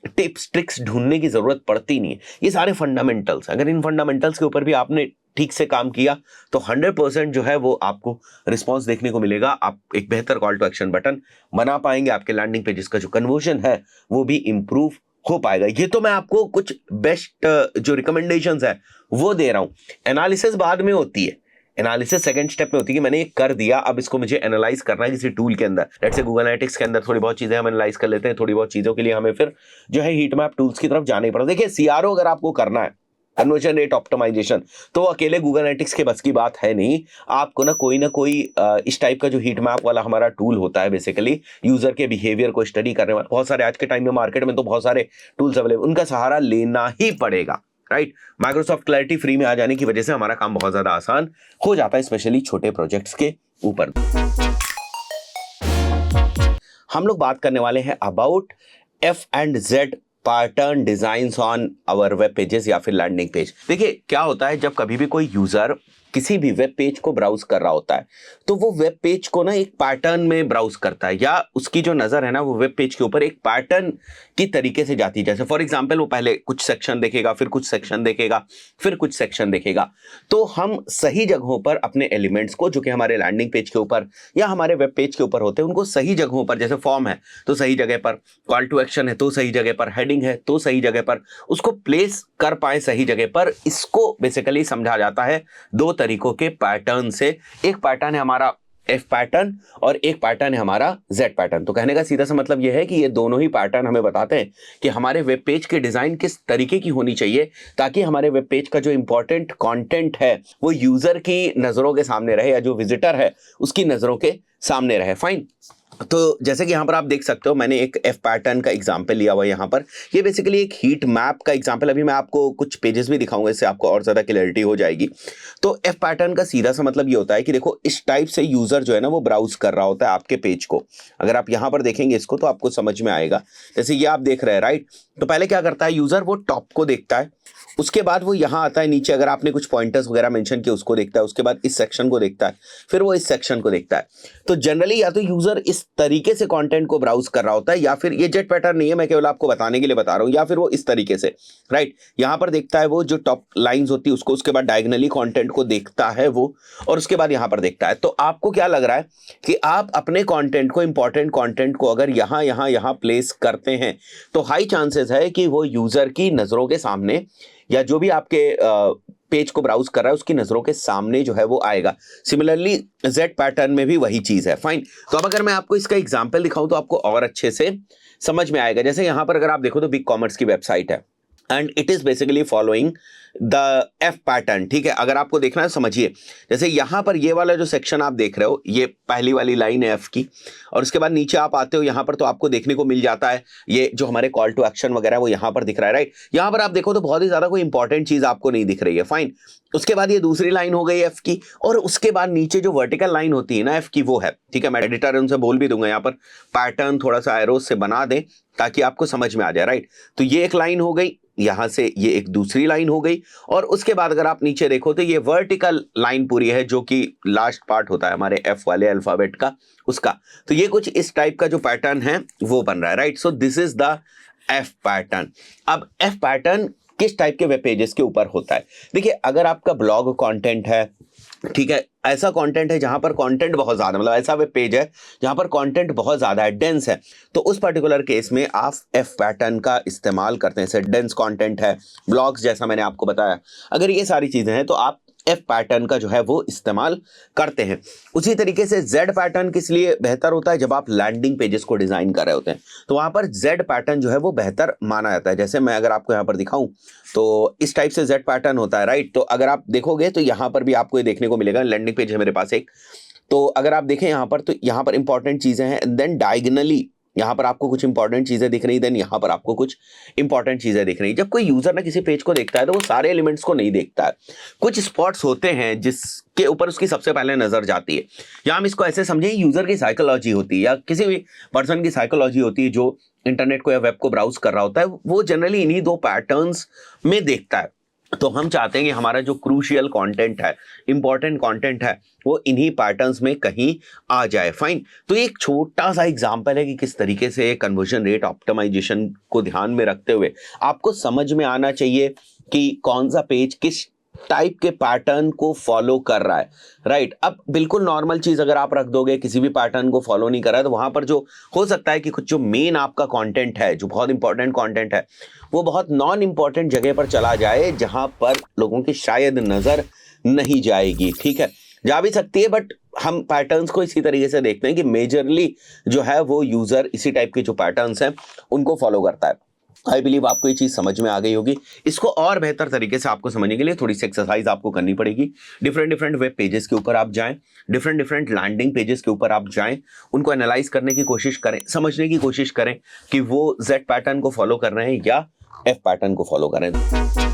टिप्स ट्रिक्स ढूंढने की जरूरत पड़ती नहीं है, ये सारे फंडामेंटल्स। अगर इन फंडामेंटल्स के ऊपर भी आपने ठीक से काम किया तो 100% जो है वो आपको रिस्पांस देखने को मिलेगा। आप एक बेहतर कॉल टू एक्शन बटन बना पाएंगे, आपके लैंडिंग पेजेस का जो कन्वर्जन है वो भी इंप्रूव हो पाएगा। ये तो मैं आपको कुछ बेस्ट जो रिकमेंडेशंस है वो दे रहा हूं। एनालिसिस बाद में होती है, एनालिसिस सेकंड स्टेप में होती है कि मैंने ये कर दिया, अब इसको मुझे एनालाइज करना है किसी टूल के अंदर। लेट्स से गूगल एनालिटिक्स के अंदर थोड़ी बहुत चीजें हम एनालाइज कर लेते हैं, थोड़ी बहुत चीजों के लिए हमें फिर जो है हीट मैप टूल्स की तरफ जाना ही पड़ता है। देखिए सीआरओ अगर आपको करना है, कन्वर्जन रेट ऑप्टिमाइजेशन, तो अकेले गूगल एनालिटिक्स के बस की बात है नहीं। आपको ना कोई इस टाइप का जो हीट मैप वाला हमारा टूल होता है, बेसिकली यूजर के बिहेवियर को स्टडी करने वाला, बहुत सारे आज के टाइम में मार्केट में तो बहुत सारे टूल्स अवेलेबल, उनका सहारा लेना ही पड़ेगा, राइट। माइक्रोसॉफ्ट क्लैरिटी फ्री में आ जाने की वजह से हमारा काम बहुत ज्यादा आसान हो जाता है, स्पेशली छोटे प्रोजेक्ट्स के ऊपर। हम लोग बात करने वाले हैं about F&Z pattern designs on our web pages या फिर लैंडिंग पेज। देखिए क्या होता है, जब कभी भी कोई यूजर किसी भी वेब पेज को ब्राउज कर रहा होता है तो वो वेब पेज को ना एक पैटर्न में ब्राउज करता है, या उसकी जो नजर है ना वो वेब पेज के ऊपर एक पैटर्न की तरीके से जाती है। जैसे फॉर एग्जांपल वो पहले कुछ सेक्शन देखेगा, फिर कुछ सेक्शन देखेगा, फिर कुछ सेक्शन देखेगा। तो हम सही जगहों पर अपने एलिमेंट्स को, जो कि हमारे लैंडिंग पेज के ऊपर या हमारे वेब पेज के ऊपर होते हैं, उनको सही जगहों पर, जैसे फॉर्म है तो सही जगह पर, कॉल टू एक्शन है तो सही जगह पर, हेडिंग है तो सही जगह पर, उसको प्लेस कर पाए सही जगह पर। इसको बेसिकली समझा जाता है दो तरीकों के पैटर्न से। एक पैटर्न है हमारा F पैटर्न और एक पैटर्न है हमारा Z पैटर्न। तो कहने का सीधा सा मतलब यह है कि ये दोनों ही पैटर्न हमें बताते हैं कि हमारे वेब पेज की डिजाइन किस तरीके की होनी चाहिए ताकि हमारे वेब पेज का जो इंपॉर्टेंट कंटेंट है वो यूजर की नजरों के सामने रहे, या जो विजिटर है उसकी नजरों के सामने रहे। फाइन। तो जैसे कि यहां पर आप देख सकते हो, मैंने एक F पैटर्न का एग्जांपल लिया हुआ है यहां पर। ये बेसिकली एक हीट मैप का एग्जांपल, अभी मैं आपको कुछ पेजेस भी दिखाऊंगा, इससे आपको और ज्यादा क्लैरिटी हो जाएगी। तो F पैटर्न का सीधा सा मतलब ये होता है कि देखो इस टाइप से यूजर जो है ना वो ब्राउज कर रहा होता है आपके पेज को। अगर आप यहां पर देखेंगे इसको तो आपको समझ में आएगा। जैसे ये आप देख रहे हैं, राइट। तो पहले क्या करता है यूजर, वो टॉप को देखता है, उसके बाद वो यहां आता है नीचे, अगर आपने कुछ पॉइंटर्स वगैरह मेंशन किए उसको देखता है, उसके बाद इस सेक्शन को देखता है, फिर वो इस सेक्शन को देखता है। तो जनरली या तो यूजर इस तरीके से कंटेंट को ब्राउज कर रहा होता है, या फिर ये जेट पैटर्न नहीं है, मैं केवल आपको बताने के लिए बता रहा हूं, या फिर वो इस तरीके से, राइट। यहां पर देखता है वो जो टॉप लाइंस होती है उसको, उसके बाद डायगोनली कंटेंट को देखता है वो, और उसके बाद यहां पर देखता है। तो आपको क्या लग रहा है कि आप अपने कंटेंट को, इंपॉर्टेंट कंटेंट को अगर यहां यहां यहां प्लेस करते हैं तो हाई चांसेस है कि वो यूजर की नजरों के सामने, या जो भी आपके पेज को ब्राउज कर रहा है उसकी नजरों के सामने जो है वो आएगा। सिमिलरली जेड पैटर्न में भी वही चीज है। फाइन। तो अब अगर मैं आपको इसका एग्जांपल दिखाऊं तो आपको और अच्छे से समझ में आएगा। जैसे यहां पर अगर आप देखो तो बिग कॉमर्स की वेबसाइट है and it is basically following the F pattern. ठीक है, अगर आपको देखना है समझिए। जैसे यहां पर ये वाला जो सेक्शन आप देख रहे हो, ये पहली वाली लाइन है F की, और उसके बाद नीचे आप आते हो यहां पर तो आपको देखने को मिल जाता है ये जो हमारे कॉल टू एक्शन वगैरह वो यहां पर दिख रहा है, राइट। यहां पर आप देखो तो बहुत ही ज्यादा कोई इंपॉर्टेंट चीज आपको नहीं दिख रही है। फाइन। उसके बाद ये दूसरी लाइन हो गई F की, और उसके बाद नीचे जो वर्टिकल लाइन होती है ना F की, वो है। ठीक है, मैं एडिटर उनसे बोल भी दूंगा यहाँ पर पैटर्न थोड़ा सा एरोज से बना दें ताकि आपको समझ में आ जाए, राइट। तो ये एक लाइन हो गई, यहां से ये एक दूसरी लाइन हो गई, और उसके बाद अगर आप नीचे देखो तो ये वर्टिकल लाइन पूरी है जो कि लास्ट पार्ट होता है हमारे एफ वाले अल्फाबेट का, उसका। तो ये कुछ इस टाइप का जो पैटर्न है वो बन रहा है, right. So this is the F pattern. अब एफ पैटर्न किस टाइप के वेब पेजेस के ऊपर होता है? देखिए, अगर आपका ब्लॉग कंटेंट है, ठीक है, ऐसा कंटेंट है जहां पर कंटेंट बहुत ज्यादा, मतलब ऐसा वेब पेज है जहां पर कंटेंट बहुत ज्यादा है, डेंस है, तो उस पर्टिकुलर केस में आप एफ पैटर्न का इस्तेमाल करते हैं। जैसे डेंस कंटेंट है, ब्लॉग्स जैसा मैंने आपको बताया, अगर ये सारी चीजें हैं तो आप एफ पैटर्न का जो है वो इस्तेमाल करते हैं। उसी तरीके से जेड पैटर्न किस लिए बेहतर होता है? जब आप लैंडिंग पेजेस को डिजाइन कर रहे होते हैं तो वहां पर जेड पैटर्न जो है वो बेहतर माना जाता है। जैसे मैं अगर आपको यहाँ पर दिखाऊं तो इस टाइप से जेड पैटर्न होता है, राइट। तो अगर आप देखोगे तो यहाँ पर भी आपको ये देखने को मिलेगा, लैंडिंग पेज है मेरे पास एक, तो अगर आप देखें यहाँ पर तो यहाँ पर इंपॉर्टेंट चीजें हैं, देन डायगनली यहाँ पर आपको कुछ इंपॉर्टेंट चीजें दिख रही, देन यहाँ पर आपको कुछ इंपॉर्टेंट चीजें दिख रही। जब कोई यूजर ना किसी पेज को देखता है तो वो सारे एलिमेंट्स को नहीं देखता है, कुछ स्पॉट्स होते हैं जिसके ऊपर उसकी सबसे पहले नजर जाती है। या हम इसको ऐसे समझें, यूजर की साइकोलॉजी होती है या किसी भी पर्सन की साइकोलॉजी होती है जो इंटरनेट को या वेब को ब्राउज कर रहा होता है, वो जनरली इन्हीं दो पैटर्न्स में देखता है। तो हम चाहते हैं कि हमारा जो क्रूशियल कंटेंट है, इंपॉर्टेंट कंटेंट है, वो इन्हीं पैटर्न्स में कहीं आ जाए। फाइन। तो एक छोटा सा एग्जांपल है कि किस तरीके से कन्वर्जन रेट ऑप्टिमाइजेशन को ध्यान में रखते हुए आपको समझ में आना चाहिए कि कौन सा पेज किस टाइप के पैटर्न को फॉलो कर रहा है, राइट। अब बिल्कुल नॉर्मल चीज अगर आप रख दोगे, किसी भी पैटर्न को फॉलो नहीं कर रहा है, तो वहां पर जो हो सकता है कि कुछ जो मेन आपका कंटेंट है, जो बहुत इंपॉर्टेंट कंटेंट है, वो बहुत नॉन इंपॉर्टेंट जगह पर चला जाए जहां पर लोगों की शायद नजर नहीं जाएगी, ठीक है। जा भी सकती है, बट हम पैटर्न्स को इसी तरीके से देखते हैं कि मेजरली जो है वो यूजर इसी टाइप के जो पैटर्न्स हैं उनको फॉलो करता है। आई बिलीव आपको ये चीज समझ में आ गई होगी। इसको और बेहतर तरीके से आपको समझने के लिए थोड़ी सी एक्सरसाइज आपको करनी पड़ेगी। डिफरेंट वेब पेजेस के ऊपर आप जाएं, डिफरेंट लैंडिंग पेजेस के ऊपर आप जाएं, उनको एनालाइज करने की कोशिश करें, समझने की कोशिश करें कि वो जेड पैटर्न को फॉलो कर रहे हैं या एफ पैटर्न को फॉलो कर रहे हैं।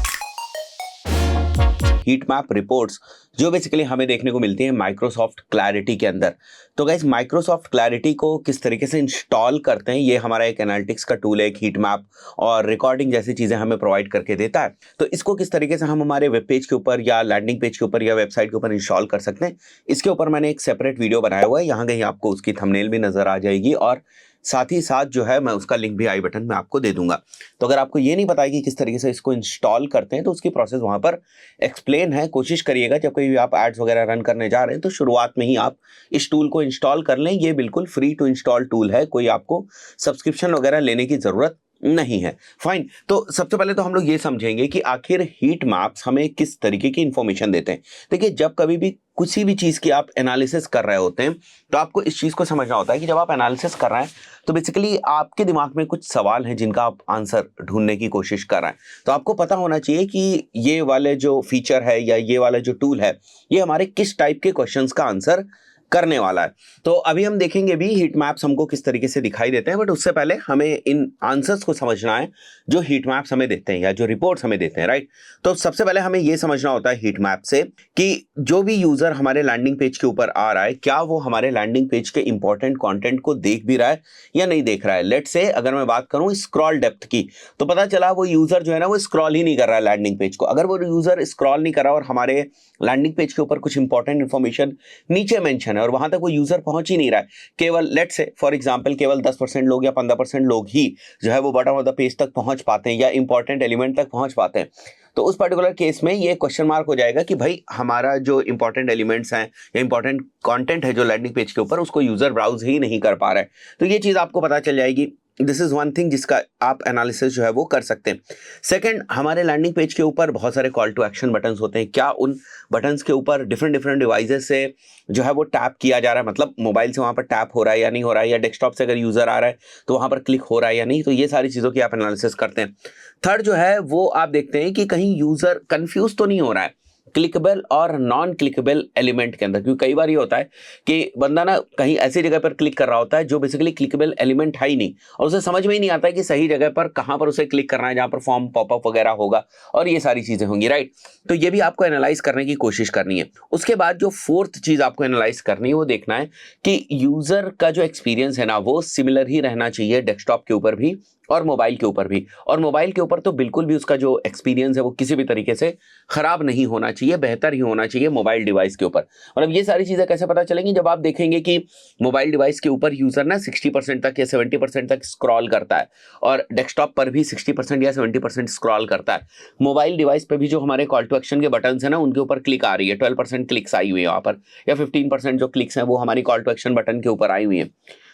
हीट मैप रिपोर्ट्स जो बेसिकली हमें देखने को मिलती है माइक्रोसॉफ्ट क्लैरिटी के अंदर। तो गाइस, माइक्रोसॉफ्ट क्लैरिटी को किस तरीके से इंस्टॉल करते हैं, ये हमारा एक एनालिटिक्स का टूल है, एक हीट मैप और रिकॉर्डिंग जैसी चीजें हमें प्रोवाइड करके देता है। तो इसको किस तरीके से हम हमारे वेब पेज के ऊपर या लैंडिंग पेज के ऊपर या वेबसाइट के ऊपर इंस्टॉल कर सकते हैं, इसके ऊपर मैंने एक सेपरेट वीडियो बनाया हुआ है, यहाँ कहीं आपको उसकी थंबनेल भी नजर आ जाएगी और साथ ही साथ जो है मैं उसका लिंक भी आई बटन में आपको दे दूंगा। तो अगर आपको ये नहीं पता है कि किस तरीके से इसको इंस्टॉल करते हैं तो उसकी प्रोसेस वहां पर एक्सप्लेन है। कोशिश करिएगा जब कभी भी आप एड्स वगैरह रन करने जा रहे हैं तो शुरुआत में ही आप इस टूल को इंस्टॉल कर लें। ये बिल्कुल फ्री टू इंस्टॉल टूल है, कोई आपको सब्सक्रिप्शन वगैरह लेने की जरूरत नहीं है। फाइन। तो सबसे पहले तो हम लोग ये समझेंगे कि आखिर हीट मैप्स हमें किस तरीके की इंफॉर्मेशन देते हैं। देखिए, जब कभी भी किसी भी चीज की आप एनालिसिस कर रहे होते हैं तो आपको इस चीज को समझना होता है कि जब आप एनालिसिस कर रहे हैं तो बेसिकली आपके दिमाग में कुछ सवाल हैं जिनका आप आंसर ढूंढने की कोशिश कर रहे हैं। तो आपको पता होना चाहिए कि ये वाले जो फीचर है या ये वाला जो टूल है ये हमारे किस टाइप के क्वेश्चंस का आंसर करने वाला है। तो अभी हम देखेंगे भी हीट मैप्स हमको किस तरीके से दिखाई देते हैं, बट उससे पहले हमें इन आंसर्स को समझना है जो हीट मैप्स हमें देते हैं या जो रिपोर्ट्स हमें देते हैं, राइट। तो सबसे पहले हमें यह समझना होता है हीट मैप से कि जो भी यूजर हमारे लैंडिंग पेज के ऊपर आ रहा है, क्या वो हमारे लैंडिंग पेज के इंपॉर्टेंट कंटेंट को देख भी रहा है या नहीं देख रहा है। लेट्स से अगर मैं बात करूं स्क्रॉल डेप्थ की, तो पता चला वो यूजर जो है ना वो स्क्रॉल ही नहीं कर रहा है लैंडिंग पेज को। अगर वो यूजर स्क्रॉल नहीं कर रहा और हमारे लैंडिंग पेज के ऊपर कुछ इंपॉर्टेंट इंफॉर्मेशन नीचे मेंशन है और वहां तक वो यूजर पहुंच ही नहीं रहा है, केवल लेट्स से फॉर एग्जांपल केवल 10% लोग या 15% लोग ही जो है वो बॉटम ऑफ द पेज तक पहुंच पाते हैं या इंपॉर्टेंट एलिमेंट तक पहुंच पाते हैं, तो उस पर्टिकुलर केस में ये क्वेश्चन मार्क हो जाएगा कि भाई हमारा जो इंपॉर्टेंट एलिमेंट्स हैं या इंपॉर्टेंट कंटेंट है जो लैंडिंग पेज के ऊपर उसको यूजर ब्राउज ही नहीं कर पा रहा है। तो ये चीज आपको पता चल जाएगी। दिस इज वन थिंग जिसका आप एनालिसिस जो है वो कर सकते हैं। सेकंड, हमारे लैंडिंग पेज के ऊपर बहुत सारे कॉल टू एक्शन बटन्स होते हैं। क्या उन बटन्स के ऊपर डिफरेंट डिवाइसेस से जो है वो टैप किया जा रहा है, मतलब मोबाइल से वहां पर टैप हो रहा है या नहीं हो रहा है, या डेस्कटॉप से अगर यूजर आ रहा है तो वहां पर क्लिक हो रहा है या नहीं। तो ये सारी चीजों की आप एनालिसिस करते हैं। थर्ड जो है वो आप देखते हैं कि कहीं यूजर कंफ्यूज तो नहीं हो रहा है, क्लिकेबल और नॉन क्लिकेबल एलिमेंट के अंदर, क्योंकि कई बार ये होता है कि बंदा ना कहीं ऐसी जगह पर क्लिक कर रहा होता है जो बेसिकली क्लिकेबल एलिमेंट है ही नहीं, और उसे समझ में ही नहीं आता है कि सही जगह पर कहां पर उसे क्लिक करना है जहां पर फॉर्म पॉपअप वगैरह होगा और ये सारी चीजें होंगी, राइट। तो ये भी आपको एनालाइज करने की कोशिश करनी है। उसके बाद जो फोर्थ चीज आपको एनालाइज करनी है वो देखना है कि यूजर का जो एक्सपीरियंस है ना वो सिमिलर ही रहना चाहिए डेस्कटॉप के ऊपर भी और मोबाइल के ऊपर भी। और मोबाइल के ऊपर तो बिल्कुल भी उसका जो एक्सपीरियंस है वो किसी भी तरीके से खराब नहीं होना चाहिए, बेहतर ही होना चाहिए मोबाइल डिवाइस के ऊपर। मतलब ये सारी चीजें कैसे पता चलेंगी, जब आप देखेंगे कि मोबाइल डिवाइस के ऊपर यूजर ना 60% तक या 70% तक स्क्रॉल करता है और डेस्कटॉप पर भी 60% या 70% स्क्रॉल करता है। मोबाइल डिवाइस पे भी जो हमारे कॉल टू एक्शन के बटन है ना उनके ऊपर क्लिक आ रही है, 12% क्लिक्स आई हुई है वहां पर, या 15% जो क्लिक्स हैं वो हमारी कॉल टू एक्शन बटन के ऊपर आई हुई है।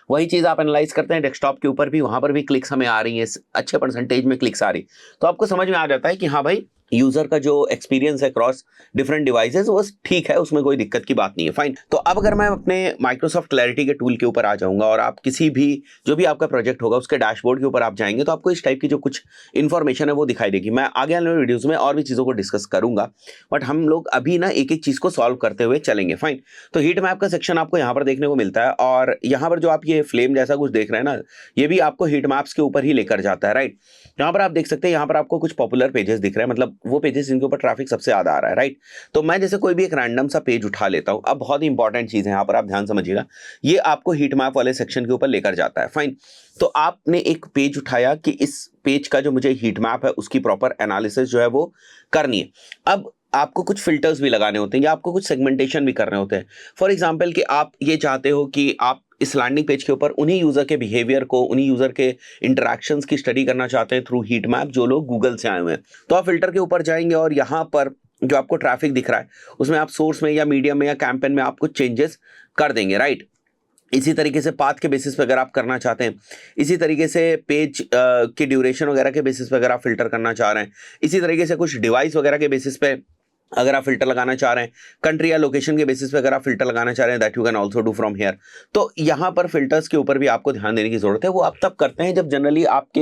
वही चीज आप एनालाइज करते हैं डेस्कटॉप के ऊपर भी, वहां पर भी क्लिक्स हमें आ रही है, अच्छे परसेंटेज में क्लिक्स आ रही, तो आपको समझ में आ जाता है कि हाँ भाई यूजर का जो एक्सपीरियंस है क्रॉस डिफरेंट डिवाइसेस वो ठीक है, उसमें कोई दिक्कत की बात नहीं है, फाइन। तो अब अगर मैं अपने माइक्रोसॉफ्ट क्लैरिटी के टूल के ऊपर आ जाऊंगा और आप किसी भी जो भी आपका प्रोजेक्ट होगा उसके डैशबोर्ड के ऊपर आप जाएंगे तो आपको इस टाइप की जो कुछ इन्फॉर्मेशन है वो दिखाई देगी। मैं आगे आने वाले वीडियोज में और भी चीजों को डिस्कस करूंगा, बट हम लोग अभी ना एक एक चीज को सॉल्व करते हुए चलेंगे, फाइन। तो हीट मैप का सेक्शन आपको यहाँ पर देखने को मिलता है, और यहाँ पर जो आप ये फ्लेम जैसा कुछ देख रहे हैं ना ये भी आपको हीट मैप्स के ऊपर ही लेकर जाता है, राइट। यहाँ पर आप देख सकते हैं, यहाँ पर आपको कुछ पॉपुलर पेजेस दिख रहे हैं, मतलब वो पेजेस जिनके ऊपर ट्रैफिक सबसे ज्यादा आ रहा है, राइट। तो मैं जैसे कोई भी एक रैंडम सा पेज उठा लेता हूं, अब बहुत ही इंपॉर्टेंट चीज है यहाँ पर आप ध्यान समझिएगा, ये आपको हीट मैप वाले सेक्शन के ऊपर लेकर जाता है, फाइन। तो आपने एक पेज उठाया कि इस पेज का जो मुझे हीट मैप है उसकी प्रॉपर एनालिसिस जो है वो करनी है। अब आपको कुछ फिल्टर्स भी लगाने होते हैं या आपको कुछ सेगमेंटेशन भी करने होते हैं। फॉर एग्जाम्पल कि आप ये चाहते हो कि आप इस लैंडिंग पेज के ऊपर उन्हीं यूजर के बिहेवियर को, उन्हीं यूजर के इंटरैक्शंस की स्टडी करना चाहते हैं थ्रू हीट मैप जो लोग गूगल से आए हुए हैं, तो आप फिल्टर के ऊपर जाएंगे और यहाँ पर जो आपको ट्रैफिक दिख रहा है उसमें आप सोर्स में या मीडियम में या कैंपेन में आप कुछ चेंजेस कर देंगे, राइट। इसी तरीके से पाथ के बेसिस पे अगर आप करना चाहते हैं, इसी तरीके से पेज की ड्यूरेशन वगैरह के बेसिस पे अगर आप फिल्टर करना चाह रहे हैं, इसी तरीके से कुछ डिवाइस वगैरह के बेसिस पे अगर आप फिल्टर लगाना चाह रहे हैं, कंट्री या लोकेशन के बेसिस पे अगर आप फिल्टर लगाना चाह रहे हैं, that you can also do from here. तो यहाँ पर फिल्टर्स के ऊपर भी आपको ध्यान देने की जरूरत है। वो आप तब करते हैं जब जनरली आपके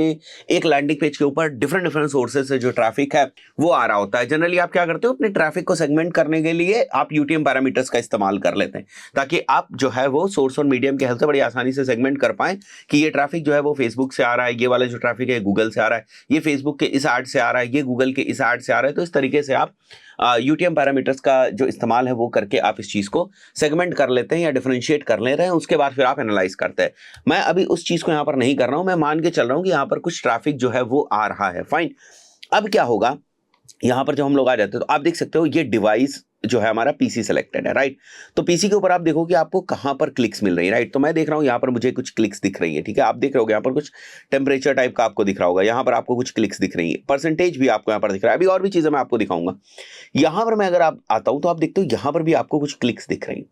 एक लैंडिंग पेज के ऊपर डिफरेंट डिफरेंट सोर्सेज से जो ट्रैफिक है वो आ रहा होता है। जनरली आप क्या करते हो, अपने ट्रैफिक को सेगमेंट करने के लिए आप यूटीएम पैरामीटर्स का इस्तेमाल कर लेते हैं, ताकि आप जो है वो सोर्स और मीडियम के हेल्प से बड़ी आसानी से सेगमेंट कर पाए कि ये ट्रैफिक जो है वो फेसबुक से आ रहा है, ये वाला जो ट्रैफिक है गूगल से आ रहा है, ये फेसबुक के इस एड से आ रहा है, ये गूगल के इस एड से आ रहा है। तो इस तरीके से आप यूटीएम पैरामीटर्स का जो इस्तेमाल है वो करके आप इस चीज को सेगमेंट कर लेते हैं या डिफरेंशिएट कर ले रहे हैं, उसके बाद फिर आप एनालाइज करते हैं। मैं अभी उस चीज को यहाँ पर नहीं कर रहा हूं, मैं मान के चल रहा हूं कि यहाँ पर कुछ ट्रैफिक जो है वो आ रहा है, फाइन। अब क्या होगा, यहां पर जब हम लोग आ जाते हैं तो आप देख सकते हो ये डिवाइस जो है हमारा पीसी सेलेक्टेड है, राइट। तो पीसी के ऊपर आप देखो कि आपको कहां पर क्लिक्स मिल रही है, राइट। तो मैं देख रहा हूं यहां पर मुझे कुछ क्लिक्स दिख रही है, ठीक है। आप देख रहे हो यहां पर कुछ टेम्परेचर टाइप का आपको दिख रहा होगा, यहां पर आपको कुछ क्लिक्स दिख रही है, परसेंटेज भी आपको यहां पर दिख रहा है। अभी और भी चीजें मैं आपको दिखाऊंगा। यहां पर मैं अगर आप आता हूं तो आप देखते हो यहां पर भी आपको कुछ क्लिक्स दिख रही है,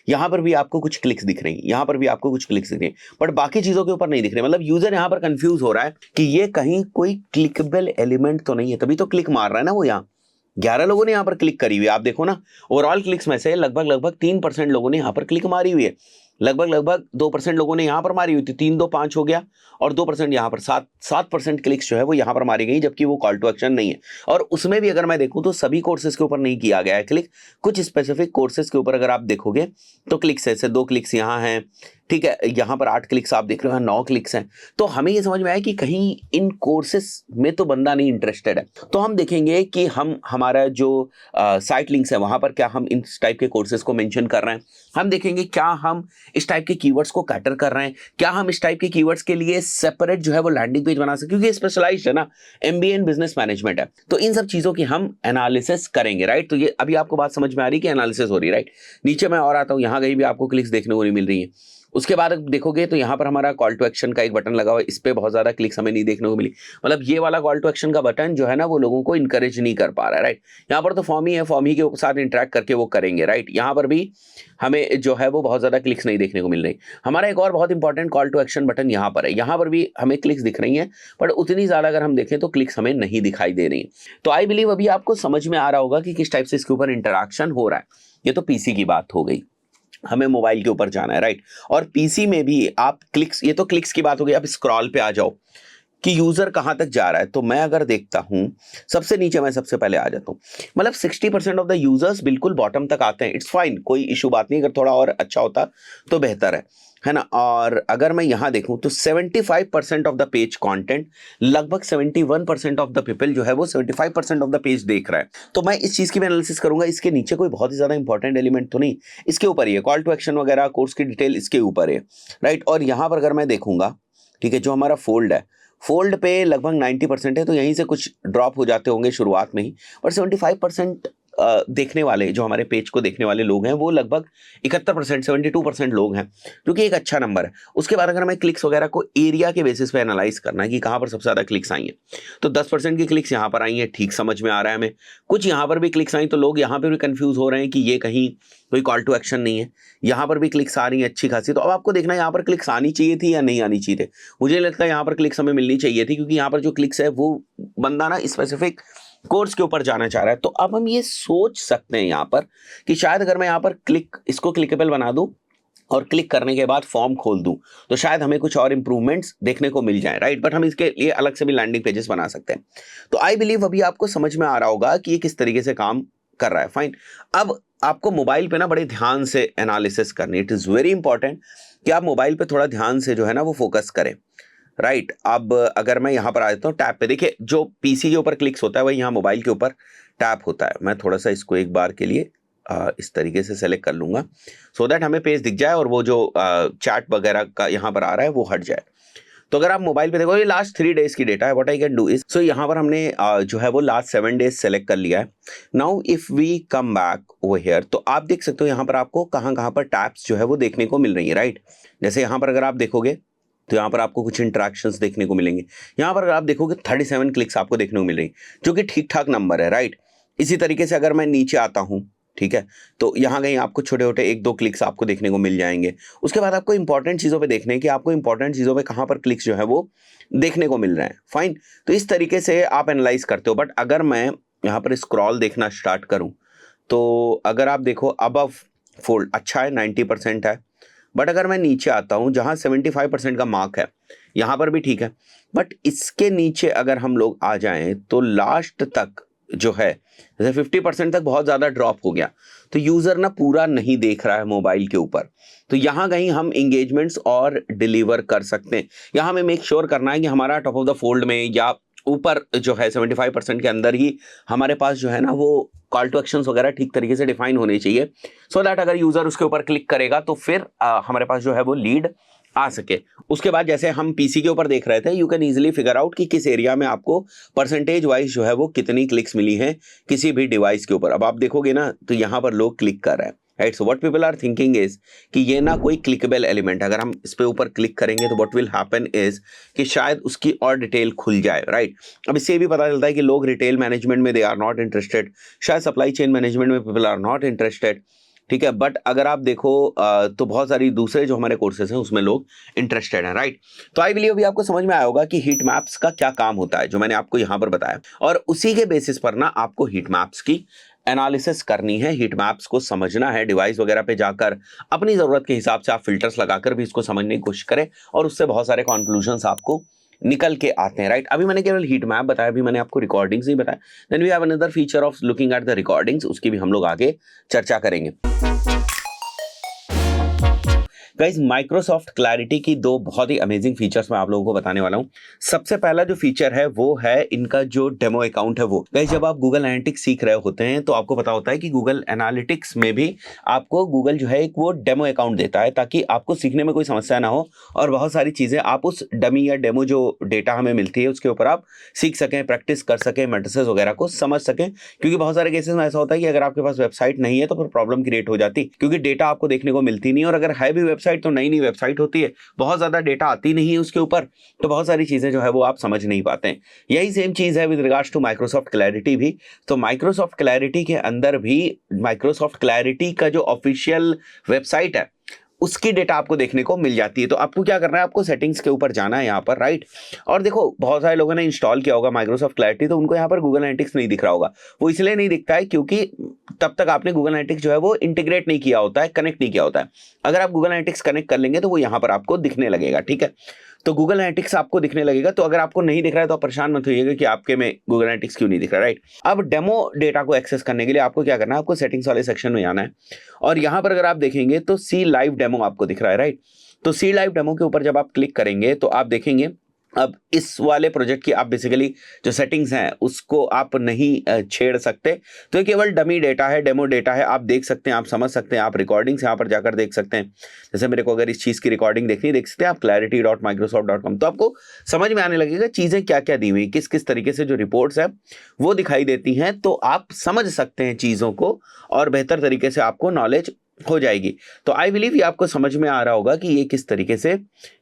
यहां पर भी आपको कुछ क्लिक्स दिख रही है, यहां पर भी आपको कुछ क्लिक्स दिख रही है, बट बाकी चीजों के ऊपर नहीं दिख रहे। मतलब यूजर यहां पर कंफ्यूज हो रहा है कि ये कहीं कोई क्लिकेबल एलिमेंट तो नहीं है, तभी तो क्लिक मार रहा है ना वो। यहाँ 11 लोगों ने यहां पर क्लिक करी हुई है, आप देखो ना। ओवरऑल क्लिक्स में से लगभग 3% लोगों ने यहां पर क्लिक मारी हुई है, लगभग 2% लोगों ने यहां पर मारी हुई थी, 3 2 5 हो गया, और 2% यहां पर 7% क्लिक्स जो है वो यहां पर मारी गई, जबकि वो कॉल टू एक्शन नहीं है। और उसमें भी अगर मैं देखूं तो सभी कोर्सेज के ऊपर नहीं किया गया है क्लिक, कुछ स्पेसिफिक कोर्सेज के ऊपर अगर आप देखोगे तो क्लिक्स है, 2 क्लिक्स यहां हैं, ठीक है। यहां पर 8 क्लिक्स आप देख रहे हो, 9 क्लिक्स हैं। तो हमें ये समझ में आया कि कहीं इन कोर्सेस में तो बंदा नहीं इंटरेस्टेड है। तो हम देखेंगे कि हम हमारा जो साइट लिंक्स है वहां पर क्या हम इस टाइप के कोर्सेज को मेंशन कर रहे हैं, हम देखेंगे क्या हम इस टाइप के कीवर्ड्स को कैटर कर रहे हैं, क्या हम इस टाइप के कीवर्ड्स के लिए सेपरेट जो है वो लैंडिंग पेज बना सकते, क्योंकि स्पेशलाइज्ड है ना, एमबीए इन बिजनेस मैनेजमेंट है। तो इन सब चीजों की हम एनालिसिस करेंगे, राइट। तो ये अभी आपको बात समझ में आ रही है कि एनालिसिस हो रही है, राइट। नीचे मैं और आता हूं, यहां कहीं भी आपको क्लिक्स देखने को नहीं मिल रही है। उसके बाद देखोगे तो यहाँ पर हमारा कॉल टू एक्शन का एक बटन लगा हुआ है, इस पे बहुत ज्यादा क्लिक्स हमें नहीं देखने को मिली। मतलब ये वाला कॉल टू एक्शन का बटन जो है ना वो लोगों को इंकरेज नहीं कर पा रहा है, राइट। यहाँ पर तो फॉर्म ही है, फॉर्म ही के साथ इंटरेक्ट करके वो करेंगे, राइट। यहाँ पर भी हमें जो है वो बहुत ज्यादा क्लिक्स नहीं देखने को मिल रही। हमारा एक और बहुत important call to action button यहाँ पर है, यहाँ पर भी हमें क्लिक्स दिख रही हैं, पर उतनी ज्यादा अगर हम देखें तो क्लिक्स हमें नहीं दिखाई दे रही। तो आई बिलीव अभी आपको समझ में आ रहा होगा कि किस टाइप से इसके ऊपर इंटरेक्शन हो रहा है। ये तो पीसी की बात हो गई, हमें मोबाइल के ऊपर जाना है, राइट। और पीसी में भी आप क्लिक्स, ये तो क्लिक्स की बात हो गई। अब स्क्रॉल पे आ जाओ, कि यूजर कहां तक जा रहा है, तो मैं अगर देखता हूं सबसे नीचे, मैं सबसे पहले आ जाता हूं, मतलब 60% ऑफ द यूजर्स बिल्कुल बॉटम तक आते हैं, इट्स फाइन, कोई इशू बात नहीं, अगर थोड़ा और अच्छा होता तो बेहतर है ना। और अगर मैं यहां देखूं तो 75% ऑफ द पेज कंटेंट, लगभग 71% ऑफ द पीपल जो है वो 75% ऑफ द पेज देख रहा है। तो मैं इस चीज की भी एनालिसिस करूंगा, इसके नीचे कोई बहुत ही ज्यादा इंपॉर्टेंट एलिमेंट तो नहीं, इसके ऊपर ही है, कॉल टू एक्शन वगैरह, कोर्स की डिटेल इसके ऊपर है, राइट। और यहां पर अगर मैं देखूंगा, ठीक है, जो हमारा फोल्ड है, फोल्ड पे लगभग 90% है, तो यहीं से कुछ ड्रॉप हो जाते होंगे शुरुआत में ही, पर 75% देखने वाले, जो हमारे पेज को देखने वाले लोग हैं, वो लगभग 71%, 72% लोग हैं, जो कि एक अच्छा नंबर है। उसके बाद अगर मैं क्लिक्स वगैरह को एरिया के बेसिस पे एनालाइज करना है कि कहाँ पर सबसे ज़्यादा क्लिक्स आई हैं, तो 10% की क्लिक्स यहाँ पर आई हैं, ठीक समझ में आ रहा है हमें। कुछ यहाँ पर भी क्लिक्स आई तो लोग यहाँ पर भी कंफ्यूज हो रहे हैं कि ये कहीं कोई कॉल टू एक्शन नहीं है। यहाँ पर भी क्लिक्स आ रही है अच्छी खासी, तो अब आपको देखना है यहाँ पर क्लिक्स आनी चाहिए थी या नहीं आनी चाहिए थे। मुझे लगता है यहाँ पर क्लिक्स हमें मिलनी चाहिए थी, क्योंकि यहाँ पर जो क्लिक्स है वो बंदा ना स्पेसिफिक कोर्स के ऊपर जाना चाह रहा है। तो अब हम ये सोच सकते हैं यहाँ पर कि शायद अगर मैं यहाँ पर इसको क्लिकेबल बना दूं और क्लिक करने के बाद फॉर्म खोल दूं, तो शायद हमें कुछ और इंप्रूवमेंट्स देखने को मिल जाए, राइट। बट हम इसके लिए अलग से भी लैंडिंग पेजेस बना सकते हैं। तो आई बिलीव अभी आपको समझ में आ रहा होगा कि ये किस तरीके से काम कर रहा है, फाइन। अब आपको मोबाइल पे ना बड़े ध्यान से एनालिसिस करनी, इट इज वेरी इंपॉर्टेंट कि आप मोबाइल पे थोड़ा ध्यान से जो है ना वो फोकस करें, राइट। अब अगर मैं यहाँ पर आ जाता हूँ टैब पे, देखिए जो पीसी के ऊपर क्लिक्स होता है वही यहाँ मोबाइल के ऊपर टैब होता है। मैं थोड़ा सा इसको एक बार के लिए इस तरीके से सेलेक्ट कर लूंगा, सो दैट हमें पेज दिख जाए और वो जो चैट वगैरह का यहाँ पर आ रहा है वो हट जाए। तो अगर आप मोबाइल पे देखो, ये लास्ट 3 डेज की डेटा है, what I can do is, so यहाँ पर हमने जो है वो लास्ट 7 डेज सेलेक्ट कर लिया है। Now if we come back over here, तो आप देख सकते हो यहाँ पर आपको कहाँ कहाँ पर टैब्स जो है वो देखने को मिल रही है, राइट। जैसे यहाँ पर अगर आप देखोगे तो यहाँ पर आपको कुछ इंटरेक्शंस देखने को मिलेंगे। यहाँ पर अगर आप देखोगे 37 क्लिक्स आपको देखने को मिल रही, जो कि ठीक ठाक नंबर है, राइट। इसी तरीके से अगर मैं नीचे आता हूँ, ठीक है, तो यहाँ कहीं आपको छोटे छोटे 1-2 क्लिक्स आपको देखने को मिल जाएंगे। उसके बाद आपको इंपॉर्टेंट चीज़ों पे देखने हैं कि आपको इंपॉर्टेंट चीज़ों पे कहाँ पर क्लिक्स जो है वो देखने को मिल रहे हैं, फाइन। तो इस तरीके से आप एनालाइज करते हो। बट अगर मैं यहाँ पर स्क्रॉल देखना स्टार्ट करूँ, तो अगर आप देखो अबव फोल्ड अच्छा है, 90% है। बट अगर मैं नीचे आता हूं जहां 75% का मार्क है, यहां पर भी ठीक है, बट इसके नीचे अगर हम लोग आ जाएं तो लास्ट तक जो है, जैसे 50% तक बहुत ज़्यादा ड्रॉप हो गया, तो यूज़र ना पूरा नहीं देख रहा है मोबाइल के ऊपर। तो यहाँ कहीं हम इंगेजमेंट्स और डिलीवर कर सकते हैं। यहाँ हमें मेक श्योर करना है कि हमारा टॉप ऑफ द फोल्ड में या ऊपर जो है 75% के अंदर ही हमारे पास जो है ना वो कॉल टू एक्शंस वगैरह ठीक तरीके से डिफाइन होने चाहिए, सो दैट अगर यूज़र उसके ऊपर क्लिक करेगा तो फिर हमारे पास जो है वो लीड आ सके। उसके बाद जैसे हम पीसी के ऊपर देख रहे थे, you can easily figure out कि किस एरिया में आपको परसेंटेज वाइज जो है वो कितनी क्लिक्स मिली हैं किसी भी डिवाइस के ऊपर। अब आप देखोगे ना तो यहाँ पर लोग क्लिक कर रहे हैं, right. So what people are thinking is कि ये ना कोई क्लिकेबल एलिमेंट, अगर हम इस पे ऊपर क्लिक करेंगे तो व्हाट विल हैपन इज कि शायद उसकी और डिटेल खुल जाए, राइट। अब इससे भी पता चलता है कि लोग रिटेल मैनेजमेंट में दे आर नॉट इंटरेस्टेड, शायद सप्लाई चेन मैनेजमेंट में पीपल आर नॉट इंटरेस्टेड, ठीक है। बट अगर आप देखो तो बहुत सारी दूसरे जो हमारे कोर्सेज हैं उसमें लोग इंटरेस्टेड हैं, राइट। तो आई बिलीव अभी आपको समझ में आया होगा कि हीट मैप्स का क्या काम होता है, जो मैंने आपको यहाँ पर बताया, और उसी के बेसिस पर ना आपको हीट मैप्स की एनालिसिस करनी है, हीट मैप्स को समझना है, डिवाइस वगैरह पे जाकर अपनी ज़रूरत के हिसाब से आप फिल्टर्स लगाकर भी इसको समझने की कोशिश करें, और उससे बहुत सारे कंक्लूजन्स आपको निकल के आते हैं, राइट। अभी मैंने केवल हीट मैप बताया, अभी मैंने आपको रिकॉर्डिंग्स नहीं बताया। Then we have another feature of looking at the recordings, उसकी भी हम लोग आगे चर्चा करेंगे। गाइस, माइक्रोसॉफ्ट क्लैरिटी की 2 बहुत ही अमेजिंग फीचर्स मैं आप लोगों को बताने वाला हूं। सबसे पहला जो फीचर है वो है इनका जो डेमो अकाउंट है वो। गाइस, जब आप गूगल एनालिटिक्स सीख रहे होते हैं तो आपको पता होता है कि गूगल एनालिटिक्स में भी आपको गूगल जो है एक वो डेमो अकाउंट देता है, ताकि आपको सीखने में कोई समस्या ना हो और बहुत सारी चीज़ें आप उस डमी या डेमो जो डेटा हमें मिलती है उसके ऊपर आप सीख सकें, प्रैक्टिस कर सकें, मैट्रिसेस वगैरह को समझ सकें। क्योंकि बहुत सारे केसेस में ऐसा होता है कि अगर आपके पास वेबसाइट नहीं है तो फिर प्रॉब्लम क्रिएट हो जाती, क्योंकि डेटा आपको देखने को मिलती नहीं, और अगर है भी वेबसाइट तो नई नई वेबसाइट होती है, बहुत ज्यादा डेटा आती नहीं है उसके ऊपर, तो बहुत सारी चीजें जो है वो आप समझ नहीं पाते हैं। यही सेम चीज है with regards to Microsoft clarity भी। तो माइक्रोसॉफ्ट क्लैरिटी के अंदर भी माइक्रोसॉफ्ट क्लैरिटी का जो ऑफिशियल वेबसाइट है उसकी डेटा आपको देखने को मिल जाती है। तो आपको क्या करना है, आपको सेटिंग्स के ऊपर जाना है यहाँ पर, राइट। और देखो बहुत सारे लोगों ने इंस्टॉल किया होगा माइक्रोसॉफ्ट क्लैरिटी, तो उनको यहाँ पर गूगल एनालिटिक्स नहीं दिख रहा होगा। वो इसलिए नहीं दिखता है क्योंकि तब तक आपने गूगल एनालिटिक्स जो है वो इंटीग्रेट नहीं किया होता है, कनेक्ट नहीं किया होता है। अगर आप गूगल एनालिटिक्स कनेक्ट कर लेंगे तो वो यहाँ पर आपको दिखने लगेगा, ठीक है। तो गूगल एनालिटिक्स आपको दिखने लगेगा। तो अगर आपको नहीं दिख रहा है तो आप परेशान मत होइएगा कि आपके में गूगल एनालिटिक्स क्यों नहीं दिख रहा, राइट। अब डेमो डेटा को एक्सेस करने के लिए आपको क्या करना है, आपको सेटिंग्स वाले सेक्शन में जाना है और यहाँ पर अगर आप देखेंगे तो सी लाइव डेमो आपको दिख रहा है, राइट। तो सी लाइव डेमो के ऊपर जब आप क्लिक करेंगे तो आप देखेंगे अब इस वाले प्रोजेक्ट की आप बेसिकली जो सेटिंग्स हैं उसको आप नहीं छेड़ सकते। तो ये केवल डमी डेटा है, डेमो डेटा है, आप देख सकते हैं, आप समझ सकते हैं, आप रिकॉर्डिंग्स यहाँ पर जाकर देख सकते हैं। जैसे मेरे को अगर इस चीज़ की रिकॉर्डिंग देखनी है, देख सकते हैं आप clarity.microsoft.com। तो आपको समझ में आने लगेगा चीज़ें क्या क्या दी हुई, किस किस तरीके से जो रिपोर्ट्स हैं वो दिखाई देती हैं। तो आप समझ सकते हैं चीज़ों को और बेहतर तरीके से आपको नॉलेज हो जाएगी। तो आई बिलीव ये आपको समझ में आ रहा होगा कि ये किस तरीके से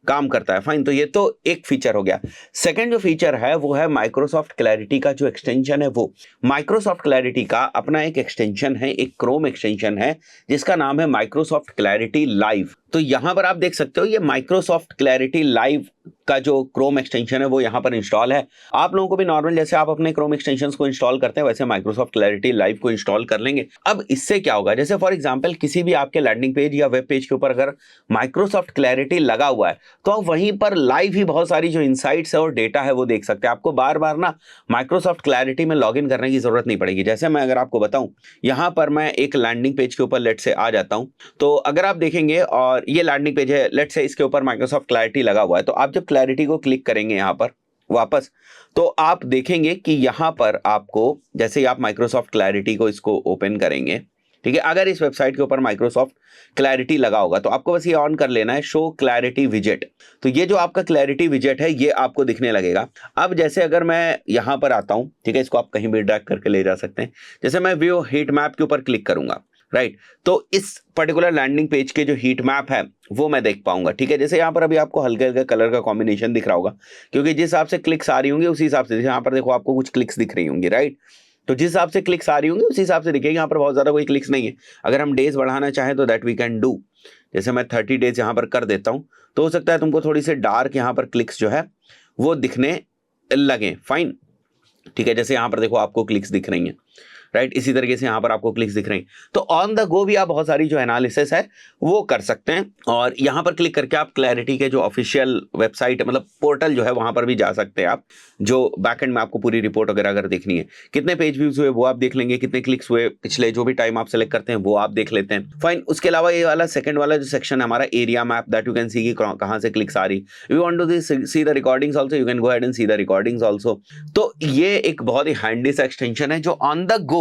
काम करता है। फाइन, तो ये तो एक फीचर हो गया। सेकंड जो फीचर है वो है माइक्रोसॉफ्ट क्लैरिटी का जो एक्सटेंशन है। वो माइक्रोसॉफ्ट क्लैरिटी का अपना एक एक्सटेंशन है, एक क्रोम एक्सटेंशन है जिसका नाम है माइक्रोसॉफ्ट क्लैरिटी लाइव। तो यहां पर आप देख सकते हो ये माइक्रोसॉफ्ट क्लैरिटी लाइव का जो क्रोम एक्सटेंशन है वो यहाँ पर इंस्टॉल है। आप लोगों को भी नॉर्मल जैसे आप अपने क्रोम एक्सटेंशंस को इंस्टॉल करते हैं वैसे माइक्रोसॉफ्ट क्लैरिटी लाइव को इंस्टॉल कर लेंगे। अब इससे क्या होगा, जैसे फॉर एग्जांपल किसी भी आपके लैंडिंग पेज या वेब पेज के ऊपर अगर माइक्रोसॉफ्ट क्लैरिटी लगा हुआ है तो आप वहीं पर लाइव ही बहुत सारी जो इनसाइट्स है और डेटा है वो देख सकते हैं। आपको बार बार ना माइक्रोसॉफ्ट क्लैरिटी में लॉग इन करने की जरूरत नहीं पड़ेगी। जैसे मैं अगर आपको बताऊं, यहाँ पर मैं एक लैंडिंग पेज के ऊपर लेट से आ जाता हूं, तो अगर आप देखेंगे और ये लैंडिंग पेज है, लेट से इसके ऊपर माइक्रोसॉफ्ट क्लैरिटी लगा हुआ है, तो आप जब क्लैरिटी को क्लिक करेंगे यहाँ पर वापस, तो आप देखेंगे कि यहाँ पर आपको जैसे ही आप माइक्रोसॉफ्ट क्लैरिटी को इसको ओपन करेंगे, ठीक है, अगर इस वेबसाइट के ऊपर माइक्रोसॉफ्ट क्लैरिटी लगा होगा तो आपको बस ये ऑन कर लेना है, शो क्लैरिटी विजेट। तो ये जो आपका क्लैरिटी विजेट है ये आपको दिखने लगेगा। अब जैसे अगर मैं यहाँ पर आता हूँ, ठीक है, इसको आप कहीं भी ड्रैग करके ले जा सकते हैं। जैसे मैं व्यू हीट मैप के ऊपर क्लिक करूंगा, राइट, तो इस पर्टिकुलर लैंडिंग पेज के जो हीट मैप है वो मैं देख पाऊंगा, ठीक है। जैसे यहाँ पर अभी आपको हल्के हल्के कलर का कॉम्बिनेशन दिख रहा होगा क्योंकि जिस हिसाब से क्लिक्स आ रही होंगी उसी हिसाब से, यहाँ पर देखो आपको कुछ क्लिक्स दिख रही होंगी, राइट। तो जिस हिसाब से क्लिक्स आ रही होंगी उसी हिसाब से दिखेगी। यहाँ पर बहुत ज़्यादा कोई क्लिक्स नहीं है। अगर हम डेज बढ़ाना चाहें तो दैट वी कैन डू। जैसे मैं 30 डेज यहाँ पर कर देता हूँ तो हो सकता है तुमको थोड़ी सी डार्क यहाँ पर क्लिक्स जो है वो दिखने लगे। फाइन, ठीक है, जैसे यहाँ पर देखो आपको क्लिक्स दिख रही हैं, राइट, इसी तरीके से यहाँ पर आपको क्लिक्स दिख रहे हैं। तो ऑन द गो भी आप बहुत सारी जो एनालिसिस है वो कर सकते हैं और यहाँ पर क्लिक करके आप क्लैरिटी के जो ऑफिशियल वेबसाइट मतलब पोर्टल जो है वहाँ पर भी जा सकते हैं आप, जो बैकएंड में आपको पूरी रिपोर्ट वगैरह अगर देखनी है, कितने पेज व्यूज हुए वो आप देख लेंगे, कितने क्लिक्स हुए पिछले जो भी टाइम आप सेलेक्ट करते हैं वो आप देख लेते हैं। फाइन, उसके अलावा ये वाला सेकंड वाला जो सेक्शन है हमारा area map, that you can see कि कहाँ से क्लिक्स आ रही। You want to see the recordings also, you can go ahead and see the recordings also. तो ये एक बहुत ही हैंडी सा एक्सटेंशन है जो ऑन द गो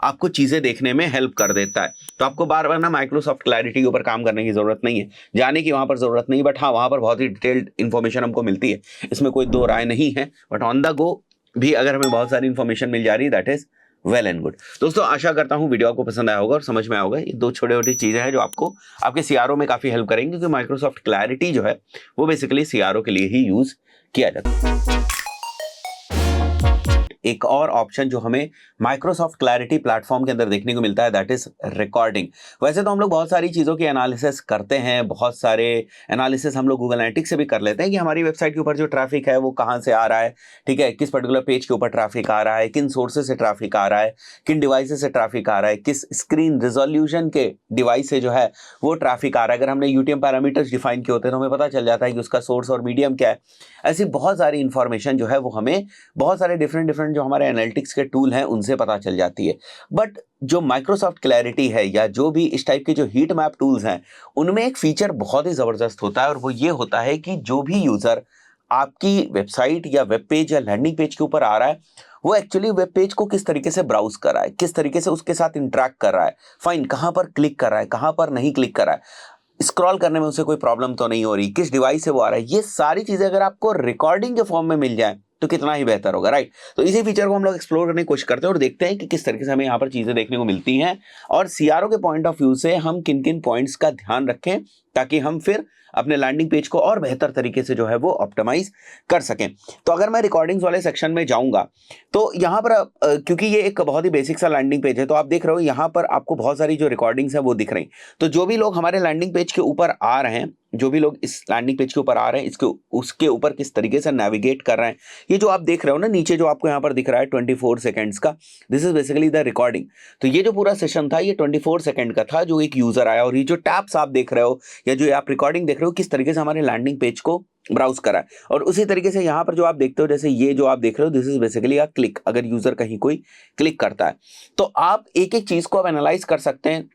आपको चीजें देखने में हेल्प कर देता है। तो आपको बार बार ना माइक्रोसॉफ्ट क्लैरिटी के ऊपर काम करने की जरूरत नहीं है, जाने की वहां पर जरूरत नहीं, बट हाँ वहां पर बहुत ही डिटेल्ड इन्फॉर्मेशन हमको मिलती है, इसमें कोई दो राय नहीं है। बट ऑन द गो भी अगर हमें बहुत सारी इन्फॉर्मेशन मिल जा रही है that is well and good. दोस्तों आशा करता हूँ वीडियो आपको पसंद आया होगा और समझ में आया होगा। ये दो छोटी छोटी चीजें हैं जो आपको आपके सीआरओ में काफी हेल्प करेंगी, क्योंकि माइक्रोसॉफ्ट क्लैरिटी जो है वो बेसिकली सीआरओ के लिए ही यूज किया जाता है। एक और ऑप्शन जो हमें माइक्रोसॉफ्ट क्लैरिटी प्लेटफॉर्म के अंदर देखने को मिलता है दैट इज रिकॉर्डिंग। वैसे तो हम लोग बहुत सारी चीज़ों की एनालिसिस करते हैं, बहुत सारे एनालिसिस हम लोग गूगल एनालिटिक्स से भी कर लेते हैं कि हमारी वेबसाइट के ऊपर जो ट्रैफिक है वो कहाँ से आ रहा है, ठीक है, किस पर्टिकुलर पेज के ऊपर ट्रैफिक आ रहा है, किन सोर्सेज से ट्रैफिक आ रहा है, किन डिवाइसेज से ट्रैफिक आ रहा है, किस स्क्रीन रिजोल्यूशन के डिवाइस से जो है वो ट्रैफिक आ रहा है। अगर हमने यूटीएम पैरामीटर्स डिफाइन किए होते हैं तो हमें पता चल जाता है कि उसका सोर्स और मीडियम क्या है। ऐसी बहुत सारी इंफॉर्मेशन जो है वो हमें बहुत सारे डिफरेंट जो हमारे एनालिटिक्स के टूल हैं उनसे पता चल जाती है। बट जो माइक्रोसॉफ्ट क्लैरिटी है या जो भी इस टाइप के जो हीट मैप टूल्स हैं उनमें एक फीचर बहुत ही ज़बरदस्त होता है और वो ये होता है कि जो भी यूज़र आपकी वेबसाइट या वेब पेज या लैंडिंग पेज के ऊपर आ रहा है वो एक्चुअली वेब पेज को किस तरीके से ब्राउज कर रहा है, किस तरीके से उसके साथ इंटरेक्ट कर रहा है, फाइन, कहाँ पर क्लिक कर रहा है, कहाँ पर नहीं क्लिक कर रहा है, स्क्रॉल करने में उसे कोई प्रॉब्लम तो नहीं हो रही, किस डिवाइस से वो आ रहा है। ये सारी चीज़ें अगर आपको रिकॉर्डिंग के फॉर्म में मिल जाए तो कितना ही बेहतर होगा, राइट। तो इसी फीचर को हम लोग एक्सप्लोर करने की कोशिश करते हैं और देखते हैं कि किस तरीके से हमें यहाँ पर चीजें देखने को मिलती हैं और सीआरओ के पॉइंट ऑफ व्यू से हम किन किन पॉइंट्स का ध्यान रखें ताकि हम फिर अपने लैंडिंग पेज को और बेहतर तरीके से जो है वो ऑप्टिमाइज कर सकें। तो अगर मैं रिकॉर्डिंग्स वाले सेक्शन में जाऊंगा तो यहाँ पर क्योंकि ये एक बहुत ही बेसिक सा लैंडिंग पेज है, तो आप देख रहे हो यहाँ पर आपको बहुत सारी जो रिकॉर्डिंग्स है वो दिख रही। तो जो भी लोग हमारे लैंडिंग पेज के ऊपर आ रहे हैं, जो भी लोग इस लैंडिंग पेज के ऊपर आ रहे हैं, इसके उसके ऊपर किस तरीके से नेविगेट कर रहे हैं, ये जो आप देख रहे हो ना नीचे जो आपको यहाँ पर दिख रहा है 24 सेकंड्स का, this is basically the recording. तो ये जो पूरा सेशन था ये 24 सेकंड का था, जो एक यूजर आया और ये जो टैब्स आप देख रहे हो या जो आप रिकॉर्डिंग देख रहे हो किस तरीके से हमारे लैंडिंग पेज को ब्राउज करा है। और उसी तरीके से यहाँ पर जो आप देखते हो, जैसे ये जो आप देख रहे हो, this is basically a click. अगर यूजर कहीं कोई क्लिक करता है तो आप एक एक चीज को आप एनालाइज कर सकते हैं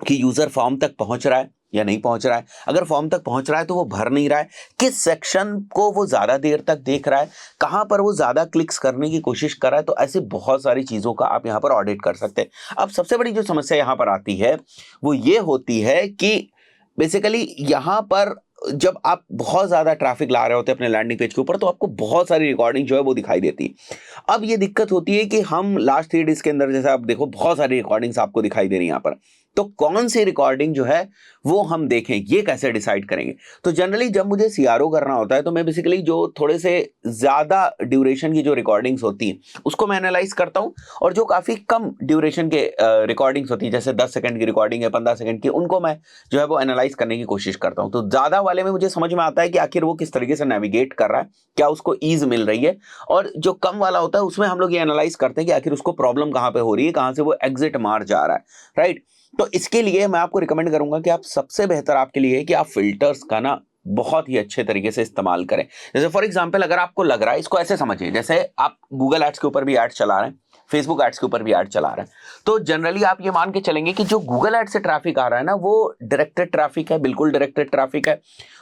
कि यूजर फॉर्म तक पहुंच रहा है या नहीं पहुंच रहा है। अगर फॉर्म तक पहुंच रहा है तो वो भर नहीं रहा है, किस सेक्शन को वो ज्यादा देर तक देख रहा है, कहां पर वो ज्यादा क्लिक्स करने की कोशिश कर रहा है। तो ऐसी बहुत सारी चीजों का आप यहां पर ऑडिट कर सकते हैं। अब सबसे बड़ी जो समस्या यहां पर आती है वो ये होती है कि बेसिकली यहां पर जब आप बहुत ज्यादा ट्रैफिक ला रहे होते हैं अपने लैंडिंग पेज के ऊपर तो आपको बहुत सारी रिकॉर्डिंग जो है वो दिखाई देती है। अब ये दिक्कत होती है कि हम लास्ट 3 डेज के अंदर जैसे आप देखो बहुत सारी रिकॉर्डिंग्स आपको दिखाई दे रही है यहाँ पर, तो कौन सी रिकॉर्डिंग जो है वो हम देखें, ये कैसे डिसाइड करेंगे। तो जनरली जब मुझे सीआरओ करना होता है तो मैं बेसिकली जो थोड़े से ज्यादा ड्यूरेशन की जो रिकॉर्डिंग्स होती हैं उसको मैं एनालाइज करता हूं, और जो काफी कम ड्यूरेशन के रिकॉर्डिंग्स होती है जैसे 10 सेकंड की रिकॉर्डिंग है, 15 सेकंड की, उनको मैं जो है वो एनालाइज करने की कोशिश करता हूं। तो ज्यादा वाले में मुझे समझ में आता है कि आखिर वो किस तरीके से नेविगेट कर रहा है, क्या उसको ईज मिल रही है। और जो कम वाला होता है उसमें हम लोग ये एनालाइज करते हैं कि आखिर उसको प्रॉब्लम कहां पे हो रही है, कहां से वो एग्जिट मार जा रहा है, राइट। तो इसके लिए मैं आपको रिकमेंड करूंगा कि आप सबसे बेहतर आपके लिए है कि आप फिल्टर्स का ना बहुत ही अच्छे तरीके से इस्तेमाल करें। जैसे फॉर एग्जांपल अगर आपको लग रहा है, इसको ऐसे समझिए जैसे आप गूगल एड्स के ऊपर भी एड चला रहे हैं, फेसबुक एड्स के ऊपर भी एड चला रहे हैं, तो जनरली आप ये मान के चलेंगे कि जो गूगल एड से ट्रैफिक आ रहा है ना वो डायरेक्टेड ट्रैफिक है, बिल्कुल डायरेक्टेड ट्रैफिक है,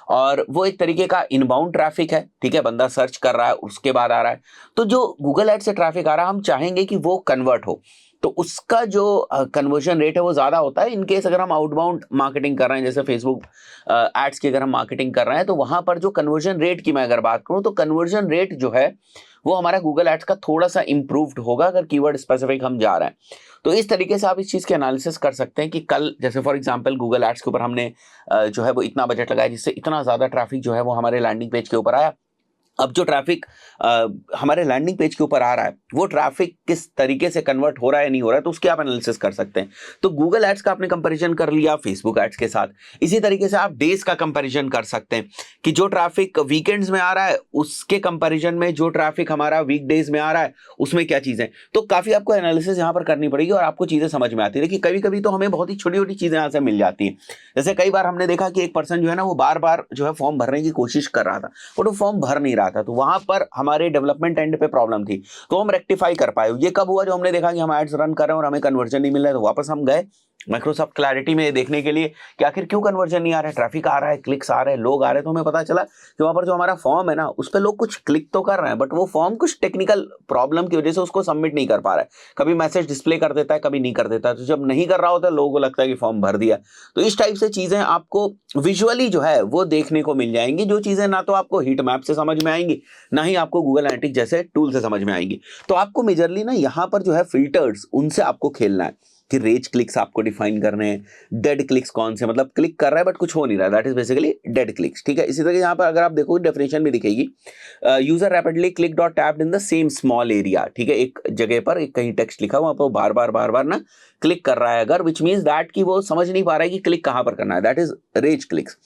और वो एक तरीके का इनबाउंड ट्रैफिक है, ठीक है, बंदा सर्च कर रहा है उसके बाद आ रहा है। तो जो गूगल एड से ट्रैफिक आ रहा है हम चाहेंगे कि वो कन्वर्ट हो, तो उसका जो कन्वर्जन रेट है वो ज्यादा होता है। इनकेस अगर हम आउटबाउंड मार्केटिंग कर रहे हैं जैसे फेसबुक एड्स की अगर हम मार्केटिंग कर रहे हैं तो वहां पर जो कन्वर्जन रेट की मैं अगर बात करूं तो कन्वर्जन रेट जो है वो हमारा गूगल एड्स का थोड़ा सा इंप्रूव्ड होगा अगर कीवर्ड स्पेसिफिक हम जा रहे हैं। तो इस तरीके से आप इस चीज के एनालिसिस कर सकते हैं कि कल जैसे फॉर एग्जांपल गूगल एड्स के ऊपर हमने जो है वो इतना बजट लगाया जिससे इतना ज्यादा ट्रैफिक जो है वो हमारे लैंडिंग पेज के ऊपर आया। अब जो ट्रैफिक हमारे लैंडिंग पेज के ऊपर आ रहा है वो ट्रैफिक किस तरीके से कन्वर्ट हो रहा है नहीं हो रहा है, तो उसके आप एनालिसिस कर सकते हैं। तो गूगल एड्स का आपने कंपैरिजन कर लिया फेसबुक एड्स के साथ, इसी तरीके से आप डेज का कंपैरिजन कर सकते हैं कि जो ट्रैफिक वीकेंड्स में आ रहा है उसके कंपैरिजन में जो ट्रैफिक हमारा वीकडेज में आ रहा है उसमें क्या चीजें। तो काफी आपको एनालिसिस यहाँ पर करनी पड़ेगी और आपको चीजें समझ में आती है। देखिए कभी कभी तो हमें बहुत ही छोटी छोटी चीजें यहाँ से मिल जाती है। जैसे कई बार हमने देखा कि एक पर्सन जो है ना वो बार बार जो है फॉर्म भरने की कोशिश कर रहा था बट वो फॉर्म भर नहीं रहा था, तो वहां पर हमारे डेवलपमेंट एंड पे प्रॉब्लम थी, तो हम रेक्टिफाई कर पाए। ये कब हुआ, जो हमने देखा कि हम एड्स रन कर रहे हैं और हमें कन्वर्जन नहीं मिल रहा है, तो वापस हम गए माइक्रोसॉफ्ट क्लैरिटी में देखने के लिए कि आखिर क्यों कन्वर्जन नहीं आ रहा है, ट्रैफिक आ रहा है, क्लिक्स आ रहे हैं, लोग आ रहे हैं। तो हमें पता चला कि वहां पर जो हमारा फॉर्म है ना उस पर लोग कुछ क्लिक तो कर रहे हैं बट वो फॉर्म कुछ टेक्निकल प्रॉब्लम की वजह से उसको सबमिट नहीं कर पा रहा है। कभी मैसेज डिस्प्ले कर देता है, कभी नहीं कर देता है, तो जब नहीं कर रहा होता है लोगों को लगता है कि फॉर्म भर दिया। तो इस टाइप से चीजें आपको विजुअली जो है वो देखने को मिल जाएंगी, जो चीजें ना तो आपको हीट मैप से समझ में आएंगी ना ही आपको गूगल एनालिटिक्स जैसे टूल से समझ में आएंगी। तो आपको मेजरली ना यहाँ पर जो है फिल्टर्स उनसे आपको खेलना है कि रेज क्लिक्स आपको डिफाइन करने हैं, डेड क्लिक्स कौन से, मतलब क्लिक कर रहा है बट कुछ हो नहीं रहा है, that is basically dead clicks, ठीक है। इसी तरह यहाँ पर अगर आप देखोगे डेफिनेशन भी दिखेगी, user rapidly click dot tapped in the same small area, ठीक है, एक जगह पर एक कहीं टेक्स्ट लिखा हुआ पर बार बार ना क्लिक कर रहा है अगर, विच मींस दैट कि वो समझ नहीं पा रहा है कि क्लिक कहां पर करना है, दैट इज रेज क्लिक्स।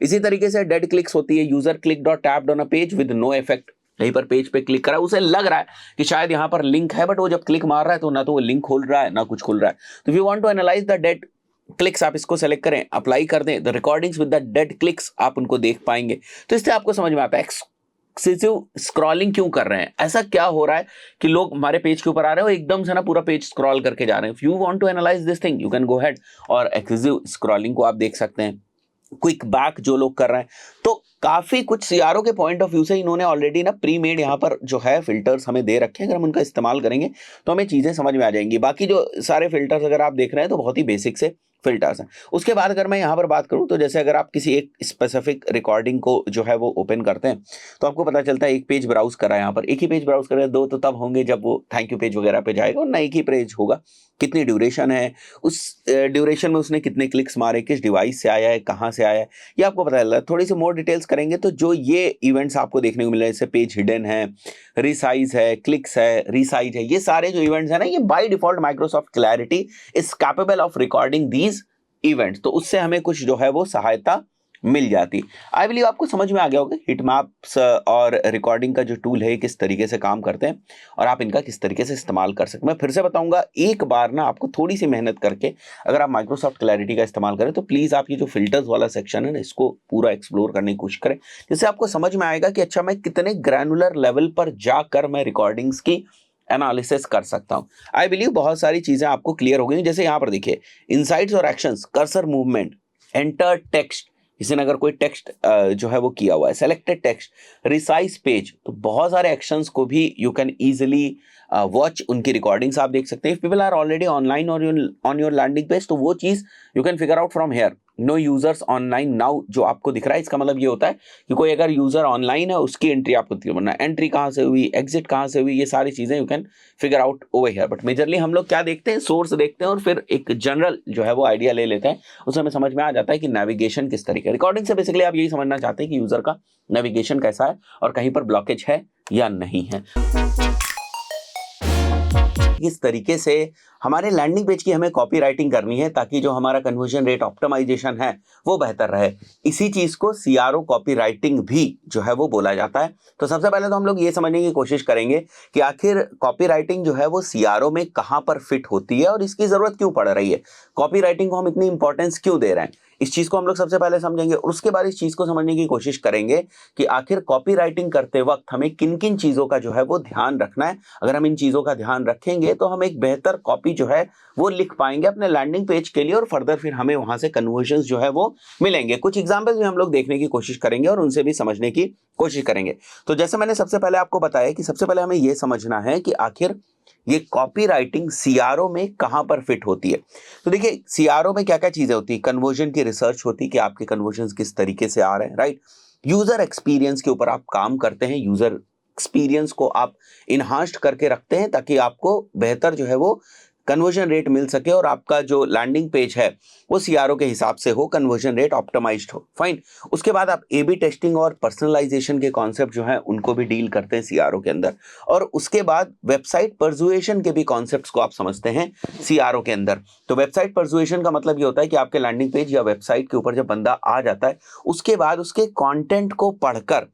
इसी तरीके से डेड क्लिक्स होती है, user click dot tapped on a page with no effect, यहीं पर पेज पे क्लिक करा, उसे लग रहा है कि शायद यहाँ पर लिंक है बट वो जब क्लिक मार रहा है तो ना तो वो लिंक खोल रहा है ना कुछ खोल रहा है। तो you want to analyze the dead clicks, आप इसको सेलेक्ट करें, अप्लाई कर दें, the recordings with the dead clicks आप उनको देख पाएंगे। तो इससे आपको समझ में आता है एक्सेसिव स्क्रॉलिंग क्यों कर रहे हैं, ऐसा क्या हो रहा है कि लोग हमारे पेज के ऊपर आ रहे हो एकदम से ना पूरा पेज स्क्रॉल करके जा रहे हैं। If you want to analyze this thing you can go head और एक्सेसिव स्क्रॉलिंग को आप देख सकते हैं, क्विक बैक जो लोग कर रहे हैं। तो काफी कुछ सीआरओ के पॉइंट ऑफ व्यू से इन्होंने ऑलरेडी ना प्री मेड यहाँ पर जो है फिल्टर्स हमें दे रखे हैं, अगर हम उनका इस्तेमाल करेंगे तो हमें चीजें समझ में आ जाएंगी। बाकी जो सारे फिल्टर्स अगर आप देख रहे हैं तो बहुत ही बेसिक से फिल्टर्स हैं। उसके बाद अगर मैं यहाँ पर बात करूँ तो जैसे अगर आप किसी एक स्पेसिफिक रिकॉर्डिंग को जो है वो ओपन करते हैं तो आपको पता चलता है एक पेज ब्राउज करा है, यहाँ पर एक ही पेज ब्राउज कर रहे हैं, दो तो तब होंगे जब वो थैंक यू पेज वगैरह पे जाएगा, और ना एक ही पेज होगा। कितनी ड्यूरेशन है, उस ड्यूरेशन में उसने कितने क्लिक्स मारे, किस डिवाइस से आया है, कहाँ से आया है, ये आपको पता चल रहा है। थोड़ी सी मोर डिटेल्स करेंगे तो जो ये इवेंट्स आपको देखने को मिल रहे हैं, जैसे पेज हिडन है, रिसाइज है, क्लिक्स है, रिसाइज है, ये सारे जो इवेंट्स है ना, ये by default Microsoft clarity is capable of recording these events. तो उससे हमें कुछ जो है वो सहायता मिल जाती। आई बिलीव आपको समझ में आ गया होगा हिटमैप्स और रिकॉर्डिंग का जो टूल है किस तरीके से काम करते हैं और आप इनका किस तरीके से इस्तेमाल कर सकते हैं। मैं फिर से बताऊंगा, एक बार ना आपको थोड़ी सी मेहनत करके अगर आप माइक्रोसॉफ्ट क्लैरिटी का इस्तेमाल करें तो प्लीज़ आप ये जो फिल्टर्स वाला सेक्शन है ना, इसको पूरा एक्सप्लोर करने की कोशिश करें, जिससे आपको समझ में आएगा कि अच्छा मैं कितने ग्रैनुलर लेवल पर जाकर मैं रिकॉर्डिंग्स की एनालिसिस कर सकता हूं। आई बिलीव बहुत सारी चीजें आपको क्लियर हो गई। जैसे यहां पर देखिए, इनसाइट्स और actions, cursor movement, enter text, किसी ने अगर कोई टेक्स्ट जो है वो किया हुआ है, सेलेक्टेड टेक्स्ट, रिसाइज पेज, तो बहुत सारे एक्शंस को भी यू कैन इजीली वॉच, उनकी रिकॉर्डिंग्स आप देख सकते हैं। If people are already online और ऑन योर लैंडिंग पेज, तो वो चीज you can figure out from here. No users online now जो आपको दिख रहा है, इसका मतलब ये होता है कि कोई अगर यूजर ऑनलाइन है उसकी एंट्री आपको दिख रही है, एंट्री कहाँ से हुई, एग्जिट कहाँ से हुई, ये सारी चीजें you can figure out over here. But majorly हम लोग क्या देखते हैं, सोर्स देखते हैं और फिर एक जनरल जो है वो आइडिया ले लेते हैं, उससे हमें समझ में आ जाता है कि नेविगेशन किस तरीके। रिकॉर्डिंग से बेसिकली आप यही समझना चाहते हैं कि यूजर का नेविगेशन कैसा है और कहीं पर ब्लॉकेज है या नहीं है। किस तरीके से हमारे लैंडिंग पेज की हमें कॉपी राइटिंग करनी है ताकि जो हमारा कन्वर्जन रेट ऑप्टिमाइजेशन है वो बेहतर रहे, इसी चीज को सीआरओ कॉपी राइटिंग भी जो है वो बोला जाता है। तो सबसे पहले तो हम लोग ये समझने की कोशिश करेंगे कि आखिर कॉपी राइटिंग जो है वो सीआरओ में कहां पर फिट होती है और इसकी जरूरत क्यों पड़ रही है, कॉपी राइटिंग को हम इतनी इंपॉर्टेंस क्यों दे रहे हैं, इस चीज को हम लोग सबसे पहले समझेंगे और उसके बाद इस चीज को समझने की कोशिश करेंगे कि आखिर कॉपी राइटिंग करते वक्त हमें किन किन चीजों का जो है वो ध्यान रखना है। अगर हम इन चीजों का ध्यान रखेंगे तो हम एक बेहतर कॉपी जो है वो लिख पाएंगे अपने लैंडिंग पेज के लिए और फर्दर फिर हमें वहां से कन्वर्जन्स जो है वो मिलेंगे। कुछ एग्जांपल्स भी हम लोग देखने की कोशिश करेंगे और उनसे भी समझने की कोशिश करेंगे। तो जैसे मैंने सबसे पहले आपको बताया कि सबसे पहले हमें यह समझना है कि आखिर ये कॉपी राइटिंग सीआरओ में कहां पर फिट होती है। तो देखिए, सीआरओ में क्या क्या चीजें होती है, कन्वर्जन की रिसर्च होती है कि आपके कन्वर्जन किस तरीके से आ रहे हैं, राइट। यूजर एक्सपीरियंस के ऊपर आप काम करते हैं, यूजर एक्सपीरियंस को आप इनहांस्ड करके रखते हैं ताकि आपको बेहतर जो है वो कन्वर्जन रेट मिल सके और आपका जो लैंडिंग पेज है वो सीआरओ के हिसाब से हो, कन्वर्जन रेट ऑप्टिमाइज्ड हो, फाइन। उसके बाद आप ए बी टेस्टिंग और पर्सनलाइजेशन के कॉन्सेप्ट जो है उनको भी डील करते हैं सीआरओ के अंदर, और उसके बाद वेबसाइट परसुएशन के भी कॉन्सेप्ट्स को आप समझते हैं सीआरओ के अंदर। तो वेबसाइट परसुएशन का मतलब ये होता है कि आपके लैंडिंग पेज या वेबसाइट के ऊपर जब बंदा आ जाता है उसके बाद उसके कंटेंट को पढ़कर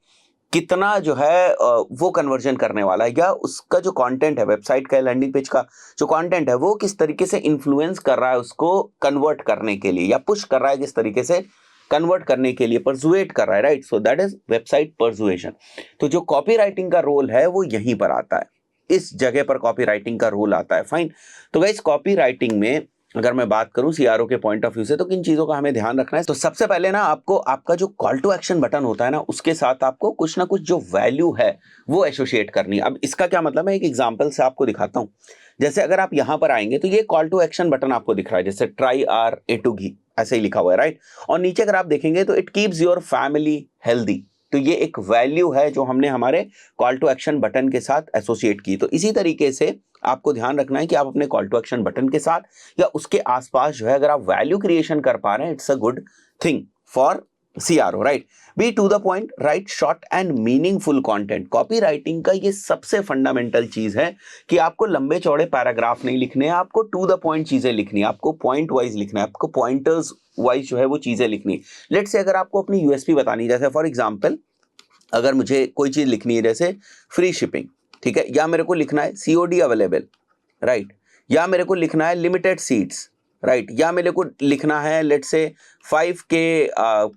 कितना जो है वो कन्वर्जन करने वाला है, या उसका जो कंटेंट है वेबसाइट का लैंडिंग पेज का जो कंटेंट है वो किस तरीके से इन्फ्लुएंस कर रहा है उसको कन्वर्ट करने के लिए, या पुश कर रहा है किस तरीके से कन्वर्ट करने के लिए, परसुएट कर रहा है, right. So that is website persuasion. तो जो कॉपी राइटिंग का रोल है वो यहीं पर आता है, इस जगह पर कॉपी राइटिंग का रोल आता है, फाइन। तो गाइस, कॉपी राइटिंग में अगर मैं बात करूं सीआरओ के पॉइंट ऑफ व्यू से तो किन चीजों का हमें ध्यान रखना है। तो सबसे पहले ना आपको आपका जो कॉल टू एक्शन बटन होता है ना उसके साथ आपको कुछ ना कुछ जो वैल्यू है वो एसोसिएट करनी है। अब इसका क्या मतलब है, एक एग्जांपल से आपको दिखाता हूं। जैसे अगर आप यहां पर आएंगे तो ये कॉल टू एक्शन बटन आपको दिख रहा है, जैसे ट्राई आर ए टू घी ऐसे ही लिखा हुआ है, राइट। और नीचे अगर आप देखेंगे तो it keeps your family healthy, तो ये एक वैल्यू है जो हमने हमारे कॉल टू एक्शन बटन के साथ एसोसिएट की। तो इसी तरीके से आपको ध्यान रखना है कि आप अपने कॉल टू एक्शन बटन के साथ या उसके आसपास जो है अगर आप वैल्यू क्रिएशन कर पा रहे हैं, it's a good thing for CRO, right. Be to the point, write short and meaningful content. Copywriting का ये सबसे फंडामेंटल चीज है कि आपको लंबे चौड़े पैराग्राफ नहीं लिखने हैं, आपको टू द पॉइंट चीजें लिखनी है, आपको पॉइंट वाइज लिखना है, आपको पॉइंटर्स वाइज जो है वो चीजें लिखनी है। लेट्स से अगर आपको अपनी यूएसपी बतानी, जैसे फॉर एग्जाम्पल अगर मुझे कोई चीज लिखनी है जैसे फ्री शिपिंग, ठीक है, या मेरे को लिखना है सीओडी अवेलेबल, राइट, या मेरे को लिखना है लिमिटेड सीट्स, राइट, या मेरे को लिखना है लेट्स से 5K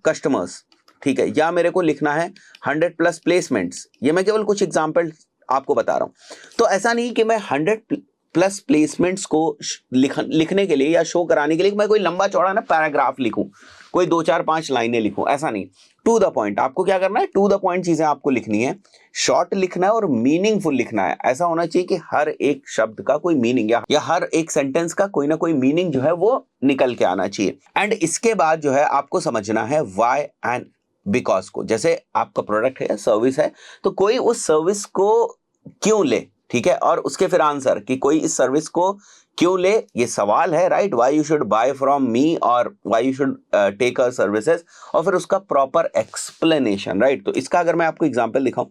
कस्टमर्स, ठीक है, या मेरे को लिखना है 100+ प्लेसमेंट्स। ये मैं केवल कुछ एग्जांपल आपको बता रहा हूं। तो ऐसा नहीं कि मैं 100+ प्लेसमेंट्स को लिखने के लिए या शो कराने के लिए मैं कोई लंबा चौड़ा ना पैराग्राफ लिखूं, कोई 2 4 5 लाइनें लिखूं, ऐसा नहीं। To the point. आपको क्या करना है, टू द पॉइंट चीजें आपको लिखनी है, शॉर्ट लिखना है और मीनिंगफुल लिखना है। ऐसा होना चाहिए कि हर एक शब्द का कोई मीनिंग या हर एक सेंटेंस का कोई ना कोई मीनिंग जो है वो निकल के आना चाहिए। एंड इसके बाद जो है आपको समझना है व्हाई एंड बिकॉज को। जैसे आपका प्रोडक्ट है, सर्विस है, तो कोई उस सर्विस को क्यों ले, ठीक है, और उसके फिर आंसर कि कोई इस सर्विस को क्यों ले, ये सवाल है, right. Why you should buy from me और why you should take our services, और फिर उसका प्रॉपर एक्सप्लेनेशन, राइट। तो इसका अगर मैं आपको एग्जांपल दिखाऊं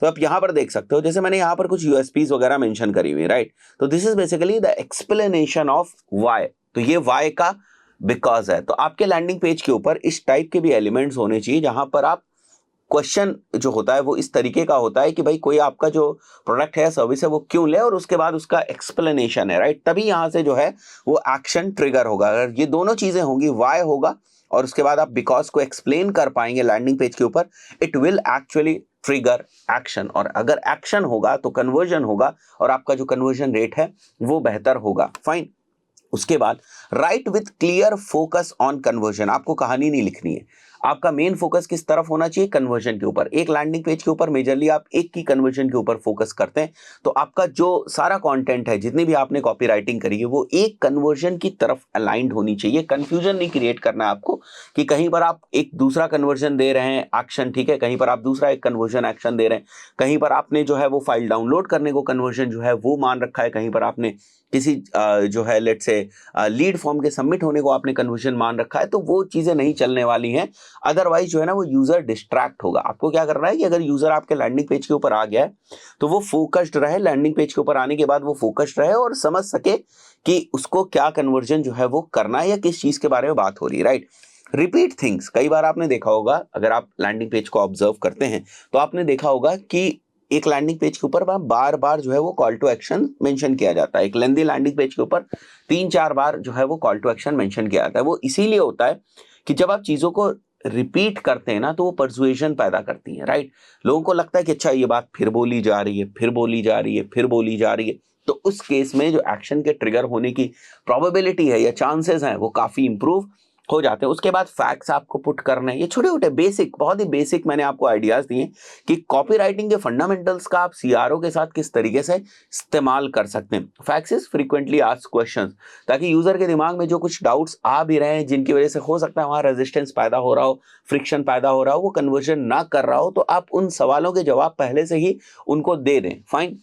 तो आप यहां पर देख सकते हो, जैसे मैंने यहां पर कुछ यूएसपीज वगैरह मेंशन करी हुई, राइट। तो this is basically the explanation of why. तो ये व्हाई का बिकॉज है। तो आपके लैंडिंग पेज के ऊपर इस टाइप के भी एलिमेंट्स होने चाहिए जहां पर आप क्वेश्चन जो होता है वो इस तरीके का होता है कि भाई कोई आपका जो प्रोडक्ट है, सर्विस है, वो क्यों ले, और उसके बाद उसका एक्सप्लेनेशन है, राइट। तभी यहां से जो है वो एक्शन ट्रिगर होगा। अगर ये दोनों चीजें होंगी, व्हाई होगा और उसके बाद आप बिकॉज को एक्सप्लेन कर पाएंगे लैंडिंग पेज के ऊपर, it will actually trigger action. और अगर एक्शन होगा तो कन्वर्जन होगा और आपका जो कन्वर्जन रेट है वो बेहतर होगा। फाइन। उसके बाद right with clear focus on conversion. आपको कहानी नहीं लिखनी है, आपका मेन फोकस किस तरफ होना चाहिए, कन्वर्जन के ऊपर। एक लैंडिंग पेज के ऊपर मेजरली आप एक की कन्वर्जन के ऊपर फोकस करते हैं, तो आपका जो सारा कंटेंट है, जितनी भी आपने कॉपी राइटिंग करी है, वो एक कन्वर्जन की तरफ अलाइंड होनी चाहिए। कंफ्यूजन नहीं क्रिएट करना है आपको कि कहीं पर आप एक दूसरा कन्वर्जन दे रहे हैं एक्शन, ठीक है, कहीं पर आप दूसरा एक कन्वर्जन एक्शन दे रहे हैं, कहीं पर आपने जो है वो फाइल डाउनलोड करने को कन्वर्जन जो है वो मान रखा है, कहीं पर आपने किसी जो है लेट से लीड फॉर्म के सबमिट होने को आपने कन्वर्जन मान रखा है। तो वो चीजें नहीं चलने वाली हैं, अदरवाइज जो है ना वो यूजर डिस्ट्रैक्ट होगा। आपको क्या करना है कि अगर यूजर आपके लैंडिंग पेज के ऊपर आ गया है तो वो फोकस्ड रहे, लैंडिंग पेज के ऊपर आने के बाद वो फोकस्ड रहे और समझ सके कि उसको क्या कन्वर्जन जो है वो करना है या किस चीज के बारे में बात हो रही है, राइट। Repeat things. कई बार आपने देखा होगा, अगर आप लैंडिंग पेज को ऑब्जर्व करते हैं तो आपने देखा होगा कि एक लैंडिंग पेज के ऊपर बार बार जो है वो कॉल टू एक्शन मेंशन किया जाता है। एक लेंदी लैंडिंग पेज के ऊपर 3-4 बार जो है वो कॉल टू एक्शन मेंशन किया जाता है। वो इसीलिए होता है कि जब आप चीजों को रिपीट करते हैं ना तो वो परसुएशन पैदा करती है, राइट। लोगों को लगता है कि अच्छा ये बात फिर बोली जा रही है, फिर बोली जा रही है, फिर बोली जा रही है। तो उस केस में जो एक्शन के ट्रिगर होने की प्रोबेबिलिटी है या चांसेस हैं वो काफी इंप्रूव हो जाते हैं। उसके बाद फैक्ट्स आपको पुट करने हैं। ये छोटे छोटे बेसिक, बहुत ही बेसिक मैंने आपको आइडियाज दिए कि कॉपीराइटिंग के फंडामेंटल्स का आप सीआरओ के साथ किस तरीके से इस्तेमाल कर सकते हैं। Facts is frequently asked questions, ताकि यूजर के दिमाग में जो कुछ डाउट्स आ भी रहे हैं जिनकी वजह से हो सकता है वहां रेजिस्टेंस पैदा हो रहा हो, फ्रिक्शन पैदा हो रहा हो, वो कन्वर्जन ना कर रहा हो, तो आप उन सवालों के जवाब पहले से ही उनको दे दें। फाइन,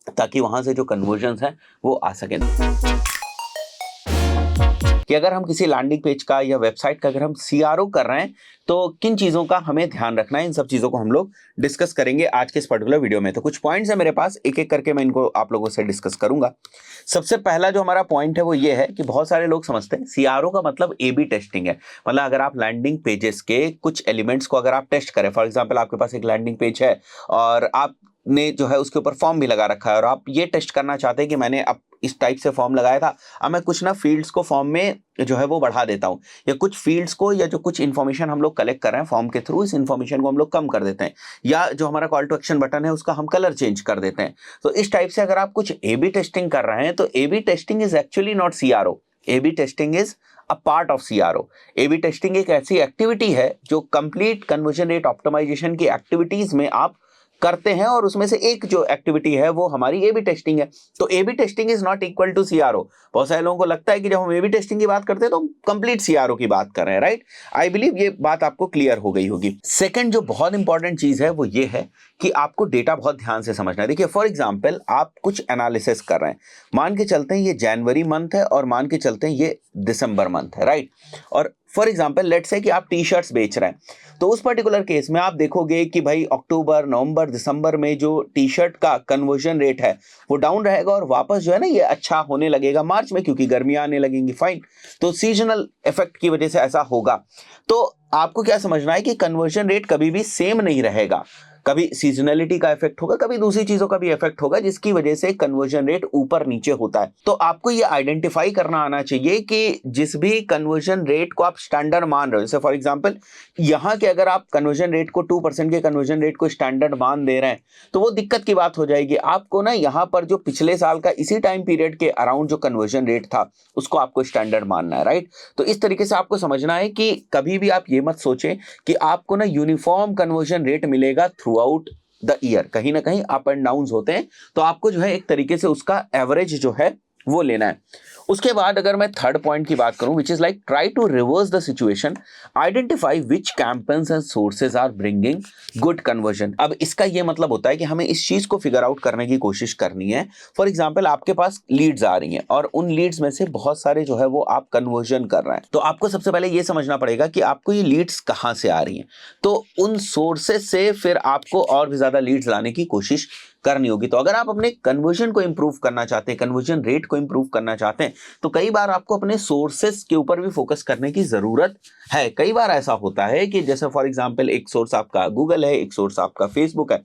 ताकि वहां से जो कन्वर्जन है वो आ सके। कि अगर हम किसी लैंडिंग पेज का या वेबसाइट का अगर हम सीआरओ कर रहे हैं तो किन चीजों का हमें ध्यान रखना है, इन सब चीजों को हम लोग डिस्कस करेंगे आज के इस पर्टिकुलर वीडियो में। तो कुछ पॉइंट्स है मेरे पास, एक एक करके मैं इनको आप लोगों से डिस्कस करूंगा। सबसे पहला जो हमारा पॉइंट है वो ये है कि बहुत सारे लोग समझते हैं सीआरओ का मतलब एबी टेस्टिंग है। मतलब अगर आप लैंडिंग पेजेस के कुछ एलिमेंट्स को अगर आप टेस्ट करें, फॉर एग्जाम्पल आपके पास एक लैंडिंग पेज है और आपने जो है उसके ऊपर फॉर्म भी लगा रखा है और आप ये टेस्ट करना चाहते हैं कि मैंने अब इस टाइप से फॉर्म लगाया था, अब मैं कुछ ना फील्ड्स को फॉर्म में जो है वो बढ़ा देता हूं, या कुछ फील्ड्स को या जो कुछ इन्फॉर्मेशन हम लोग कलेक्ट कर रहे हैं फॉर्म के थ्रू, इस इन्फॉर्मेशन को हम लोग कम कर देते हैं, या जो हमारा कॉल टू एक्शन बटन है उसका हम कलर चेंज कर देते हैं। तो इस टाइप से अगर आप कुछ एबी टेस्टिंग कर रहे हैं तो AB testing is actually not CRO, AB testing is a part of CRO. AB testing एक ऐसी एक्टिविटी है जो कंप्लीट कन्वर्जन रेट ऑप्टिमाइजेशन की एक्टिविटीज में आप करते हैं, और उसमें से एक जो एक्टिविटी है वो हमारी ए बी टेस्टिंग है। तो A B testing is not equal to CRO. बहुत सारे लोगों को लगता है कि जब हम ए बी टेस्टिंग की बात करते हैं तो कंप्लीट सीआरओ की बात कर रहे हैं, राइट। आई बिलीव ये बात आपको क्लियर हो गई होगी। सेकंड जो बहुत इंपॉर्टेंट चीज है वो ये है कि आपको डेटा बहुत ध्यान से समझना है। देखिए फॉर एग्जाम्पल आप कुछ एनालिसिस कर रहे हैं, मान के चलते हैं ये जनवरी मंथ है और मान के चलते हैं ये दिसंबर मंथ है, राइट। और फॉर एग्जाम्पल लेट्स से कि आप टी शर्ट्स बेच रहे हैं, तो उस पर्टिकुलर केस में आप देखोगे कि भाई अक्टूबर, नवंबर, दिसंबर में जो टी शर्ट का कन्वर्जन रेट है वो डाउन रहेगा और वापस जो है ना ये अच्छा होने लगेगा मार्च में, क्योंकि गर्मियां आने लगेंगी। फाइन, तो सीजनल इफेक्ट की वजह से ऐसा होगा। तो आपको क्या समझना है कि कन्वर्जन रेट कभी भी सेम नहीं रहेगा। कभी सीजनलिटी का इफेक्ट होगा, कभी दूसरी चीजों का भी इफेक्ट होगा, जिसकी वजह से कन्वर्जन रेट ऊपर नीचे होता है। तो आपको ये आइडेंटिफाई करना आना चाहिए कि जिस भी कन्वर्जन रेट को आप स्टैंडर्ड मान रहे हो, जैसे फॉर एग्जांपल यहाँ के अगर आप कन्वर्जन रेट को 2% के कन्वर्जन रेट को स्टैंडर्ड मान दे रहे हैं, तो वो दिक्कत की बात हो जाएगी। आपको ना यहाँ पर जो पिछले साल का इसी टाइम पीरियड के अराउंड जो कन्वर्जन रेट था उसको आपको स्टैंडर्ड मानना है, राइट। तो इस तरीके से आपको समझना है कि कभी भी आप ये मत सोचें कि आपको ना यूनिफॉर्म कन्वर्जन रेट मिलेगा थ्रू आउट द ईयर, कहीं ना कहीं अप एंड डाउन होते हैं। तो आपको जो है एक तरीके से उसका एवरेज जो है वो लेना है। उसके बाद अगर मैं थर्ड पॉइंट की बात करूं, which is like try to reverse the situation, identify which campaigns and sources are bringing good conversion. अब इसका ये मतलब होता है कि हमें इस चीज को फिगर आउट करने की कोशिश करनी है। फॉर एग्जाम्पल आपके पास लीड्स आ रही हैं और उन लीड्स में से बहुत सारे जो है वो आप कन्वर्जन कर रहे हैं, तो आपको सबसे पहले ये समझना पड़ेगा कि आपको ये लीड्स कहां से आ रही हैं। तो उन सोर्सेज से फिर आपको और भी ज्यादा लीड्स लाने की कोशिश करनी होगी। तो अगर आप अपने कन्वर्जन को इंप्रूव करना चाहते हैं, कन्वर्जन रेट को इंप्रूव करना चाहते हैं, तो कई बार आपको अपने सोर्सेस के ऊपर भी फोकस करने की जरूरत है। कई बार ऐसा होता है कि जैसे फॉर एग्जांपल एक सोर्स आपका गूगल है, एक सोर्स आपका फेसबुक है।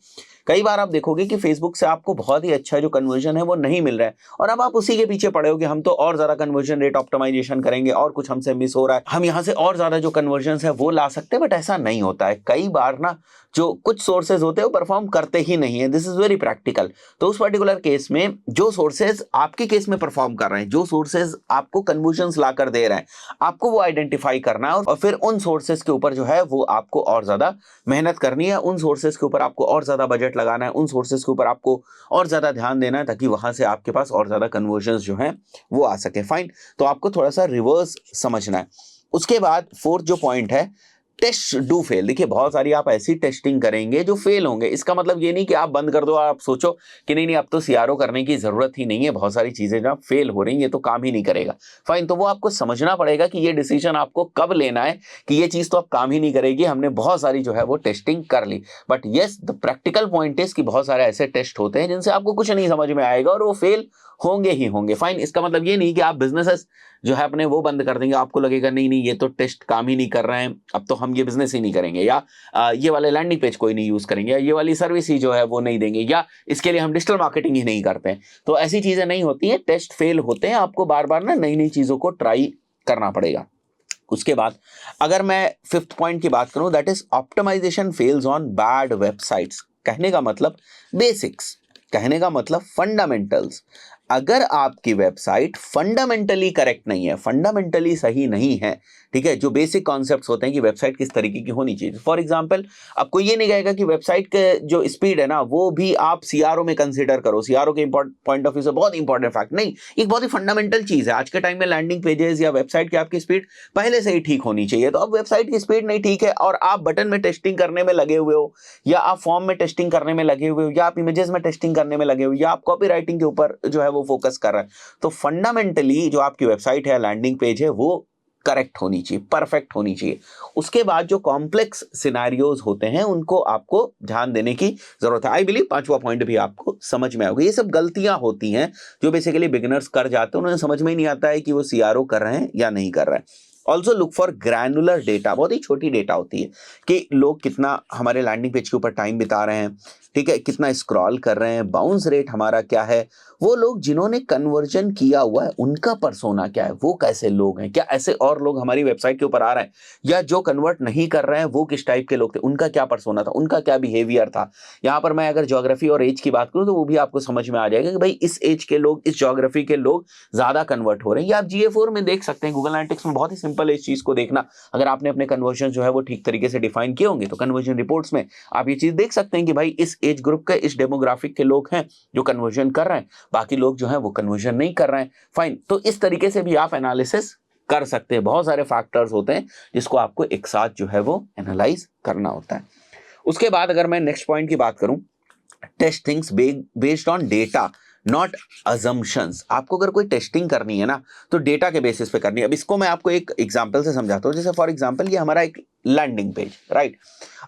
कई बार आप देखोगे कि फेसबुक से आपको बहुत ही अच्छा जो कन्वर्जन है वो नहीं मिल रहा है, और अब आप उसी के पीछे पड़े हो कि हम तो और ज्यादा कन्वर्जन रेट ऑप्टिमाइजेशन करेंगे और कुछ हमसे मिस हो रहा है, हम यहां से और ज्यादा जो कन्वर्जन है वो ला सकते हैं। बट ऐसा नहीं होता है। कई बार ना जो कुछ सोर्सेज होते हैं वो परफॉर्म करते ही नहीं है। This is very practical. तो उस पर्टिकुलर केस में जो सोर्सेज आपके केस में परफॉर्म कर रहे हैं, जो सोर्सेज आपको कन्वर्जन ला कर दे रहे हैं, आपको वो आइडेंटिफाई करना है और फिर उन सोर्सेज के ऊपर जो है वो आपको और ज्यादा मेहनत करनी है, उन सोर्सेज के ऊपर आपको और ज्यादा बजट लगाना है, उन सोर्सेज के ऊपर आपको और ज्यादा ध्यान देना है, ताकि वहां से आपके पास और ज्यादा कन्वर्जन जो है वो आ सके। फाइन। तो आपको थोड़ा सा रिवर्स समझना है। उसके बाद फोर्थ जो पॉइंट है, टेस्ट डू फेल। देखिए बहुत सारी आप ऐसी टेस्टिंग करेंगे जो फेल होंगे। इसका मतलब ये नहीं कि आप बंद कर दो और आप सोचो कि नहीं अब तो सीआरओ करने की जरूरत ही नहीं है, बहुत सारी चीजें जब फेल हो रही हैं तो काम ही नहीं करेगा। फाइन। तो वो आपको समझना पड़ेगा कि ये डिसीजन आपको कब लेना है कि ये चीज तो अब काम ही नहीं करेगी, हमने बहुत सारी जो है वो टेस्टिंग कर ली। But yes, the practical point is कि बहुत सारे ऐसे टेस्ट होते हैं जिनसे आपको कुछ नहीं समझ में आएगा और वो फेल होंगे ही होंगे। फाइन। इसका मतलब ये नहीं कि आप बिजनेसेस जो है अपने वो बंद कर देंगे, आपको लगेगा नहीं नहीं ये तो टेस्ट काम ही नहीं कर रहे हैं, अब तो हम ये बिजनेस ही नहीं करेंगे, या ये वाले लैंडिंग पेज कोई नहीं यूज करेंगे, या ये वाली सर्विस ही जो है वो नहीं देंगे, या इसके लिए हम डिजिटल मार्केटिंग ही नहीं करते हैं। तो ऐसी चीजें नहीं होती है। टेस्ट फेल होते हैं, आपको बार बार ना नई नई चीजों को ट्राई करना पड़ेगा। उसके बाद अगर मैं फिफ्थ पॉइंट की बात करूं, that is optimization fails on bad websites. कहने का मतलब बेसिक्स, कहने का मतलब फंडामेंटल्स। अगर आपकी वेबसाइट फंडामेंटली करेक्ट नहीं है, फंडामेंटली सही नहीं है, ठीक है, जो बेसिक कॉन्सेप्ट्स होते हैं कि वेबसाइट किस तरीके की होनी चाहिए। फॉर एग्जांपल आपको ये नहीं कहेगा कि वेबसाइट के जो स्पीड है ना वो भी आप सीआरओ में कंसीडर करो, सीआरओ के पॉइंट ऑफ व्यू से बहुत इंपॉर्टेंट फैक्ट नहीं, एक बहुत ही फंडामेंटल चीज है। आज के टाइम में लैंडिंग पेजेस या वेबसाइट की आपकी स्पीड पहले से ही ठीक होनी चाहिए। तो अब वेबसाइट की स्पीड नहीं ठीक है और आप बटन में टेस्टिंग करने में लगे हुए हो, या आप फॉर्म में टेस्टिंग करने में लगे हुए हो, या आप इमेजेस में टेस्टिंग करने में लगे हो, या आप कॉपी राइटिंग के ऊपर जो है वो फोकस कर रहे हैं, तो फंडामेंटली जो आपकी वेबसाइट है, लैंडिंग पेज है, वो करेक्ट होनी चाहिए, परफेक्ट होनी चाहिए। उसके बाद जो कॉम्प्लेक्स सिनेरियोज होते हैं उनको आपको ध्यान देने की जरूरत है। आई बिलीव पांचवा पॉइंट भी आपको समझ में आएगा। ये सब गलतियां होती हैं जो बेसिकली बिगिनर्स कर जाते हैं, उन्हें समझ में ही नहीं आता है कि वो सीआरओ कर रहे हैं या नहीं कर रहे हैं। Also look for granular data. बहुत ही छोटी डेटा होती है कि लोग कितना हमारे लैंडिंग पेज के ऊपर टाइम बिता रहे हैं, ठीक है, कितना स्क्रॉल कर रहे हैं, बाउंस रेट हमारा क्या है, वो लोग जिन्होंने कन्वर्जन किया हुआ है उनका पर्सोना क्या है, वो कैसे लोग हैं, क्या ऐसे और लोग हमारी वेबसाइट के ऊपर आ रहे हैं, या जो कन्वर्ट नहीं कर रहे हैं वो किस टाइप के लोग थे, उनका क्या पर्सोना था, उनका क्या बिहेवियर था। यहाँ पर मैं अगर ज्योग्राफी और एज की बात करूँ तो वो भी आपको समझ में आ जाएगा कि भाई इस एज के लोग, इस ज्योग्राफी के लोग ज्यादा कन्वर्ट हो रहे हैं। या आप GA4 में देख सकते हैं, गूगल एनालिटिक्स में बहुत ही सिंपल है इस चीज को देखना। अगर आपने अपने कन्वर्जन जो है वो ठीक तरीके से डिफाइन किए होंगे तो कन्वर्जन रिपोर्ट्स में आप ये चीज देख सकते हैं कि भाई इस एज ग्रुप के, इस डेमोग्राफिक के लोग हैं जो कन्वर्जन कर रहे हैं, बाकी लोग जो है वो कन्वर्जन नहीं कर रहे हैं। फाइन। तो इस तरीके से भी आप एनालिसिस कर सकते हैं। बहुत सारे फैक्टर्स होते हैं जिसको आपको एक साथ जो है वो एनालाइज करना होता है। उसके बाद अगर मैं नेक्स्ट पॉइंट की बात करूं, test things based on data not assumptions. आपको अगर कोई टेस्टिंग करनी है ना तो डेटा के बेसिस पे करनी है। अब इसको मैं आपको एक एग्जांपल से समझाता हूं। जैसे फॉर एग्जांपल ये हमारा एक लैंडिंग पेज, राइट।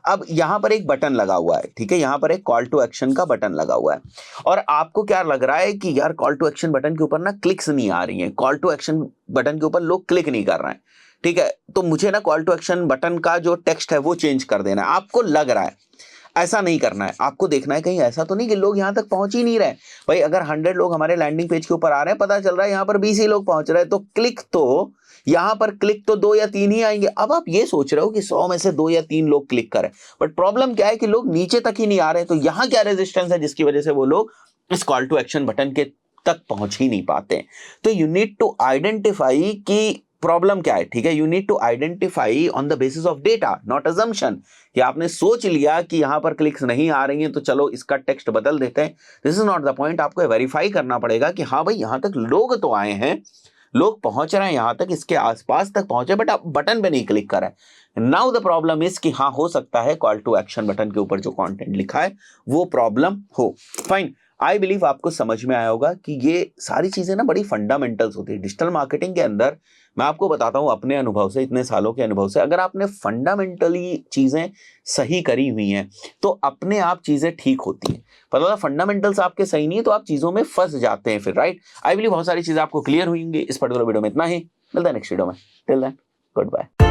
अब यहां पर एक बटन लगा हुआ है, ठीक है, यहां पर एक कॉल टू एक्शन का बटन लगा हुआ है, और आपको क्या लग रहा है कि यार कॉल टू एक्शन बटन के ऊपर ना क्लिक्स नहीं आ रही हैं, कॉल टू एक्शन बटन के ऊपर लोग क्लिक नहीं कर रहे हैं, ठीक है, तो मुझे ना कॉल टू एक्शन बटन का जो टेक्स्ट है वो चेंज कर देना है, आपको लग रहा है। ऐसा नहीं करना है, आपको देखना है कहीं ऐसा तो नहीं कि लोग यहां तक पहुंच ही नहीं रहे। भाई अगर 100 लोग हमारे लैंडिंग पेज के ऊपर आ रहे हैं, पता चल रहा है यहां पर 20 ही लोग पहुंच रहे हैं, तो यहां पर क्लिक तो 2 या 3 ही आएंगे। अब आप ये सोच रहे हो कि 100 में से 2 या 3 लोग क्लिक करें, बट प्रॉब्लम क्या है कि लोग नीचे तक ही नहीं आ रहे, तो यहां क्या रेजिस्टेंस है जिसकी वजह से वो लोग इस कॉल टू एक्शन बटन के तक पहुंच ही नहीं पाते। तो यू नीड टू आइडेंटिफाई कि प्रॉब्लम क्या है, ठीक है। You need to identify on the basis of data, not assumption, कि आपने सोच लिया कि यहां पर क्लिक्स नहीं आ रही हैं तो चलो इसका टेक्स्ट बदल देते हैं। This is not the point. आपको वेरीफाई करना पड़ेगा कि हाँ भाई यहां तक लोग तो आए हैं, लोग पहुंच रहे हैं यहां तक, इसके आसपास तक पहुंचे, बट आप बटन पे नहीं क्लिक कर रहे। नाउ द प्रॉब्लम इज कि हाँ हो सकता है कॉल टू एक्शन बटन के ऊपर जो कंटेंट लिखा है वो प्रॉब्लम हो। फाइन, आई बिलीव आपको समझ में आया होगा कि ये सारी चीजें ना बड़ी फंडामेंटल्स होती है डिजिटल मार्केटिंग के अंदर। मैं आपको बताता हूं अपने अनुभव से, इतने सालों के अनुभव से, अगर आपने फंडामेंटली चीजें सही करी हुई हैं तो अपने आप चीजें ठीक होती हैं। पता, फंडामेंटल्स आपके सही नहीं है तो आप चीजों में फंस जाते हैं फिर, राइट। आई बिलीव बहुत सारी चीजें आपको क्लियर हुई होंगी। इस पर्टिकुलर वीडियो में इतना ही, मिलता है नेक्स्ट वीडियो में। Till then, good bye.